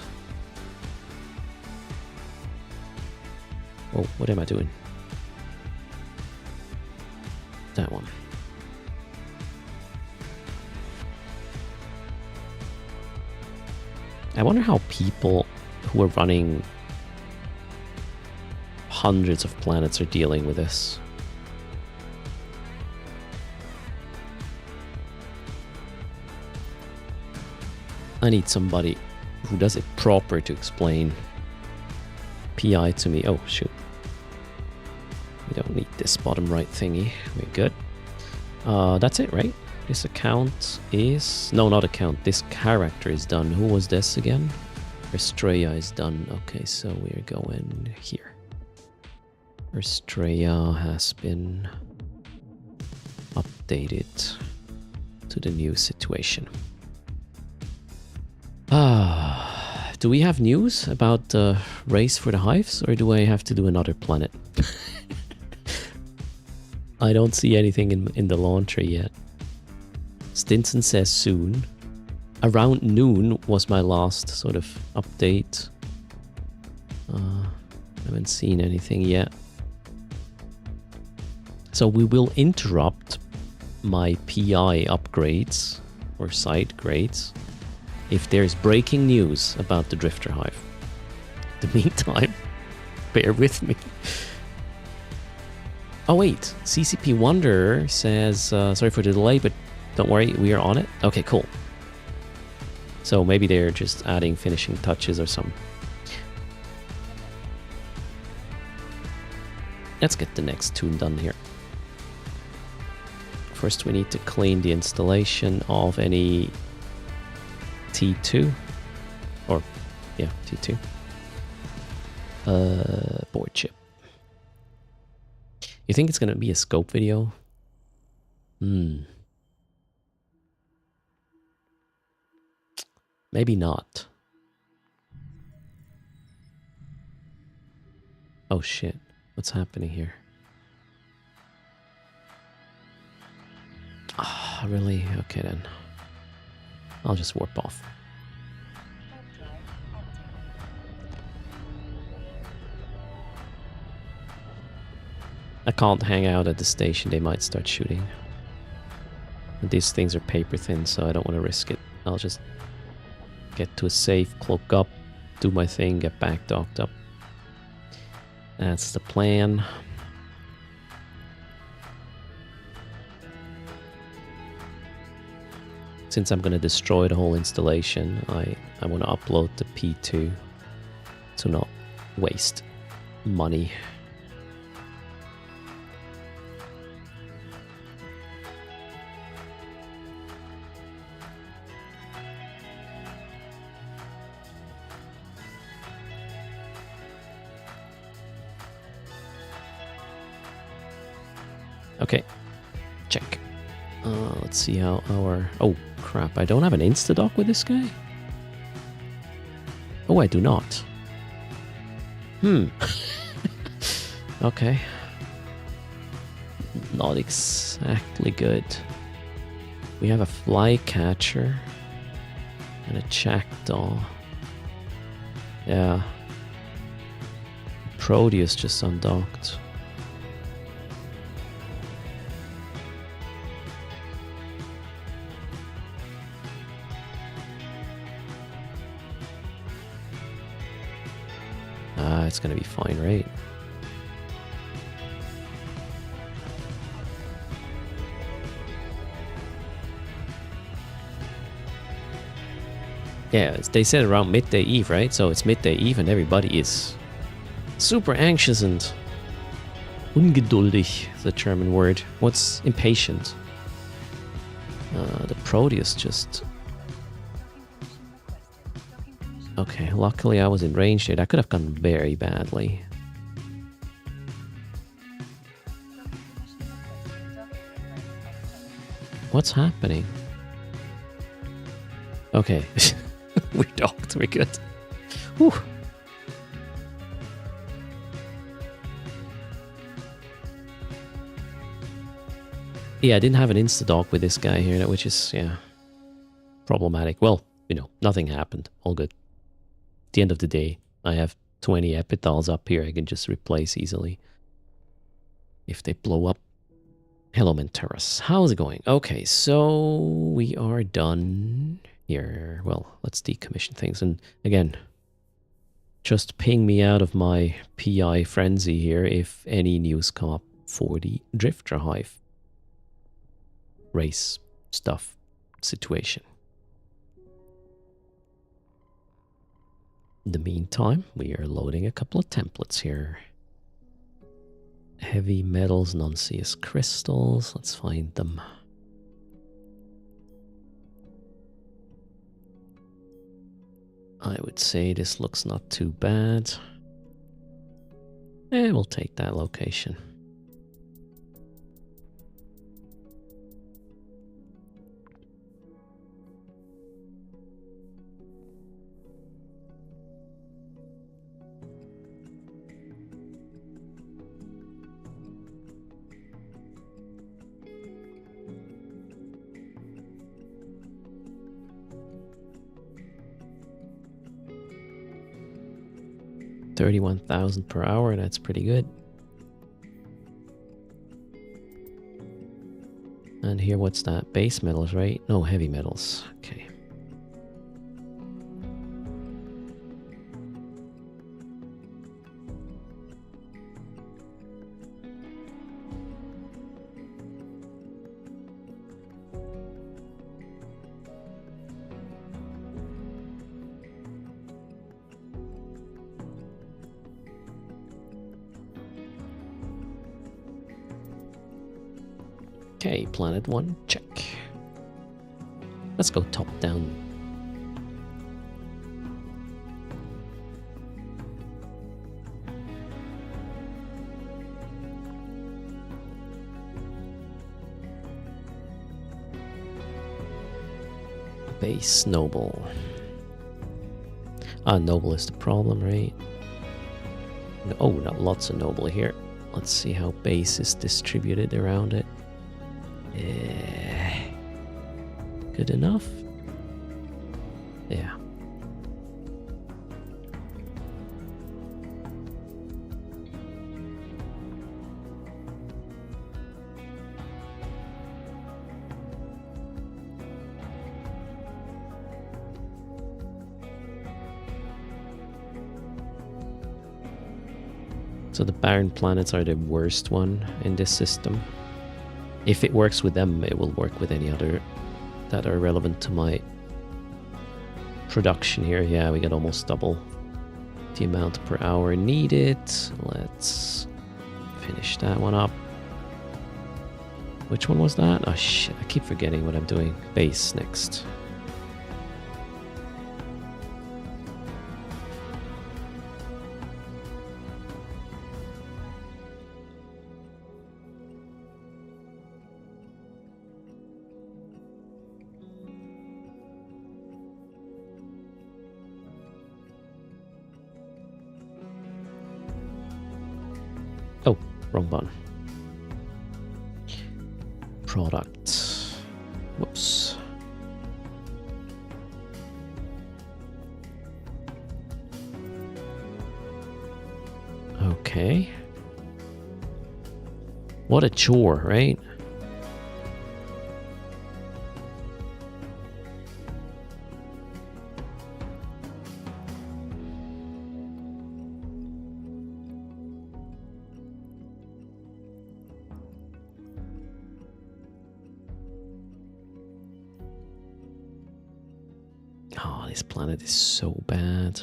Oh, what am I doing? That one. I wonder how people who are running hundreds of planets are dealing with this. I need somebody who does it proper to explain PI to me. Oh, shoot. We don't need this bottom right thingy. We're good. That's it, right? This account is... No, not account. This character is done. Who was this again? Estrella is done. Okay, so we're going here. Estrella has been updated to the new situation. Do we have news about the race for the hives, or do I have to do another planet? I don't see anything in the launcher yet. Stinson says soon. Around noon was my last sort of update. Haven't seen anything yet. So we will interrupt my PI upgrades or site grades if there's breaking news about the Drifter Hive. In the meantime, bear with me. Oh wait, CCP Wanderer says, sorry for the delay, but don't worry, we are on it. Okay, cool. So maybe they're just adding finishing touches or something. Let's get the next tune done here. First we need to clean the installation of any T2. Or, yeah, T2. Board chip. You think it's gonna be a scope video? Maybe not. Oh shit, what's happening here? Ah, really? Okay then. I'll just warp off. I can't hang out at the station, they might start shooting. And these things are paper thin, so I don't want to risk it. I'll just get to a safe, cloak up, do my thing, get back docked up. That's the plan. Since I'm going to destroy the whole installation, I want to upload the P2 to not waste money. Okay, check. Let's see how our... Oh, crap. I don't have an insta-dock with this guy? Oh, I do not. Okay. Not exactly good. We have a flycatcher and a jackdaw. Yeah. Proteus just undocked. It's gonna be fine, right? Yeah, they said around midday eve, right? So it's midday eve and everybody is super anxious and ungeduldig, the German word. What's impatient? The Proteus just... Okay, luckily I was in range there. That could have gone very badly. What's happening? Okay. We're docked. We're good. Whew. Yeah, I didn't have an insta-dock with this guy here, which is, yeah, problematic. Well, you know, nothing happened. All good. At the end of the day, I have 20 epitals up here I can just replace easily if they blow up. Hello, Menteras. How's it going? Okay, so we are done here. Well, let's decommission things. And again, just ping me out of my PI frenzy here if any news come up for the Drifter Hive race stuff situation. In the meantime, we are loading a couple of templates here. Heavy metals, non-CS crystals. Let's find them. I would say this looks not too bad. We'll take that location. 31,000 per hour, that's pretty good. And here, what's that? Base metals, right? No, heavy metals. Okay. Okay, planet 1, check. Let's go top down. Base noble. Ah, noble is the problem, right? No, oh, not lots of noble here. Let's see how base is distributed around it. Good enough? Yeah. So the barren planets are the worst one in this system. If it works with them, it will work with any other that are relevant to my production here. Yeah, we got almost double the amount per hour needed. Let's finish that one up. Which one was that? Oh shit, I keep forgetting what I'm doing. Base next. Oh, wrong button. Product. Whoops. Okay. What a chore, right? Oh, this planet is so bad.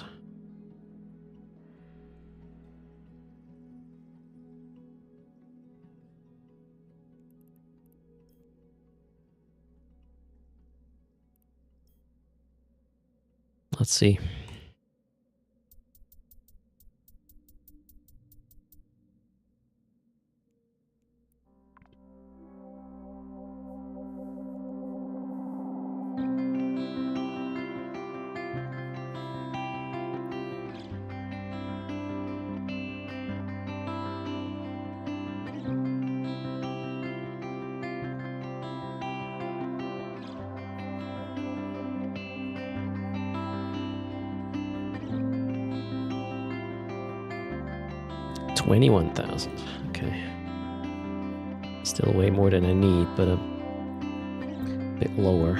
Let's see. $21,000. Okay. Still way more than I need, but a bit lower.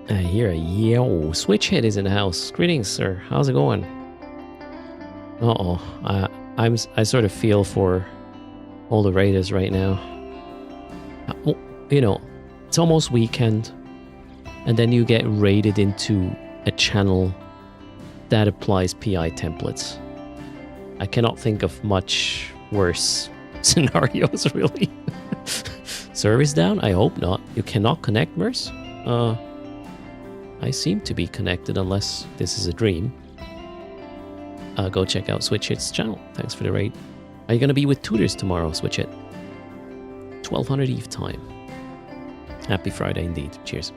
I hear a yell. Switch Hit is in the house. Greetings, sir. How's it going? Uh-oh. I sort of feel for all the raiders right now. You know, it's almost weekend, and then you get raided into a channel that applies PI templates. I cannot think of much worse scenarios, really. Service down? I hope not. You cannot connect, Merce? I seem to be connected unless this is a dream. Go check out Switch Hit's channel. Thanks for the raid. Are you going to be with tutors tomorrow, Switch Hit? 1200 Eve time. Happy Friday indeed. Cheers.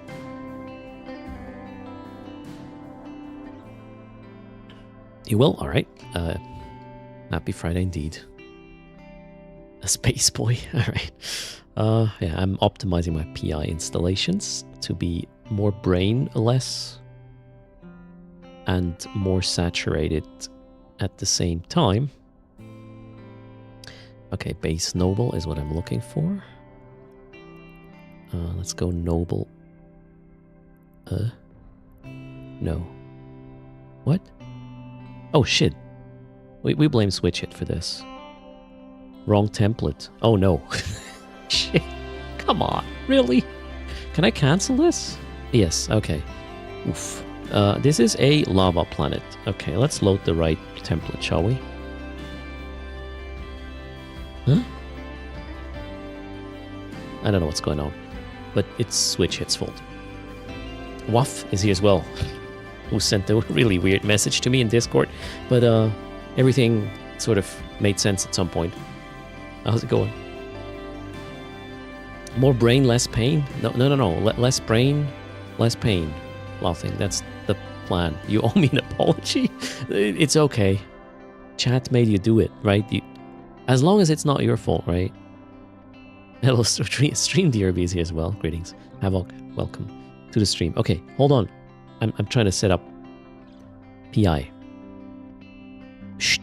You will? Alright. Happy Friday indeed. A space boy. Alright. Yeah, I'm optimizing my PI installations to be more brain-less and more saturated at the same time. Okay, base noble is what I'm looking for. Let's go noble. No. What? Oh shit. We blame Switch Hit for this. Wrong template. Oh no. Shit. Come on. Really? Can I cancel this? Yes, okay. Oof. This is a lava planet. Okay, let's load the right template, shall we? Huh? I don't know what's going on, but it's Switch Hit's fault. Waff is here as well, who sent a really weird message to me in Discord, but everything sort of made sense at some point. How's it going? More brain, less pain? No. Less brain, less pain. Laughing. That's the plan. You owe me an apology? It's okay. Chat made you do it, right? As long as it's not your fault, right? Hello, Stream DRB is here as well. Greetings. Havoc, welcome to the stream. Okay, hold on. I'm trying to set up PI. Shh.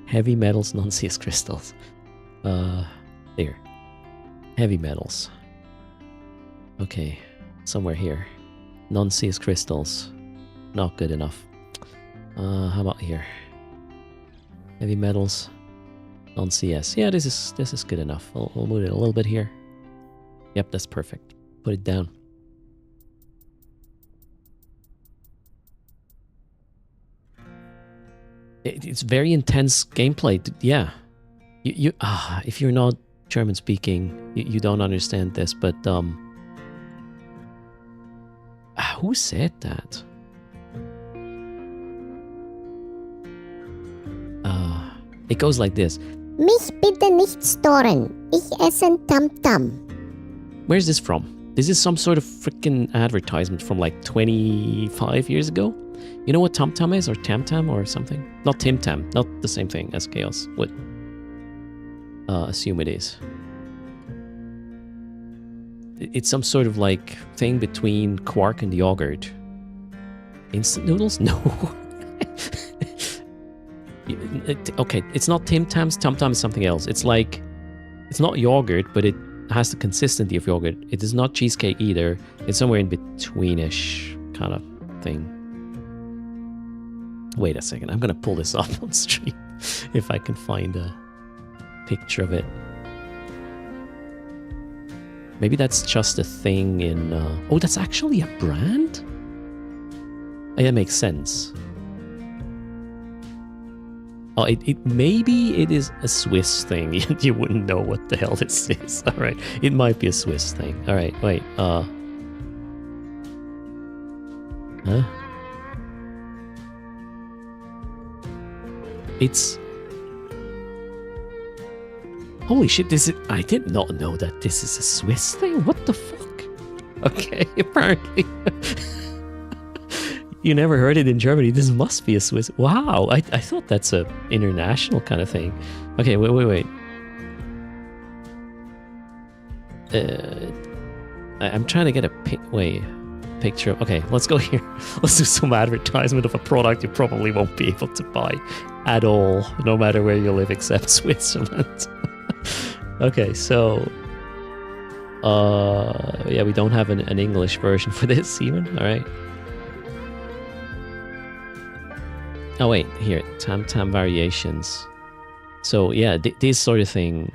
Heavy metals, non-CS crystals. There. Heavy metals. Okay, somewhere here. Non-CS crystals. Not good enough. How about here? Heavy metals. Non-CS. Yeah, this is good enough. We'll move it a little bit here. Yep, that's perfect. Put it down. It's very intense gameplay. Yeah. If you're not German speaking, you don't understand this, but who said that? It goes like this. Mich bitte nicht stören. Ich esse Tamtam. Where's this from? This is some sort of freaking advertisement from like 25 years ago. You know what Tamtam is, or Tamtam, or something? Not Tim Tam, not the same thing as Chaos would assume it is. It's some sort of like thing between quark and yogurt. Instant noodles? No. Okay, it's not Tim Tams. Tam Tam is something else. It's like, it's not yogurt, but it has the consistency of yogurt. It is not cheesecake either. It's somewhere in betweenish kind of thing. Wait a second, I'm gonna pull this up on stream if I can find a picture of it. Maybe that's just a thing in... oh, that's actually a brand? Oh, yeah, that makes sense. Oh, maybe it is a Swiss thing. You wouldn't know what the hell this is. All right, it might be a Swiss thing. All right, wait. Huh? It's... Holy shit, I did not know that this is a Swiss thing. What the fuck? Okay, apparently. You never heard it in Germany. This must be a Swiss. Wow, I thought that's a international kind of thing. Okay, wait. I'm trying to get a picture. Okay, let's go here. Let's do some advertisement of a product you probably won't be able to buy at all, no matter where you live except Switzerland. Okay, so yeah, we don't have an English version for this even. All right. Oh wait, here, Tam variations. So yeah, this sort of thing.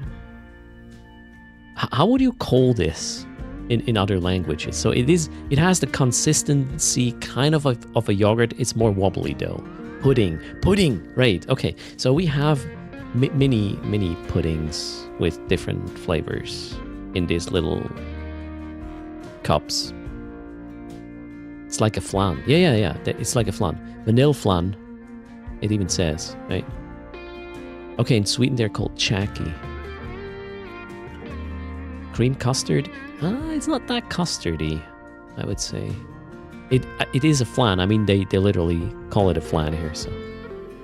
How would you call this in other languages? So it has the consistency kind of a yogurt. It's more wobbly though. Pudding, right? Okay, so we have mini puddings with different flavors in these little cups. It's like a flan. Yeah. It's like a flan. Vanilla flan. It even says, right? Okay, in Sweden they're called chacky. Cream custard? It's not that custardy, I would say. It is a flan. I mean, they literally call it a flan here, so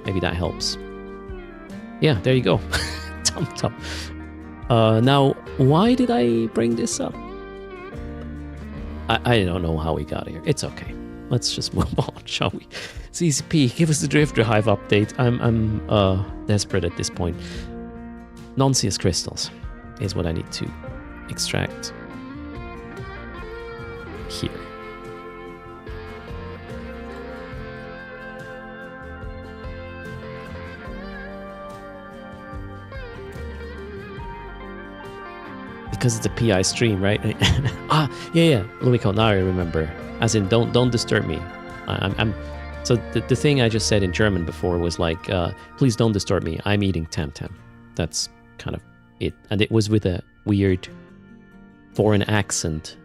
maybe that helps. Yeah, there you go. Tum tum. Now, why did I bring this up? I don't know how we got here. It's okay. Let's just move on, shall we? CCP, give us the Drifter Hive update. I'm desperate at this point. Nonsius crystals is what I need to extract here. Because it's a PI stream, right? Yeah. Lumiko, now I remember. As in, don't disturb me. So the thing I just said in German before was like, please don't disturb me. I'm eating Tam. That's kind of it. And it was with a weird foreign accent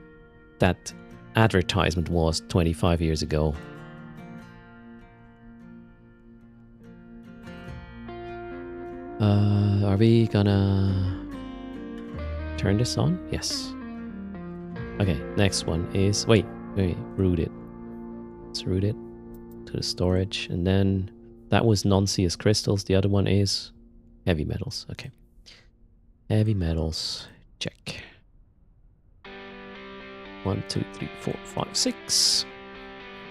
that advertisement was 25 years ago. Are we gonna turn this on? Yes. Okay, next one is... Wait, root it. Let's root it to the storage. And then that was nonsius crystals. The other one is heavy metals. Okay. Heavy metals. Check. 1, 2, 3, 4, 5, 6.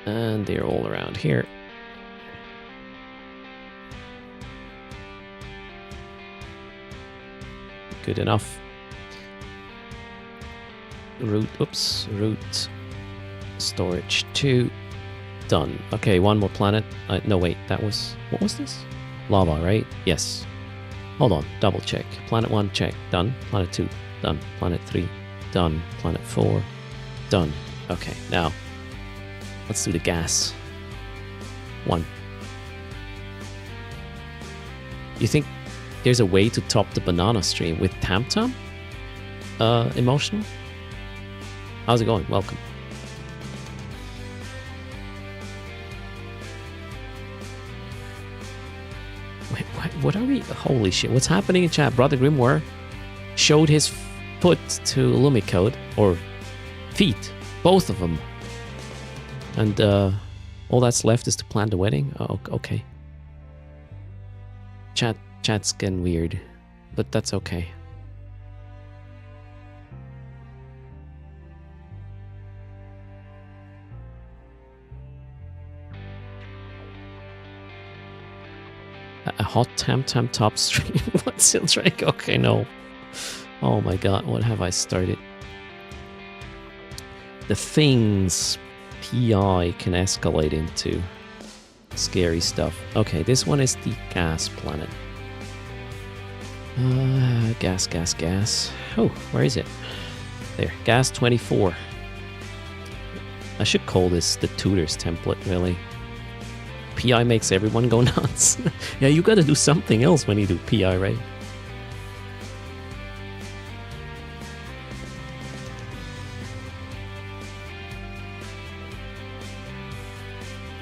And they're all around here. Good enough. Root, storage 2, done. Okay, one more planet. No, wait, that was... What was this? Lava, right? Yes. Hold on, double check. Planet 1, check, done. Planet 2, done. Planet 3, done. Planet 4, done. Okay, now, let's do the gas. 1. You think there's a way to top the banana stream with Tam? Emotional? How's it going? Welcome. Wait, what are we? Holy shit, what's happening in chat? Brother Grimoire showed his foot to Lumicode, or feet, both of them. And all that's left is to plan the wedding? Oh, okay. Chat's getting weird, but that's okay. A hot Tam top stream? What sounds right? Okay, no. Oh my god, what have I started? The things PI can escalate into scary stuff. Okay, this one is the gas planet. Gas. Oh, where is it? There, gas 24. I should call this the Tutors template, really. PI makes everyone go nuts. Yeah, you gotta do something else when you do PI, right?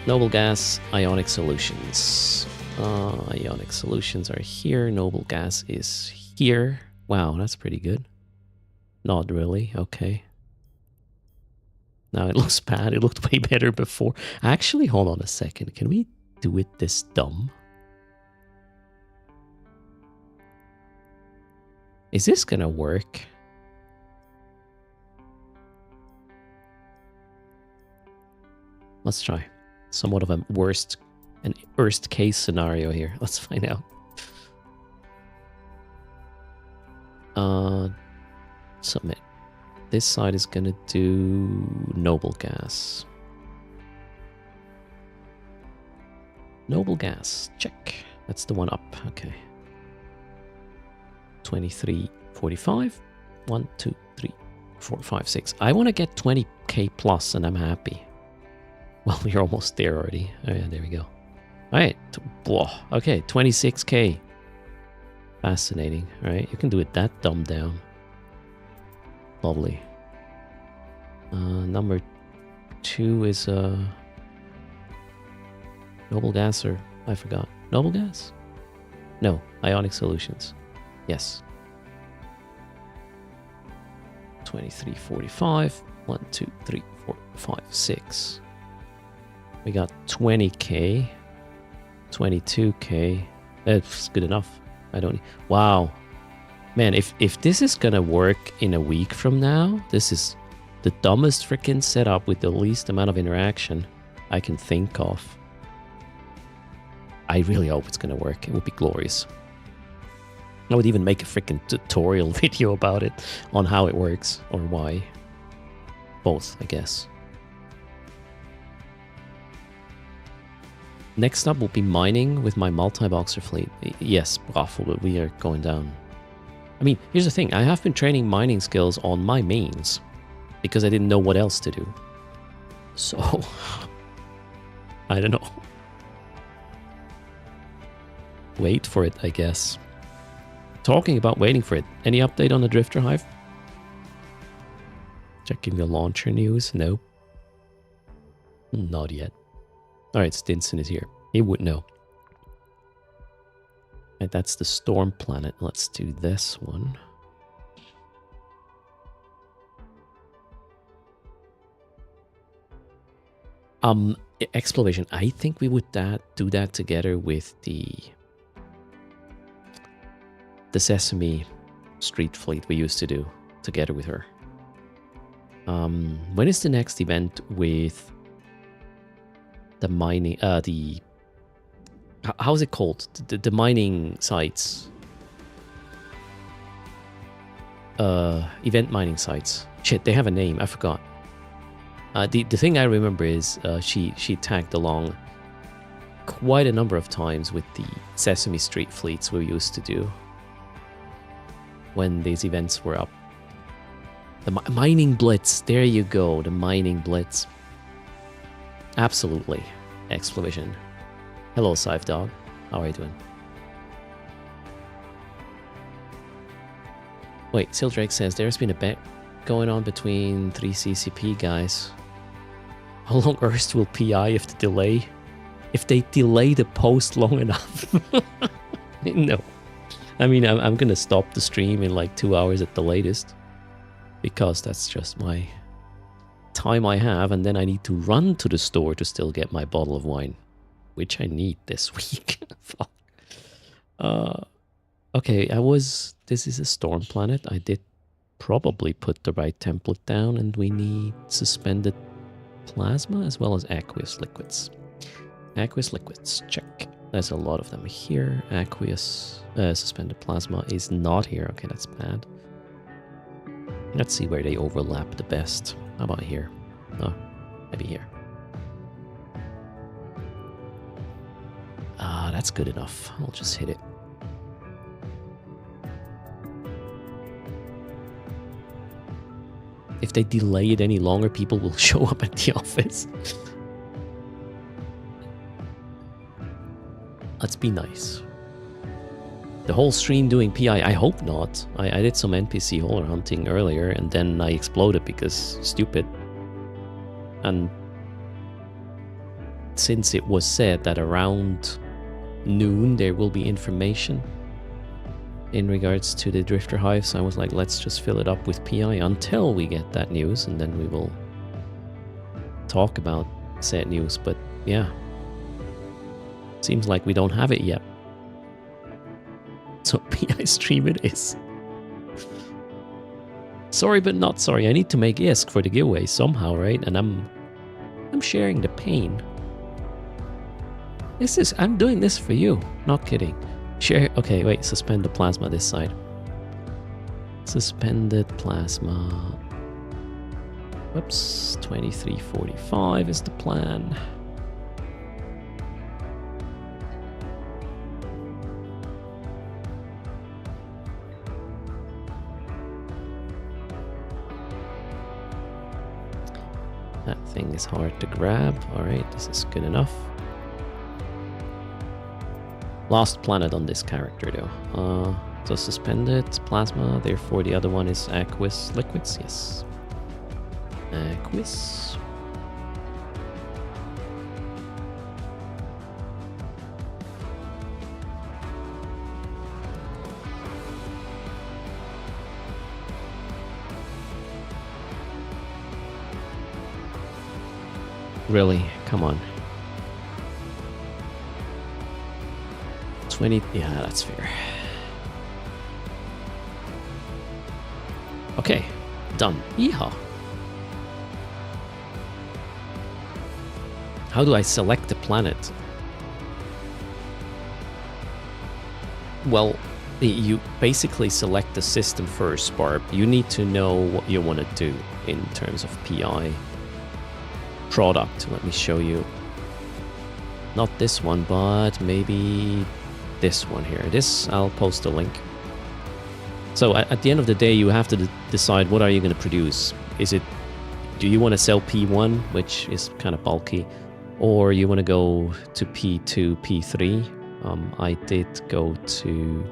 Noble gas, ionic solutions. Ionic solutions are here. Noble gas is here. Wow, that's pretty good. Not really. Okay. Now it looks bad. It looked way better before. Actually, hold on a second. Can we do it this dumb? Is this gonna work? Let's try. Somewhat of an worst case scenario here. Let's find out. Submit. This side is gonna do noble gas. Noble gas, check. That's the one up, okay. 2345. 1, 2, 3, 4, 5, 6. I want to get 20k plus and I'm happy. Well, you're almost there already. Oh yeah, there we go. Alright. Okay, 26k. Fascinating. Alright, you can do it that dumbed down. Lovely. Number 2 is noble gas, or I forgot. Noble gas? No, ionic solutions. Yes. 2345. 1, 2, 3, 4, 5, 6. We got 20k, 22k. That's good enough. I don't. Wow, man! If this is gonna work in a week from now, this is the dumbest freaking setup with the least amount of interaction I can think of. I really hope it's gonna work. It would be glorious. I would even make a freaking tutorial video about it on how it works or why. Both, I guess. Next up will be mining with my multi-boxer fleet. Yes, we are going down. I mean, here's the thing. I have been training mining skills on my mains because I didn't know what else to do. So, I don't know. Wait for it, I guess. Talking about waiting for it. Any update on the Drifter Hive? Checking the launcher news? No. Not yet. Alright, Stinson is here. He would know. Right, that's the storm planet. Let's do this one. Exploration. I think we would do that together with the Sesame Street fleet we used to do together with her. When is the next event with the mining, how's it called? The mining sites. Event mining sites. Shit, they have a name, I forgot. The thing I remember is she tagged along quite a number of times with the Sesame Street fleets we used to do when these events were up. The mining blitz, there you go, the mining blitz. Absolutely. Explosion. Hello, Scythe Dog. How are you doing? Wait, Sildrake says there's been a bet going on between 3 CCP guys. How long Earth will PI if they delay the post long enough? No. I mean, I'm gonna stop the stream in like 2 hours at the latest. Because that's just my time I have, and then I need to run to the store to still get my bottle of wine, which I need this week. Fuck. Okay, this is a storm planet. I did probably put the right template down, and we need suspended plasma as well as aqueous liquids. Aqueous liquids, check. There's a lot of them here. Aqueous suspended plasma is not here. Okay, that's bad. Let's see where they overlap the best. How about here? Oh, maybe here. That's good enough. I'll just hit it. If they delay it any longer, people will show up at the office. Let's be nice. The whole stream doing PI, I hope not. I did some NPC holer hunting earlier and then I exploded because stupid. And since it was said that around noon there will be information in regards to the Drifter Hives, I was like, let's just fill it up with PI until we get that news, and then we will talk about said news. But yeah, seems like we don't have it yet. So PI stream it is. Sorry but not sorry. I need to make ISK for the giveaway somehow, right? And I'm sharing the pain. I'm doing this for you. Not kidding. Share. Okay, wait. Suspend the plasma this side. Suspended plasma. Whoops. 2345 is the plan. That thing is hard to grab. Alright, this is good enough. Last planet on this character though. So suspended plasma, therefore the other one is aqueous liquids, yes. Aqueous. Really? Come on. 20. Yeah, that's fair. Okay, done. Yeehaw. How do I select the planet? Well, you basically select the system first, Barb. You need to know what you want to do in terms of PI. Product, let me show you. Not this one, but maybe this one here. This, I'll post a link. So at the end of the day, you have to decide what are you going to produce. Do you want to sell P1, which is kind of bulky, or you want to go to P2, P3? I did go to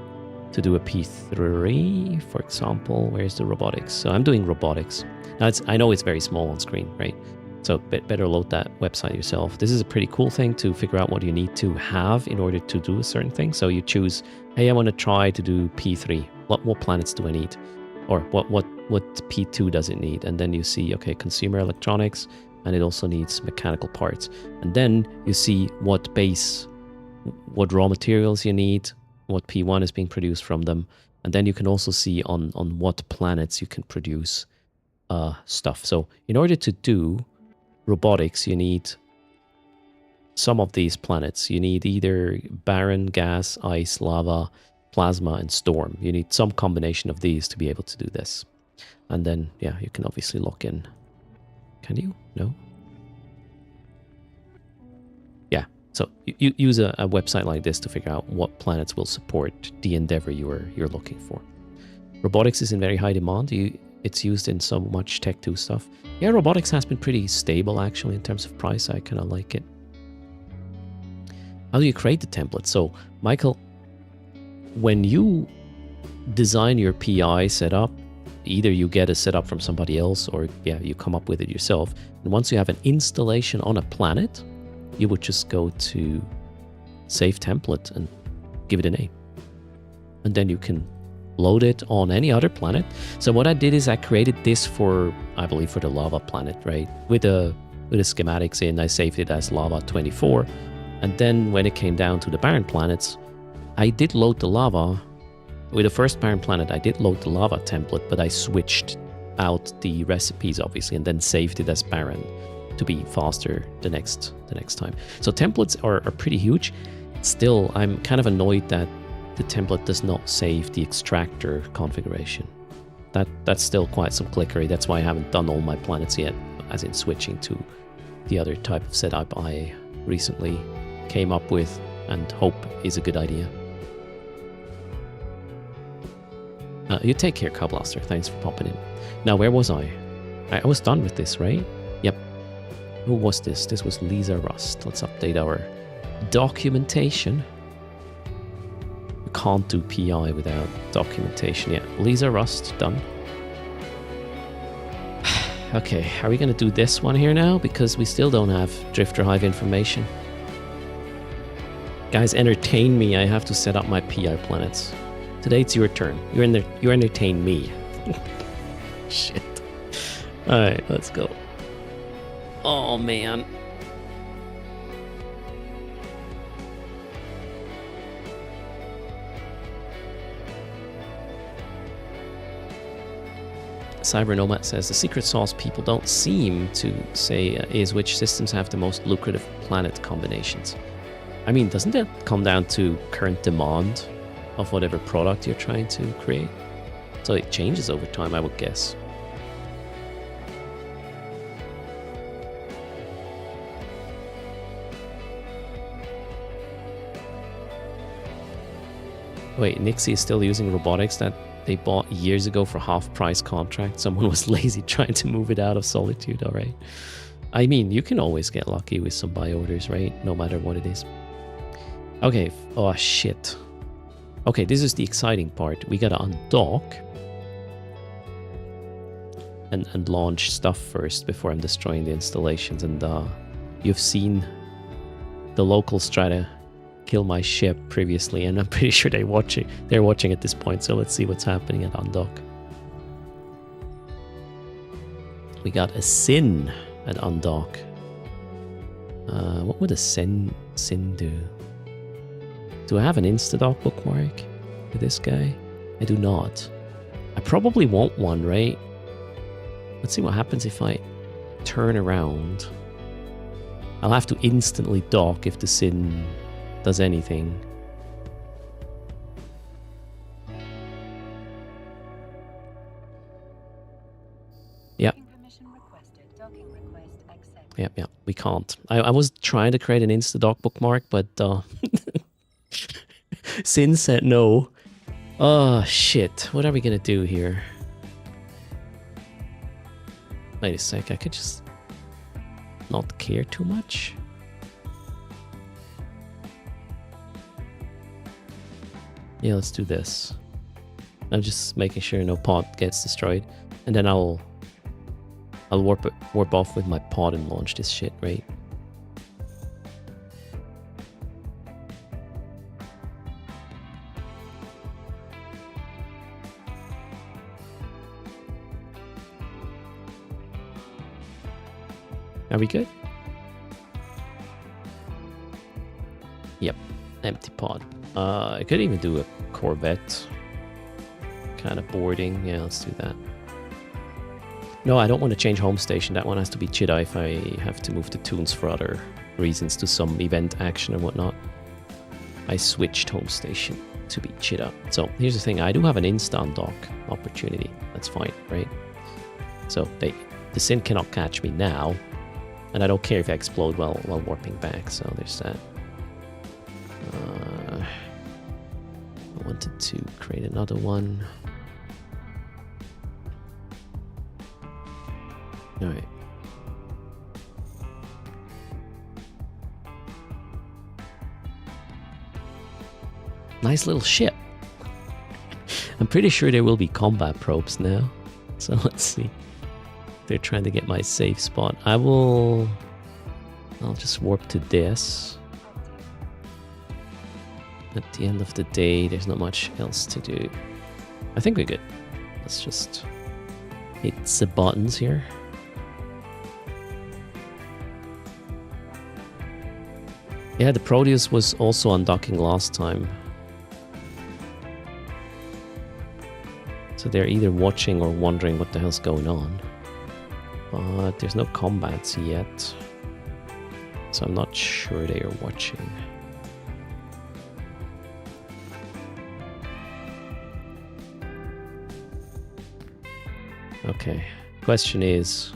do a P3, for example. Where's the robotics? So I'm doing robotics. Now I know it's very small on screen, right? So better load that website yourself. This is a pretty cool thing to figure out what you need to have in order to do a certain thing. So you choose, hey, I want to try to do P3. What planets do I need? Or what P2 does it need? And then you see, okay, consumer electronics, and it also needs mechanical parts. And then you see what raw materials you need, what P1 is being produced from them. And then you can also see on what planets you can produce stuff. So in order to do robotics, you need some of these planets. You need either barren, gas, ice, lava, plasma, and storm. You need some combination of these to be able to do this. And then, yeah, you can obviously lock in. Can you? No? Yeah. So you use a website like this to figure out what planets will support the endeavor you're looking for. Robotics is in very high demand. It's used in so much Tech 2 stuff. Yeah, robotics has been pretty stable actually in terms of price. I kind of like it. How do you create the template? So, Michael, when you design your PI setup, either you get a setup from somebody else or you come up with it yourself. And once you have an installation on a planet, you would just go to Save Template and give it a name. And then you can load it on any other planet. So what I did is I created this for, I believe, for the lava planet, right? With the schematics in, I saved it as lava 24. And then when it came down to the barren planets, I did load the lava. With the first barren planet, I did load the lava template, but I switched out the recipes, obviously, and then saved it as barren to be faster the next time. So templates are pretty huge. Still, I'm kind of annoyed that the template does not save the extractor configuration. That's still quite some clickery. That's why I haven't done all my planets yet, as in switching to the other type of setup I recently came up with and hope is a good idea. You take care, Coblaster. Thanks for popping in. Now, where was I? I was done with this, right? Yep. Who was this? This was Lisa Rust. Let's update our documentation. You can't do PI without documentation. Yeah, Lisa Rust, done. Okay, are we going to do this one here now? Because we still don't have Drifter Hive information. Guys, entertain me. I have to set up my PI planets. Today it's your turn. You entertain me. Shit. Alright, let's go. Oh, man. Cyber Nomad says the secret sauce people don't seem to say is which systems have the most lucrative planet combinations. I mean, doesn't that come down to current demand of whatever product you're trying to create? So it changes over time, I would guess. Wait, Nixie is still using robotics that they bought years ago for half-price contract. Someone was lazy trying to move it out of Solitude, all right? I mean, you can always get lucky with some buy orders, right? No matter what it is. Okay, oh shit. Okay, this is the exciting part. We gotta undock and launch stuff first before I'm destroying the installations. And you've seen the locals try to kill my ship previously, and I'm pretty sure they're watching at this point. So let's see what's happening at undock. We got a sin at undock. What would a sin do? Do I have an Instadoc bookmark for this guy? I do not. I probably want one, right? Let's see what happens if I turn around. I'll have to instantly dock if the sin does anything. Yep. Permission requested. Docking request accepted. Yep, we can't. I was trying to create an Instadoc bookmark, but Sin said no. Oh, shit. What are we gonna do here? Wait a sec, I could just not care too much. Yeah, let's do this. I'm just making sure no pod gets destroyed. And then I'll warp off with my pod and launch this shit, right? Are we good? Yep, empty pod. I could even do a Corvette kind of boarding. Yeah, let's do that. No, I don't want to change home station. That one has to be Chida if I have to move the tunes for other reasons, to some event action and whatnot. I switched home station to be Chida. So here's the thing, I do have an instant dock opportunity. That's fine, right? So the Sin cannot catch me now. And I don't care if I explode while warping back, so there's that. I wanted to create another one. Alright. Nice little ship. I'm pretty sure there will be combat probes now. So let's see. They're trying to get my safe spot. I'll just warp to this. At the end of the day, there's not much else to do. I think we're good. Let's just hit the buttons here. Yeah, the Proteus was also undocking last time. So they're either watching or wondering what the hell's going on. But there's no combats yet. So I'm not sure they are watching. Okay. Question is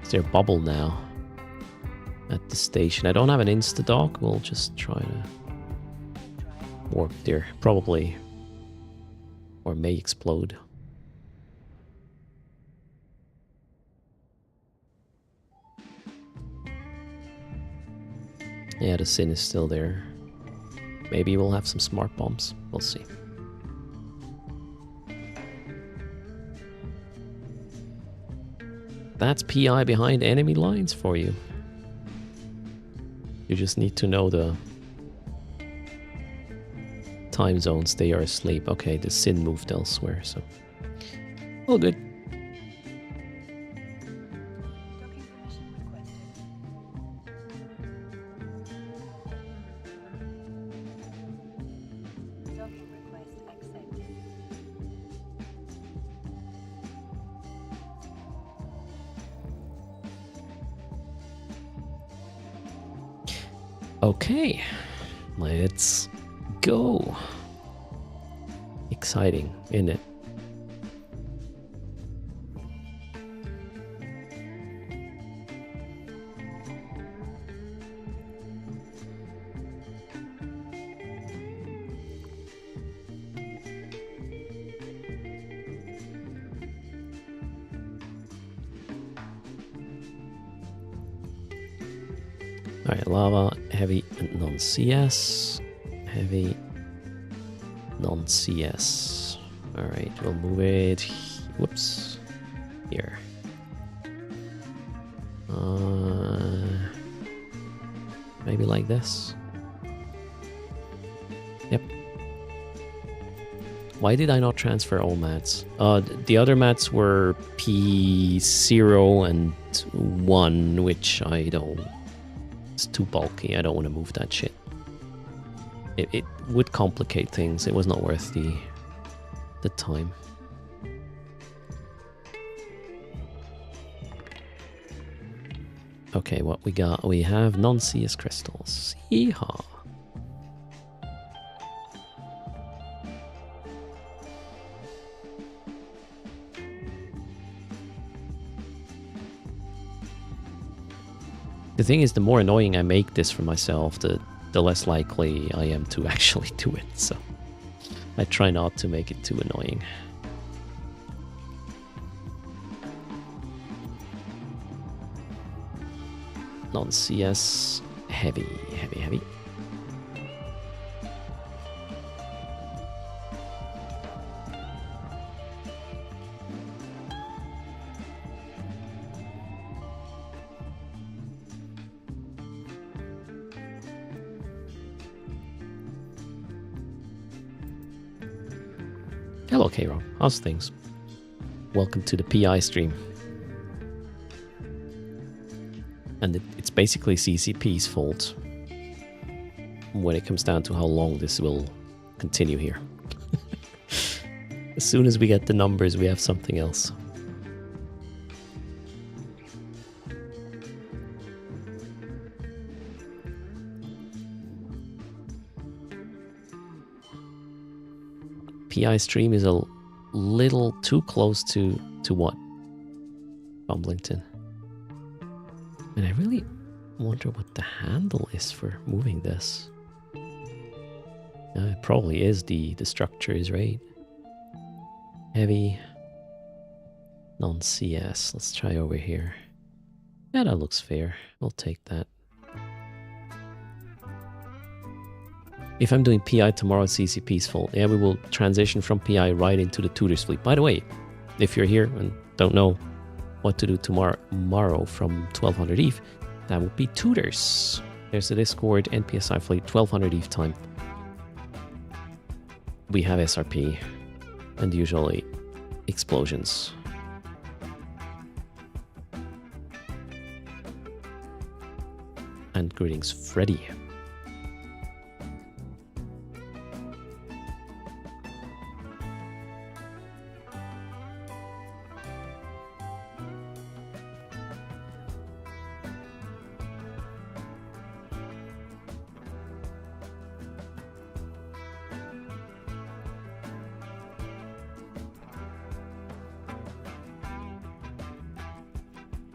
there a bubble now at the station? I don't have an Instadock. We'll just try to warp there. Probably. Or may explode. Yeah, the Sin is still there. Maybe we'll have some smart bombs. We'll see. That's PI behind enemy lines for you. You just need to know the time zones they are asleep. Okay, the Sin moved elsewhere, so all good. Docking request accepted. Okay, let's go. Exciting, isn't it? Alright, lava, heavy, non-CS. Heavy, non-CS. Alright, we'll move it. Whoops. Here. Maybe like this. Yep. Why did I not transfer all mats? The other mats were P0 and 1, which I don't It's too bulky. I don't want to move that shit. It would complicate things. It was not worth the time. Okay, what we got? We have non-CS crystals. Yeehaw. The thing is, the more annoying I make this for myself, the less likely I am to actually do it. So I try not to make it too annoying. Non-CS, heavy. Hello, K-Rob. How's things? Welcome to the PI stream. And it's basically CCP's fault when it comes down to how long this will continue here. As soon as we get the numbers, we have something else. PI stream is a little too close to what? Bumblington. And I really wonder what the handle is for moving this. It probably is the structure is right. Heavy. Non-CS. Let's try over here. Yeah, that looks fair. We'll take that. If I'm doing PI tomorrow, it's CCP's fault. Yeah, we will transition from PI right into the tutors fleet. By the way, if you're here and don't know what to do tomorrow from 1200 EVE, that would be tutors. There's the Discord, NPSI fleet, 1200 EVE time. We have SRP and usually explosions. And greetings, Freddy.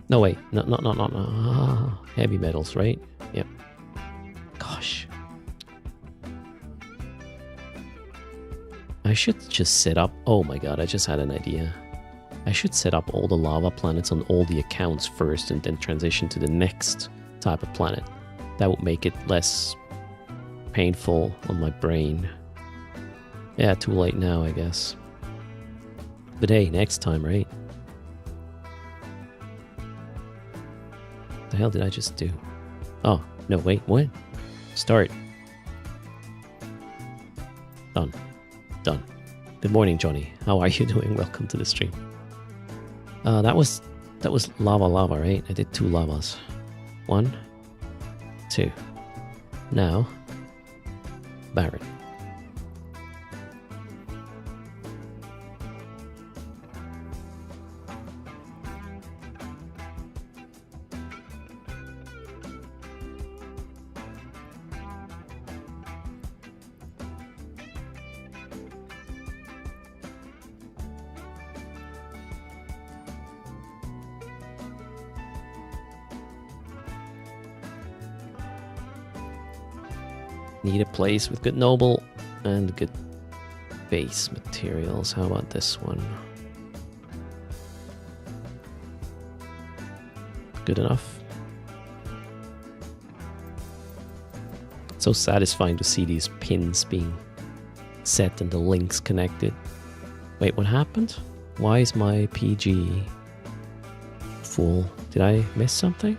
No, wait. No. Heavy metals, right? Yep. Gosh. I should just set up... Oh my god, I just had an idea. I should set up all the lava planets on all the accounts first and then transition to the next type of planet. That would make it less painful on my brain. Yeah, too late now, I guess. But hey, next time, right? What the hell did I just do? Oh, no, wait, what? Start. Done. Good morning, Johnny. How are you doing? Welcome to the stream. That was lava, right? I did 2 lavas. 1, 2. Now, Barret. Need a place with good noble and good base materials. How about this one? Good enough. It's so satisfying to see these pins being set and the links connected. Wait, what happened? Why is my PG full? Did I miss something?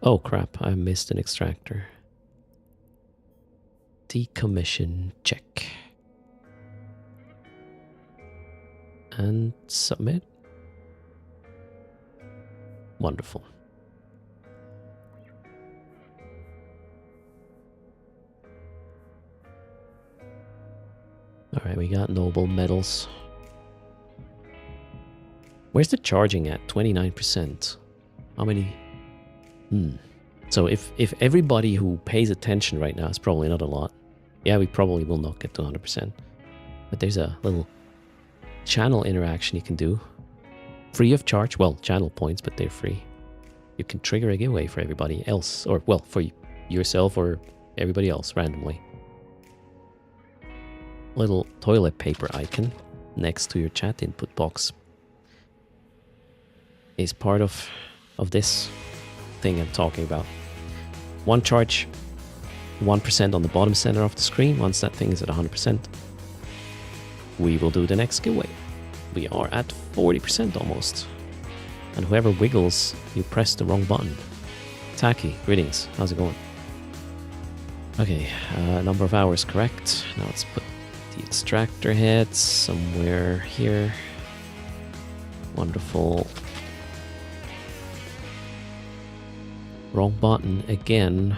Oh crap, I missed an extractor. Decommission, check. And submit. Wonderful. we got noble metals. Where's the charging at? 29%. How many? So if everybody who pays attention right now, it's probably not a lot. Yeah, we probably will not get to 100%. But there's a little channel interaction you can do. Free of charge. Well, channel points, but they're free. You can trigger a giveaway for everybody else. Or, well, for yourself or everybody else randomly. Little toilet paper icon next to your chat input box is part of this thing I'm talking about. One charge, 1% on the bottom center of the screen. Once that thing is at 100%, we will do the next giveaway. We are at 40% almost. And whoever wiggles, you press the wrong button. Tacky, greetings. How's it going? Okay, number of hours correct. Now let's put the extractor heads somewhere here. Wonderful. Wrong button again.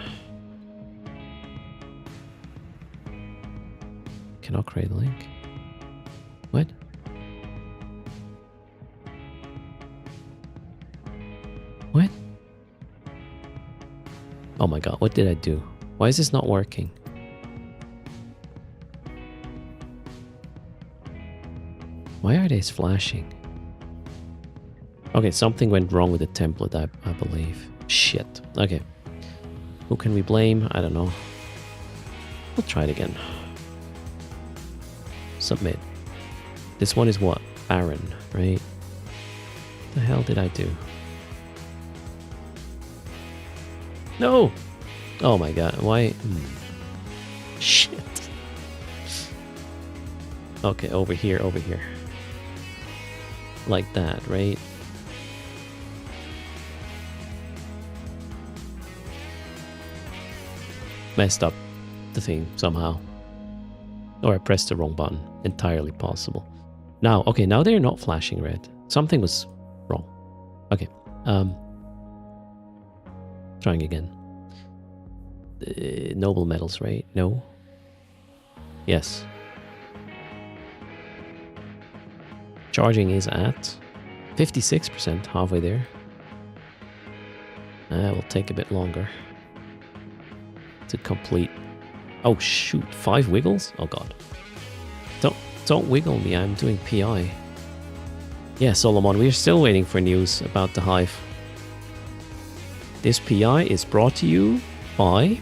Cannot create a link. What? What? Oh my god, what did I do? Why is this not working? Why are these flashing? Okay, something went wrong with the template, I believe. Shit. Okay. Who can we blame? I don't know. We'll try it again. Submit. This one is what? Baron, right? What the hell did I do? No! Oh my god, why? Shit. Okay, over here, over here. Like that, right? Messed up the thing somehow. Or I pressed the wrong button. Entirely possible. Now, okay, now they're not flashing red. Something was wrong. Okay. Trying again. Noble metals, right? No? Yes. Charging is at 56%, halfway there. Will take a bit longer to complete. Oh shoot, 5 wiggles? Oh god. Don't wiggle me, I'm doing PI. Yeah, Solomon, we're still waiting for news about the hive. This PI is brought to you by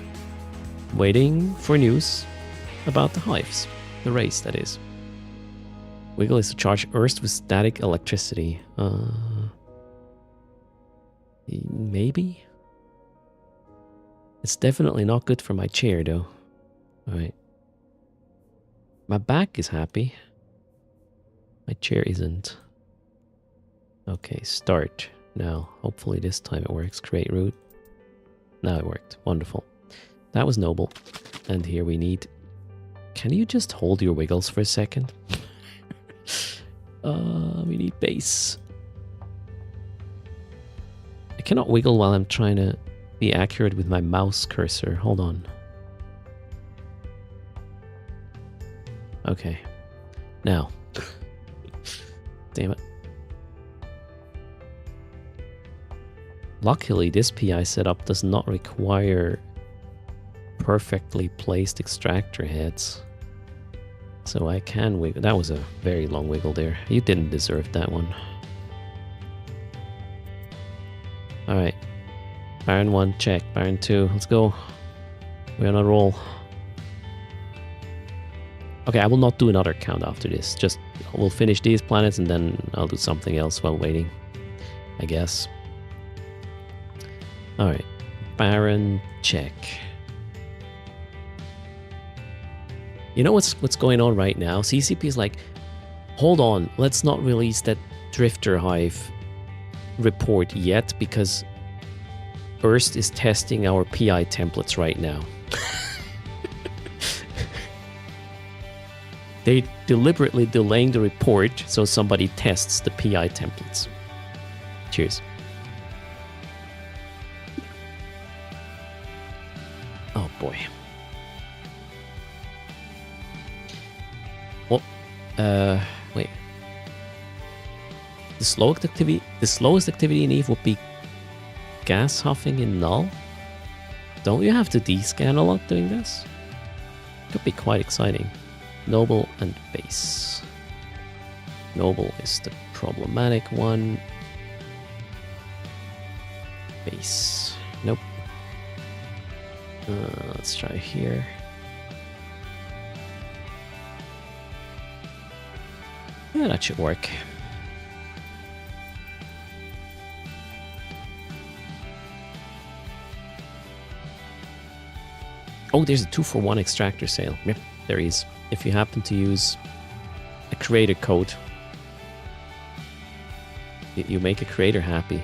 waiting for news about the hives. The race, that is. Wiggle is to charge Earth with static electricity. Maybe? It's definitely not good for my chair, though. Alright. My back is happy. My chair isn't. Okay, start. Now, hopefully this time it works. Create route. Now it worked. Wonderful. That was noble. And here we need... Can you just hold your wiggles for a second? We need base. I cannot wiggle while I'm trying to be accurate with my mouse cursor. Hold on. Okay. Now. Damn it. Luckily, this PI setup does not require perfectly placed extractor heads. So I can wiggle. That was a very long wiggle there. You didn't deserve that one. Alright. Baron 1, check. Baron 2, let's go. We're on a roll. Okay, I will not do another count after this. Just, we'll finish these planets and then I'll do something else while waiting. I guess. Alright. Baron, check. You know what's going on right now? CCP is like, hold on, let's not release that Drifter Hive report yet because Burst is testing our PI templates right now. They deliberately delaying the report so somebody tests the PI templates. Cheers. Oh boy. Well, Wait. The slowest activity in Eve would be gas huffing in Null. Don't you have to descan a lot doing this? Could be quite exciting. Noble and base. Noble is the problematic one. Base. Nope. Let's try here. Yeah, that should work. Oh, there's a 2-for-1 extractor sale. Yep, there is. If you happen to use a creator code, you make a creator happy.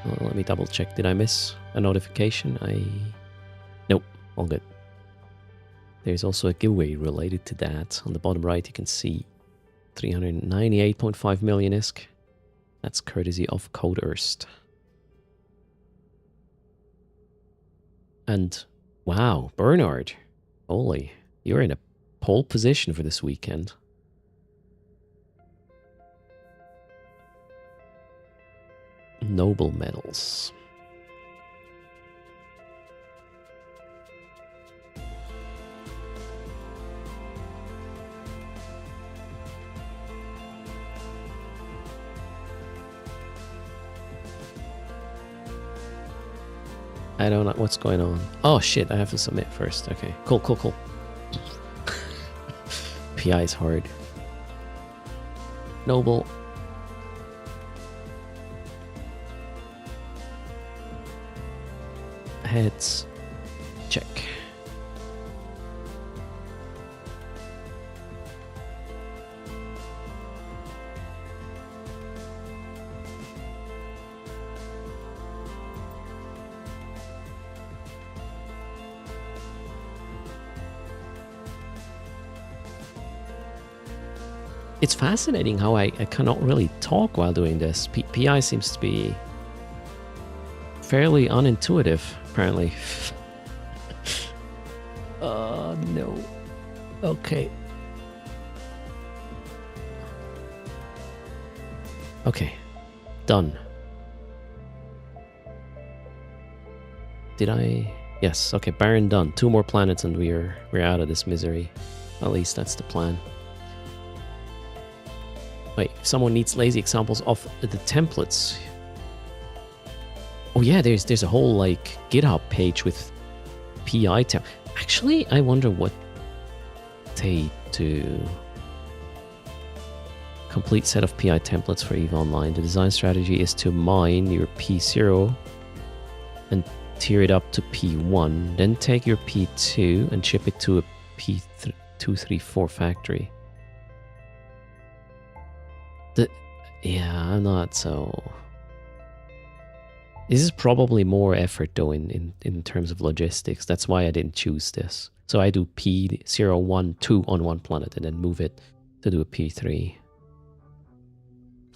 Well, let me double check. Did I miss a notification? Nope, all good. There's also a giveaway related to that. On the bottom right, you can see 398.5 million ISK. That's courtesy of Code Erst. And wow, Bernard, holy, you're in a pole position for this weekend. Noble medals. I don't know what's going on. Oh shit, I have to submit first. Okay, cool. PI is hard. Noble. Heads. Check. It's fascinating how I cannot really talk while doing this. PI seems to be fairly unintuitive, apparently. Oh, no. Okay. Okay. Done. Did I? Yes. Okay, Baron done. 2 more planets and we're out of this misery. At least that's the plan. Wait, if someone needs lazy examples of the templates. Oh yeah, there's a whole like GitHub page with PI temp. Actually, I wonder what they do. Complete set of PI templates for EVE Online. The design strategy is to mine your P0 and tier it up to P1. Then take your P2 and ship it to a P234 factory. Yeah, I'm not so... This is probably more effort though in terms of logistics. That's why I didn't choose this. So I do P0, 1, 2 on one planet and then move it to do a P3.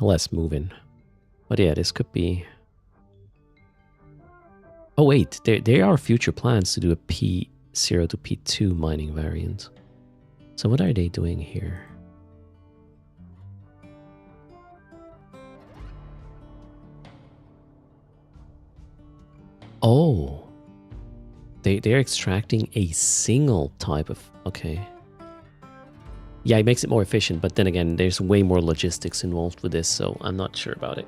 Less moving. But yeah, this could be... Oh wait, there are future plans to do a P0 to P2 mining variant. So what are they doing here? Oh, they're extracting a single type of... Okay. Yeah, it makes it more efficient, but then again, there's way more logistics involved with this, so I'm not sure about it.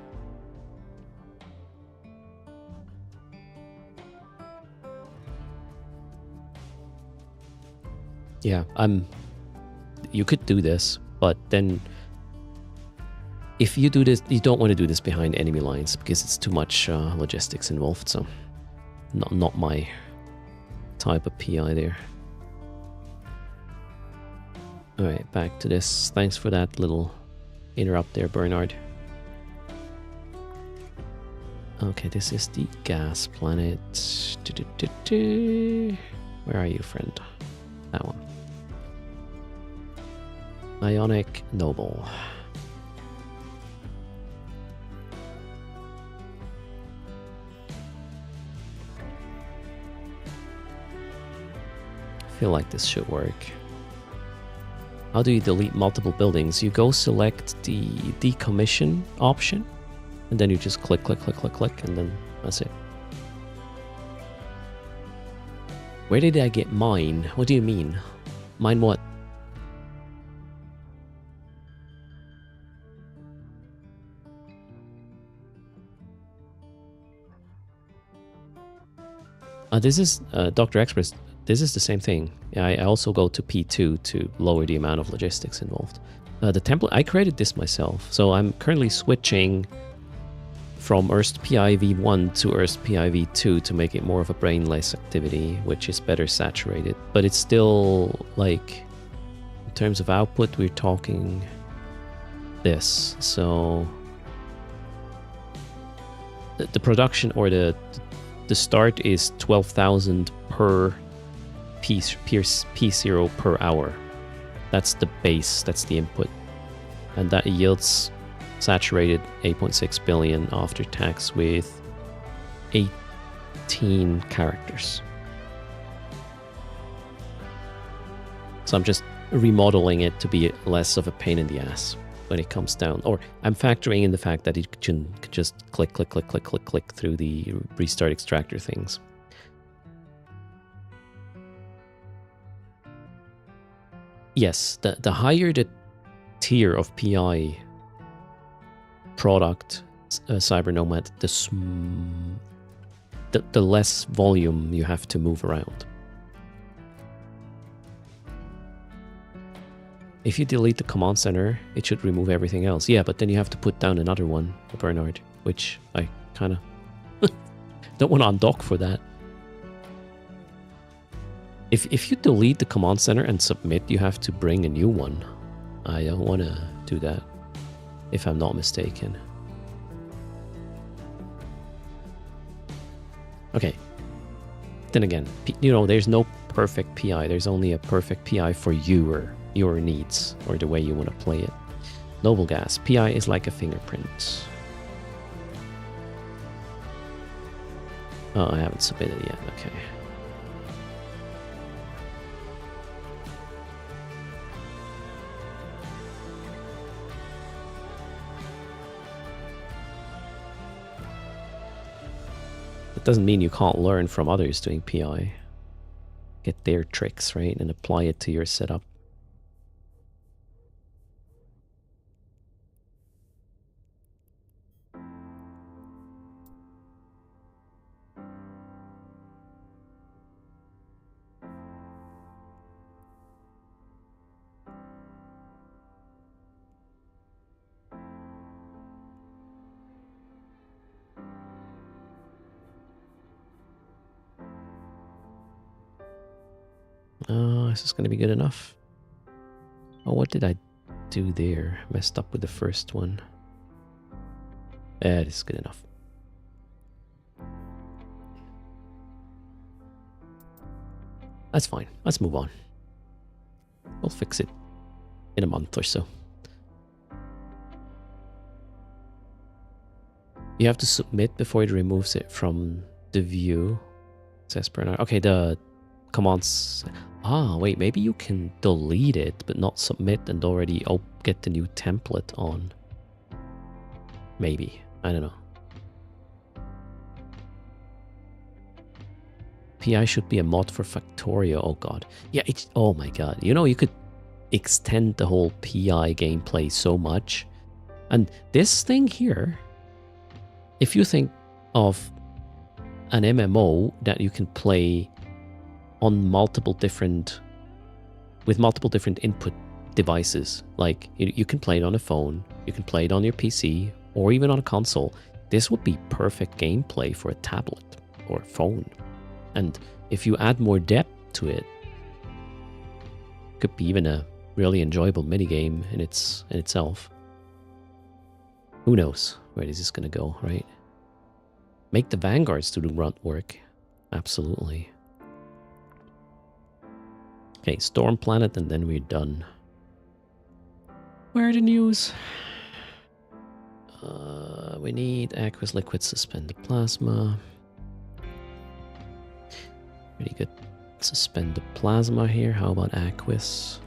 Yeah, you could do this, but then if you do this, you don't want to do this behind enemy lines because it's too much logistics involved, so... Not my type of PI there. Alright, back to this. Thanks for that little interrupt there, Bernard. Okay, this is the gas planet. Where are you, friend? That one. Ionic Noble. I feel like this should work. How do you delete multiple buildings? You go select the decommission option, and then you just click, click, click, click, click, and then that's it. Where did I get mine? What do you mean? Mine what? This is Dr. Express. This is the same thing. I also go to P2 to lower the amount of logistics involved. The template, I created this myself. So I'm currently switching from Erst PI v1 to Erst PI v2 to make it more of a brainless activity, which is better saturated. But it's still like, in terms of output, we're talking this. So the production or the start is 12,000 per P0 per hour. That's the base, that's the input. And that yields saturated 8.6 billion after tax with 18 characters. So I'm just remodeling it to be less of a pain in the ass when it comes down. Or I'm factoring in the fact that it can just click, click, click, click, click, click through the restart extractor things. Yes, the higher the tier of PI product, Cyber Nomad, the less volume you have to move around. If you delete the command center, it should remove everything else. Yeah, but then you have to put down another one, Bernard, which I kind of don't want to undock for that. If you delete the command center and submit, you have to bring a new one. I don't want to do that, if I'm not mistaken. Okay. Then again, you know, there's no perfect PI. There's only a perfect PI for your needs or the way you want to play it. Noble gas. PI is like a fingerprint. Oh, I haven't submitted yet. Okay. It doesn't mean you can't learn from others doing PI. Get their tricks, right? And apply it to your setup. Is this going to be good enough? Oh, what did I do there? Messed up with the first one. Yeah, it is good enough. That's fine. Let's move on. We'll fix it in a month or so. You have to submit before it removes it from the view. Says Bernard. Okay, the commands. Ah, wait, maybe you can delete it but not submit and already get the new template on. Maybe. I don't know. PI should be a mod for Factorio. Oh god. Yeah, it's, oh my god. You know, you could extend the whole PI gameplay so much. And this thing here, if you think of an MMO that you can play on multiple different input devices, like you can play it on a phone, you can play it on your PC, or even on a console, this would be perfect gameplay for a tablet or a phone. And if you add more depth to it, it could be even a really enjoyable minigame in itself. Who knows where this is going to go, right? Make the vanguards do the grunt work. Absolutely. Okay, Storm Planet, and then we're done. Where are the news? We need aqueous liquid suspended plasma. Pretty good suspended plasma here. How about aqueous?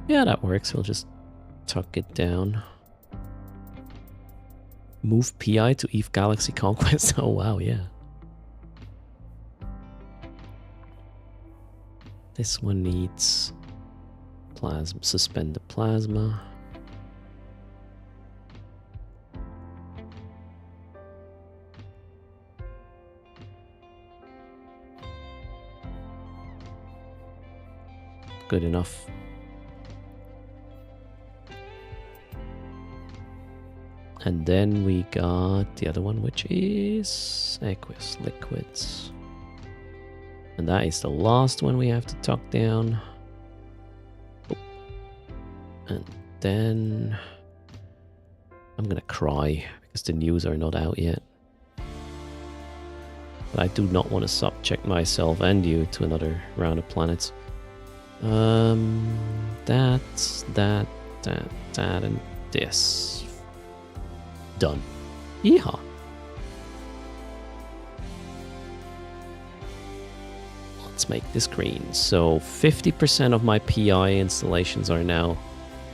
Yeah, that works. We'll just tuck it down. Move PI to Eve Galaxy Conquest. Oh, wow, yeah. This one needs plasma. Suspend the plasma. Good enough. And then we got the other one, which is aqueous liquids. And that is the last one we have to tuck down. Oh. And then I'm gonna cry because the news are not out yet. But I do not want to subject myself and you to another round of planets. That, and this. Done. Yeehaw. Let's make this green. So 50% of my PI installations are now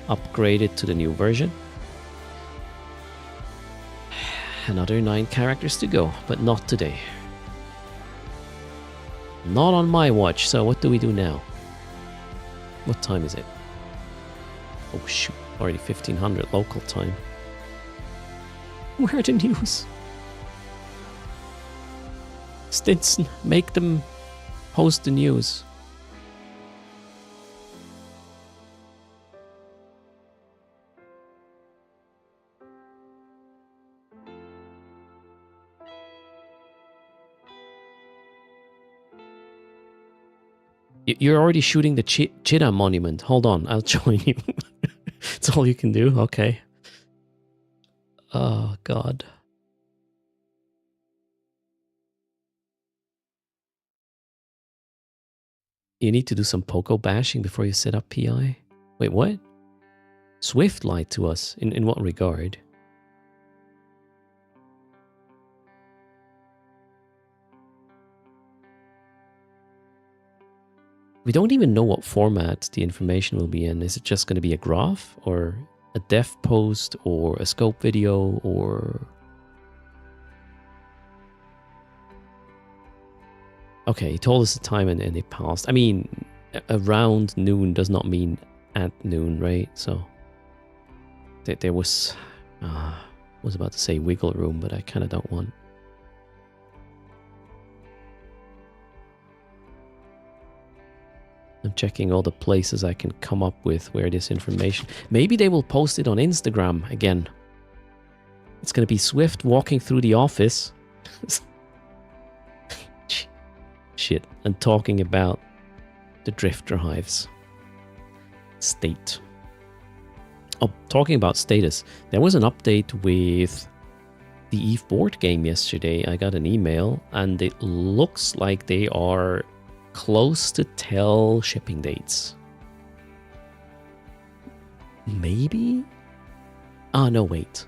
upgraded to the new version. Another 9 characters to go, but not today. Not on my watch, so what do we do now? What time is it? Oh shoot, already 1500 local time. Where are the news? Stinson, make them post the news. You're already shooting the Cheetah Monument. Hold on, I'll join you. That's all you can do? Okay. Oh, God. You need to do some Poco bashing before you set up PI? Wait, what? Swift lied to us. In what regard? We don't even know what format the information will be in. Is it just going to be a graph or a dev post or a scope video or... Okay, he told us the time and it passed. I mean, around noon does not mean at noon, right? So there was... was about to say wiggle room, but I kind of don't want... I'm checking all the places I can come up with where this information... Maybe they will post it on Instagram again. It's going to be Swift walking through the office. Shit. And talking about the drift drives. State. Oh, talking about status. There was an update with the Eve board game yesterday. I got an email and it looks like they are... close to tell shipping dates. Maybe? Ah, no, wait.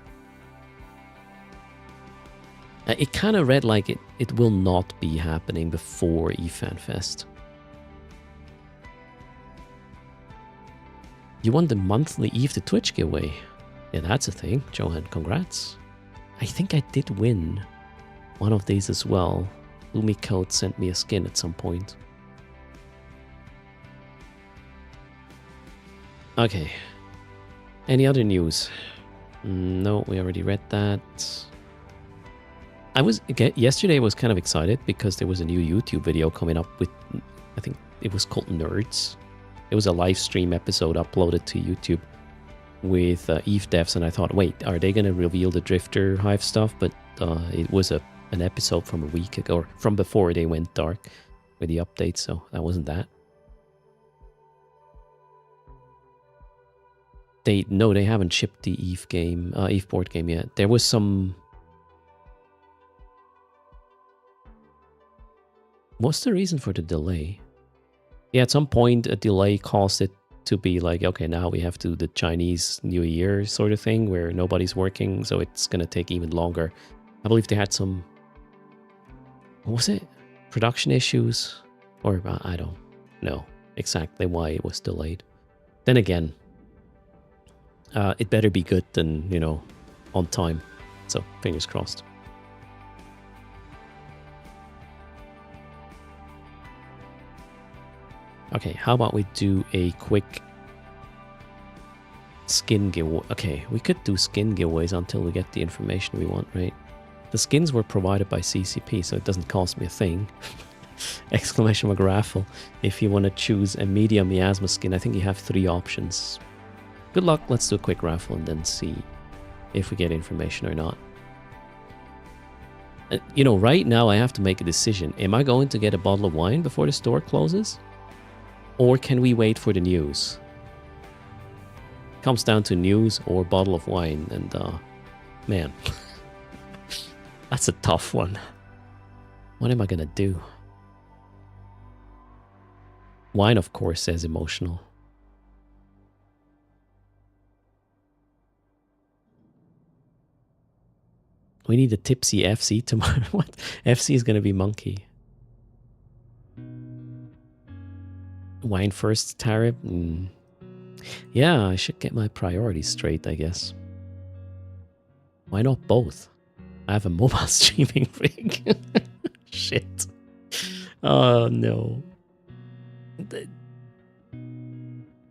It kind of read like it will not be happening before eFanFest. You won the monthly Eve to Twitch giveaway. Yeah, that's a thing. Johan, congrats. I think I did win one of these as well. Lumicode sent me a skin at some point. Okay. Any other news? No, we already read that. Yesterday I was kind of excited because there was a new YouTube video coming up with, I think it was called Nerds. It was a live stream episode uploaded to YouTube with Eve devs, and I thought, wait, are they going to reveal the Drifter Hive stuff? But it was an episode from a week ago, or from before they went dark with the update, so that wasn't that. No, they haven't shipped the Eve game, Eve board game yet. There was some... What's the reason for the delay? Yeah, at some point a delay caused it to be like, okay, now we have to do the Chinese New Year sort of thing where nobody's working, so it's going to take even longer. I believe they had some... What was it? Production issues? Or I don't know exactly why it was delayed. Then again, it better be good than, you know, on time. So, fingers crossed. Okay, how about we do a quick skin giveaway? Okay, we could do skin giveaways until we get the information we want, right? The skins were provided by CCP, so it doesn't cost me a thing. Exclamation mark raffle. If you want to choose a media miasma skin, I think you have 3 options. Good luck, let's do a quick raffle and then see if we get information or not. You know, right now I have to make a decision. Am I going to get a bottle of wine before the store closes? Or can we wait for the news? Comes down to news or bottle of wine, and man, that's a tough one. What am I gonna do? Wine, of course, says emotional. We need a tipsy FC tomorrow. What? FC is gonna be monkey. Wine first, Tarib? Yeah, I should get my priorities straight, I guess. Why not both? I have a mobile streaming rig. Shit. Oh, no.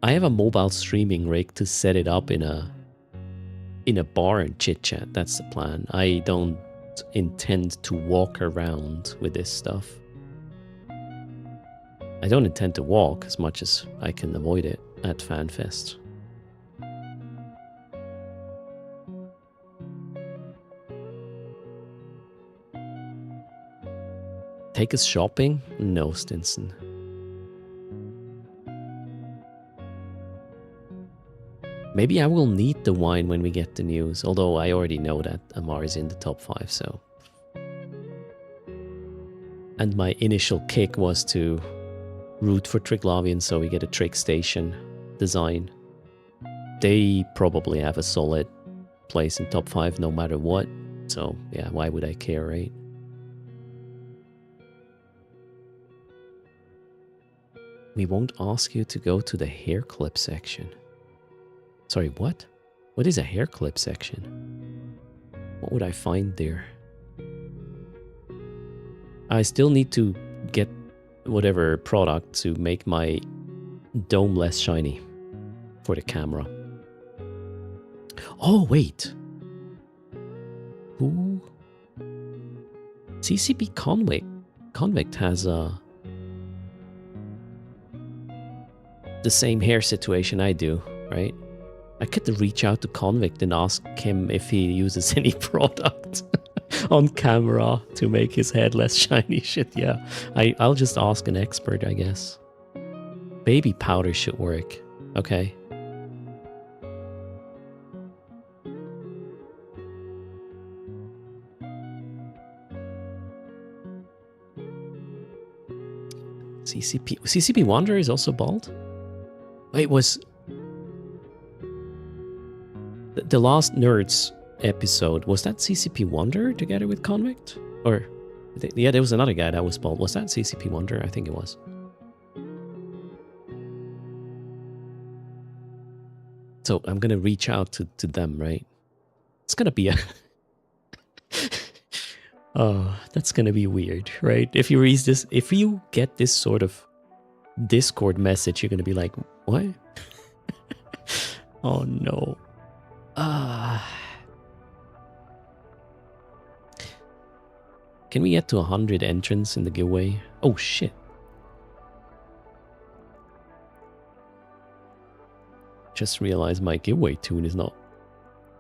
I have a mobile streaming rig to set it up in a bar and chit-chat. That's the plan. I don't intend to walk around with this stuff. I don't intend to walk as much as I can avoid it at FanFest. Take us shopping? No, Stinson. Maybe I will need the wine when we get the news, although I already know that Amar is in the top 5, so... And my initial kick was to root for Triglavian so we get a Trig Station design. They probably have a solid place in top 5 no matter what, so yeah, why would I care, right? We won't ask you to go to the hair clip section. Sorry, what? What is a hair clip section? What would I find there? I still need to get whatever product to make my dome less shiny for the camera. Oh, wait. Who? CCP Convict has the same hair situation I do, right? I could reach out to Convict and ask him if he uses any product on camera to make his head less shiny. Shit, yeah. I'll just ask an expert, I guess. Baby powder should work. Okay. CCP Wanderer is also bald? Wait, was... The last Nerds episode, was that CCP Wanderer together with Convict? Or... Yeah, there was another guy that was bald. Was that CCP Wanderer? I think it was. So I'm gonna reach out to them, right? It's gonna be a... Oh, that's gonna be weird, right? If you read this, if you get this sort of Discord message, you're gonna be like, what? Oh no. Can we get to 100 entrants in the giveaway? Oh shit. Just realized my giveaway tune is not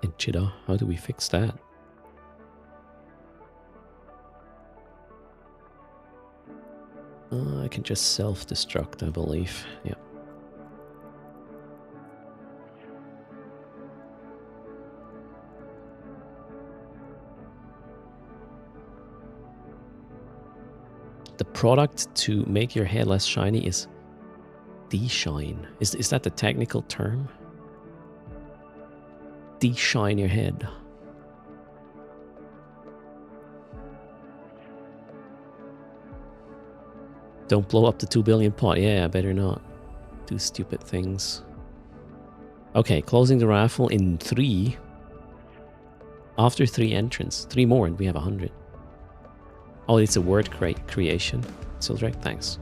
in Chida. How do we fix that? I can just self-destruct, I believe. Yeah. The product to make your hair less shiny is de-shine. Is that the technical term? De-shine your head. Don't blow up the 2 billion pot. Yeah, I better not do stupid things. Okay, closing the raffle in 3. After 3 entrants. 3 more and we have 100. Oh, it's a word creation. Sildrek, thanks.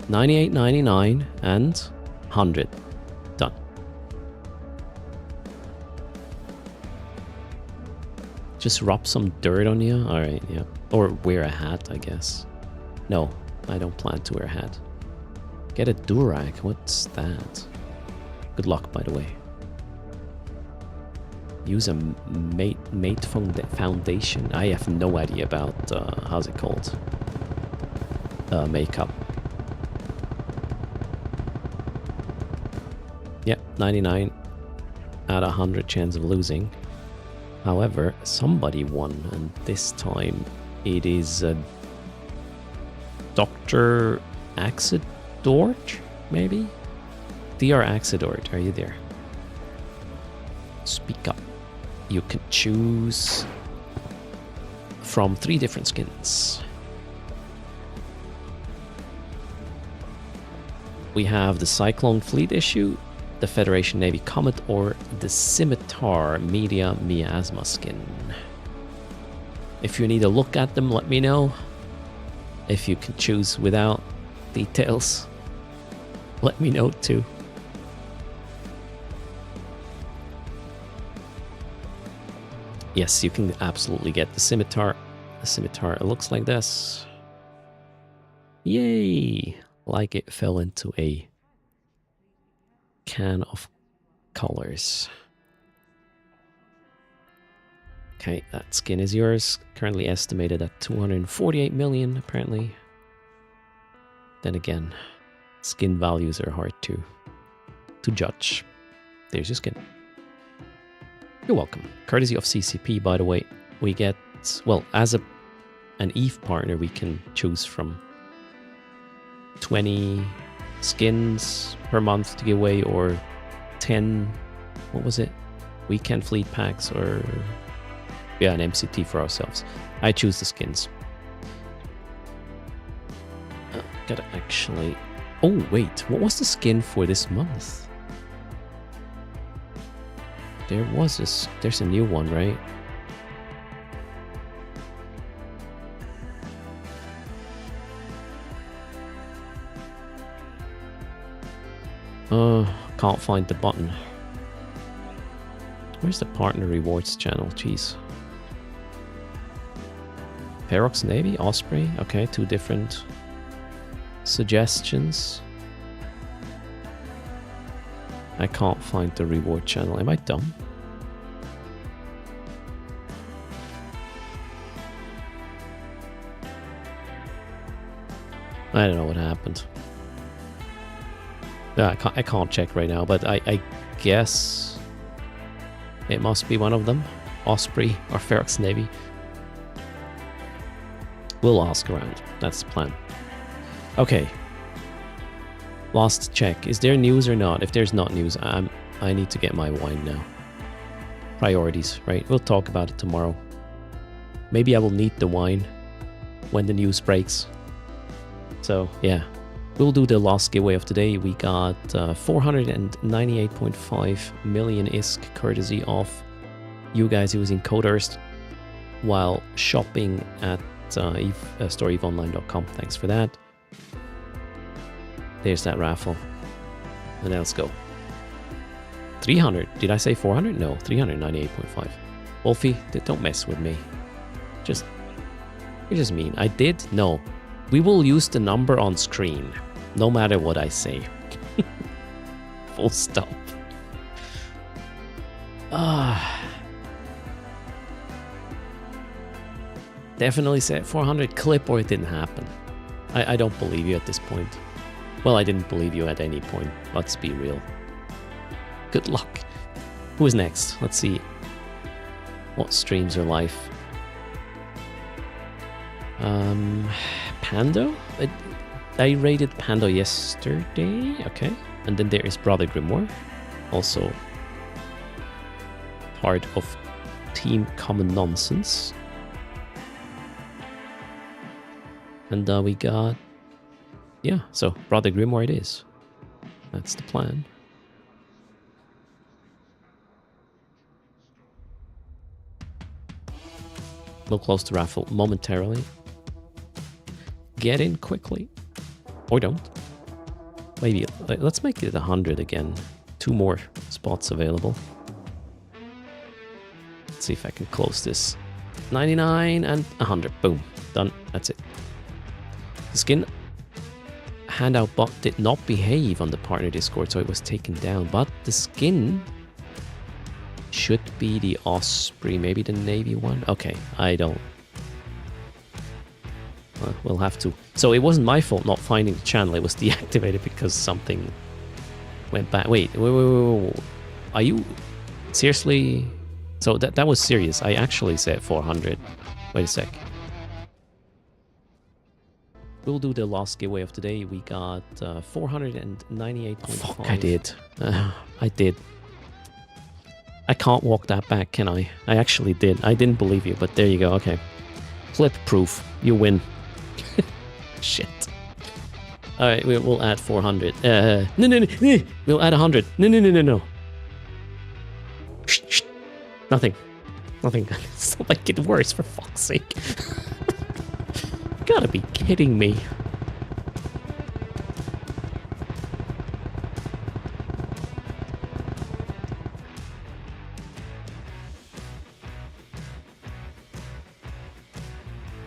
98.99 and 100. Done. Just rub some dirt on you? Alright, yeah. Or wear a hat, I guess. No, I don't plan to wear a hat. Get a durag. What's that? Good luck, by the way. Use a mate foundation. I have no idea about, how's it called? Makeup. Yep, 99 out of 100 chance of losing. However, somebody won, and this time it is Dr. Axidort, maybe? Dr. Axidort, are you there? Speak up. You can choose from 3 different skins. We have the Cyclone Fleet issue, the Federation Navy Comet, or the Scimitar Media Miasma skin. If you need a look at them, let me know. If you can choose without details, let me know too. Yes, you can absolutely get the Scimitar. The Scimitar, it looks like this. Yay! Like it fell into a can of colors. Okay, that skin is yours. Currently estimated at 248 million, apparently. Then again, skin values are hard to judge. There's your skin. You're welcome. Courtesy of CCP, by the way, we get, well, as an EVE partner, we can choose from 20 skins per month to give away, or 10, what was it? Weekend fleet packs, or yeah, an MCT for ourselves. I choose the skins. Gotta actually... Oh, wait, what was the skin for this month? There's a new one, right? Can't find the button. Where's the partner rewards channel? Jeez. Ferox Navy, Osprey. Okay, 2 different suggestions. I can't find the reward channel. Am I dumb? I don't know what happened. I can't check right now, but I guess it must be one of them. Osprey or Ferox Navy. We'll ask around. That's the plan. Okay. Last check. Is there news or not? If there's not news, I need to get my wine now. Priorities, right? We'll talk about it tomorrow. Maybe I will need the wine when the news breaks. So, yeah. We'll do the last giveaway of today. We got 498.5 million ISK courtesy of you guys using Coderst while shopping at storeeveonline.com. Thanks for that. There's that raffle. And let's go. 300. Did I say 400? No, 398.5. Wolfie, don't mess with me. You're just mean. I did? No. We will use the number on screen, no matter what I say. Full stop. Definitely said 400 clip or it didn't happen. I don't believe you at this point. Well, I didn't believe you at any point. Let's be real. Good luck. Who is next? Let's see. What streams are live? Pando? I rated Pando yesterday. Okay. And then there is Brother Grimoire. Also part of Team Common Nonsense. And we got... Yeah, so Brother Grimoire it is. That's the plan. We'll close the raffle momentarily. Get in quickly. Or don't. Maybe, let's make it 100 again. 2 more spots available. Let's see if I can close this. 99 and 100. Boom. Done. That's it. The skin handout bot did not behave on the partner Discord, so it was taken down. But the skin should be the Osprey, maybe the Navy one. Okay, I don't. We'll have to. So it wasn't my fault not finding the channel. It was deactivated because something went back. Wait. Are you seriously? So that was serious. I actually said 400. Wait a sec. We'll do the last giveaway of the day. We got 498.5. Fuck, I did. I did. I can't walk that back, can I? I actually did. I didn't believe you, but there you go. Okay. Flip proof. You win. Shit. Alright, we'll add 400. No. We'll add 100. No. Shh. Nothing. It's not make it worse, for fuck's sake. You gotta be kidding me.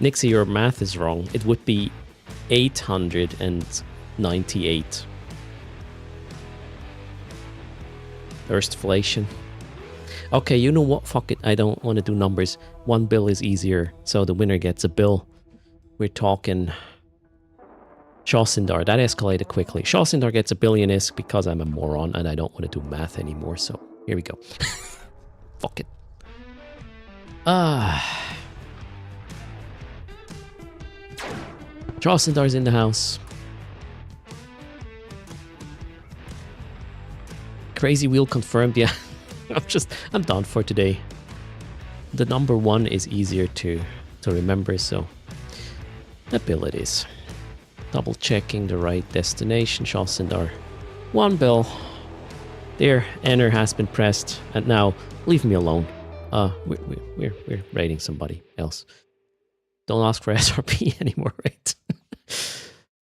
Nixie, your math is wrong. It would be 898. Erstflation. Okay, you know what? Fuck it. I don't want to do numbers. 1 bill is easier, so the winner gets a bill. We're talking Shawsindar. That escalated quickly. Shawsindar gets a billion isk because I'm a moron and I don't want to do math anymore, so here we go. Fuck it. Shawsindar's in the house. Crazy wheel confirmed. Yeah, I'm done for today. The number 1 is easier to remember, so that bill it is. Double checking the right destination. Shawsindar. 1 bill. There, enter has been pressed, and now leave me alone. We're raiding somebody else. Don't ask for SRP anymore, right?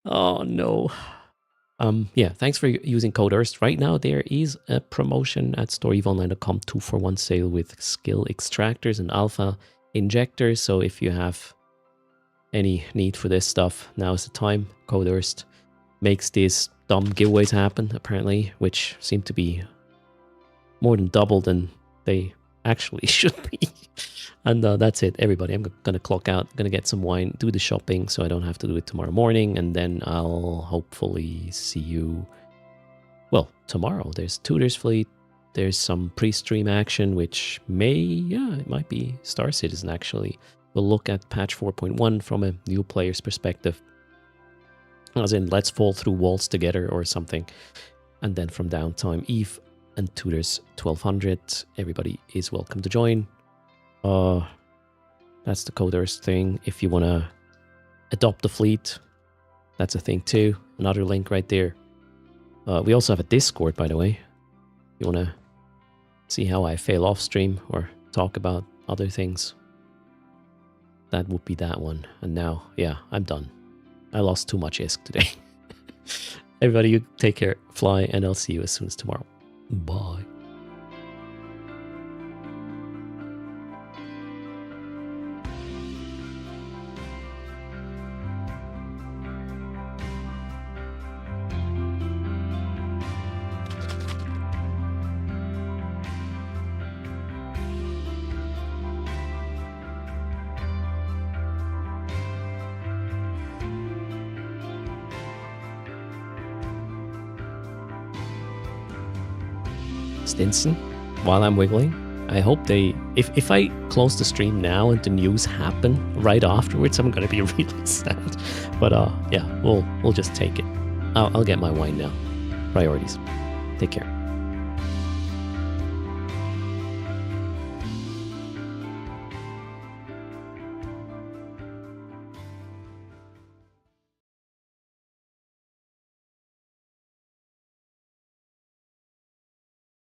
Oh no. Yeah, thanks for using code EARST. Right now there is a promotion at storeeveonline.com 2-for-1 sale with skill extractors and alpha injectors. So if you have any need for this stuff, now is the time. Code EARST makes these dumb giveaways happen, apparently, which seem to be more than double than they actually should be. And that's it, everybody. I'm going to clock out, going to get some wine, do the shopping so I don't have to do it tomorrow morning. And then I'll hopefully see you, well, tomorrow. There's Tutor's Fleet. There's some pre-stream action, which it might be Star Citizen, actually. We'll look at patch 4.1 from a new player's perspective. As in, let's fall through walls together or something. And then from downtime, Eve and Tutors 1200. Everybody is welcome to join. That's the Code EARST thing. If you want to adopt the fleet, that's a thing too. Another link right there. We also have a Discord, by the way. You want to see how I fail off stream or talk about other things? That would be that one. And now, yeah, I'm done. I lost too much ISK today. Everybody, you take care, fly, and I'll see you as soon as tomorrow. Bye. Stinson, while I'm wiggling, I hope they, if I close the stream now and the news happen right afterwards, I'm gonna be really sad. But yeah, we'll just take it. I'll get my wine now. Priorities. Take care.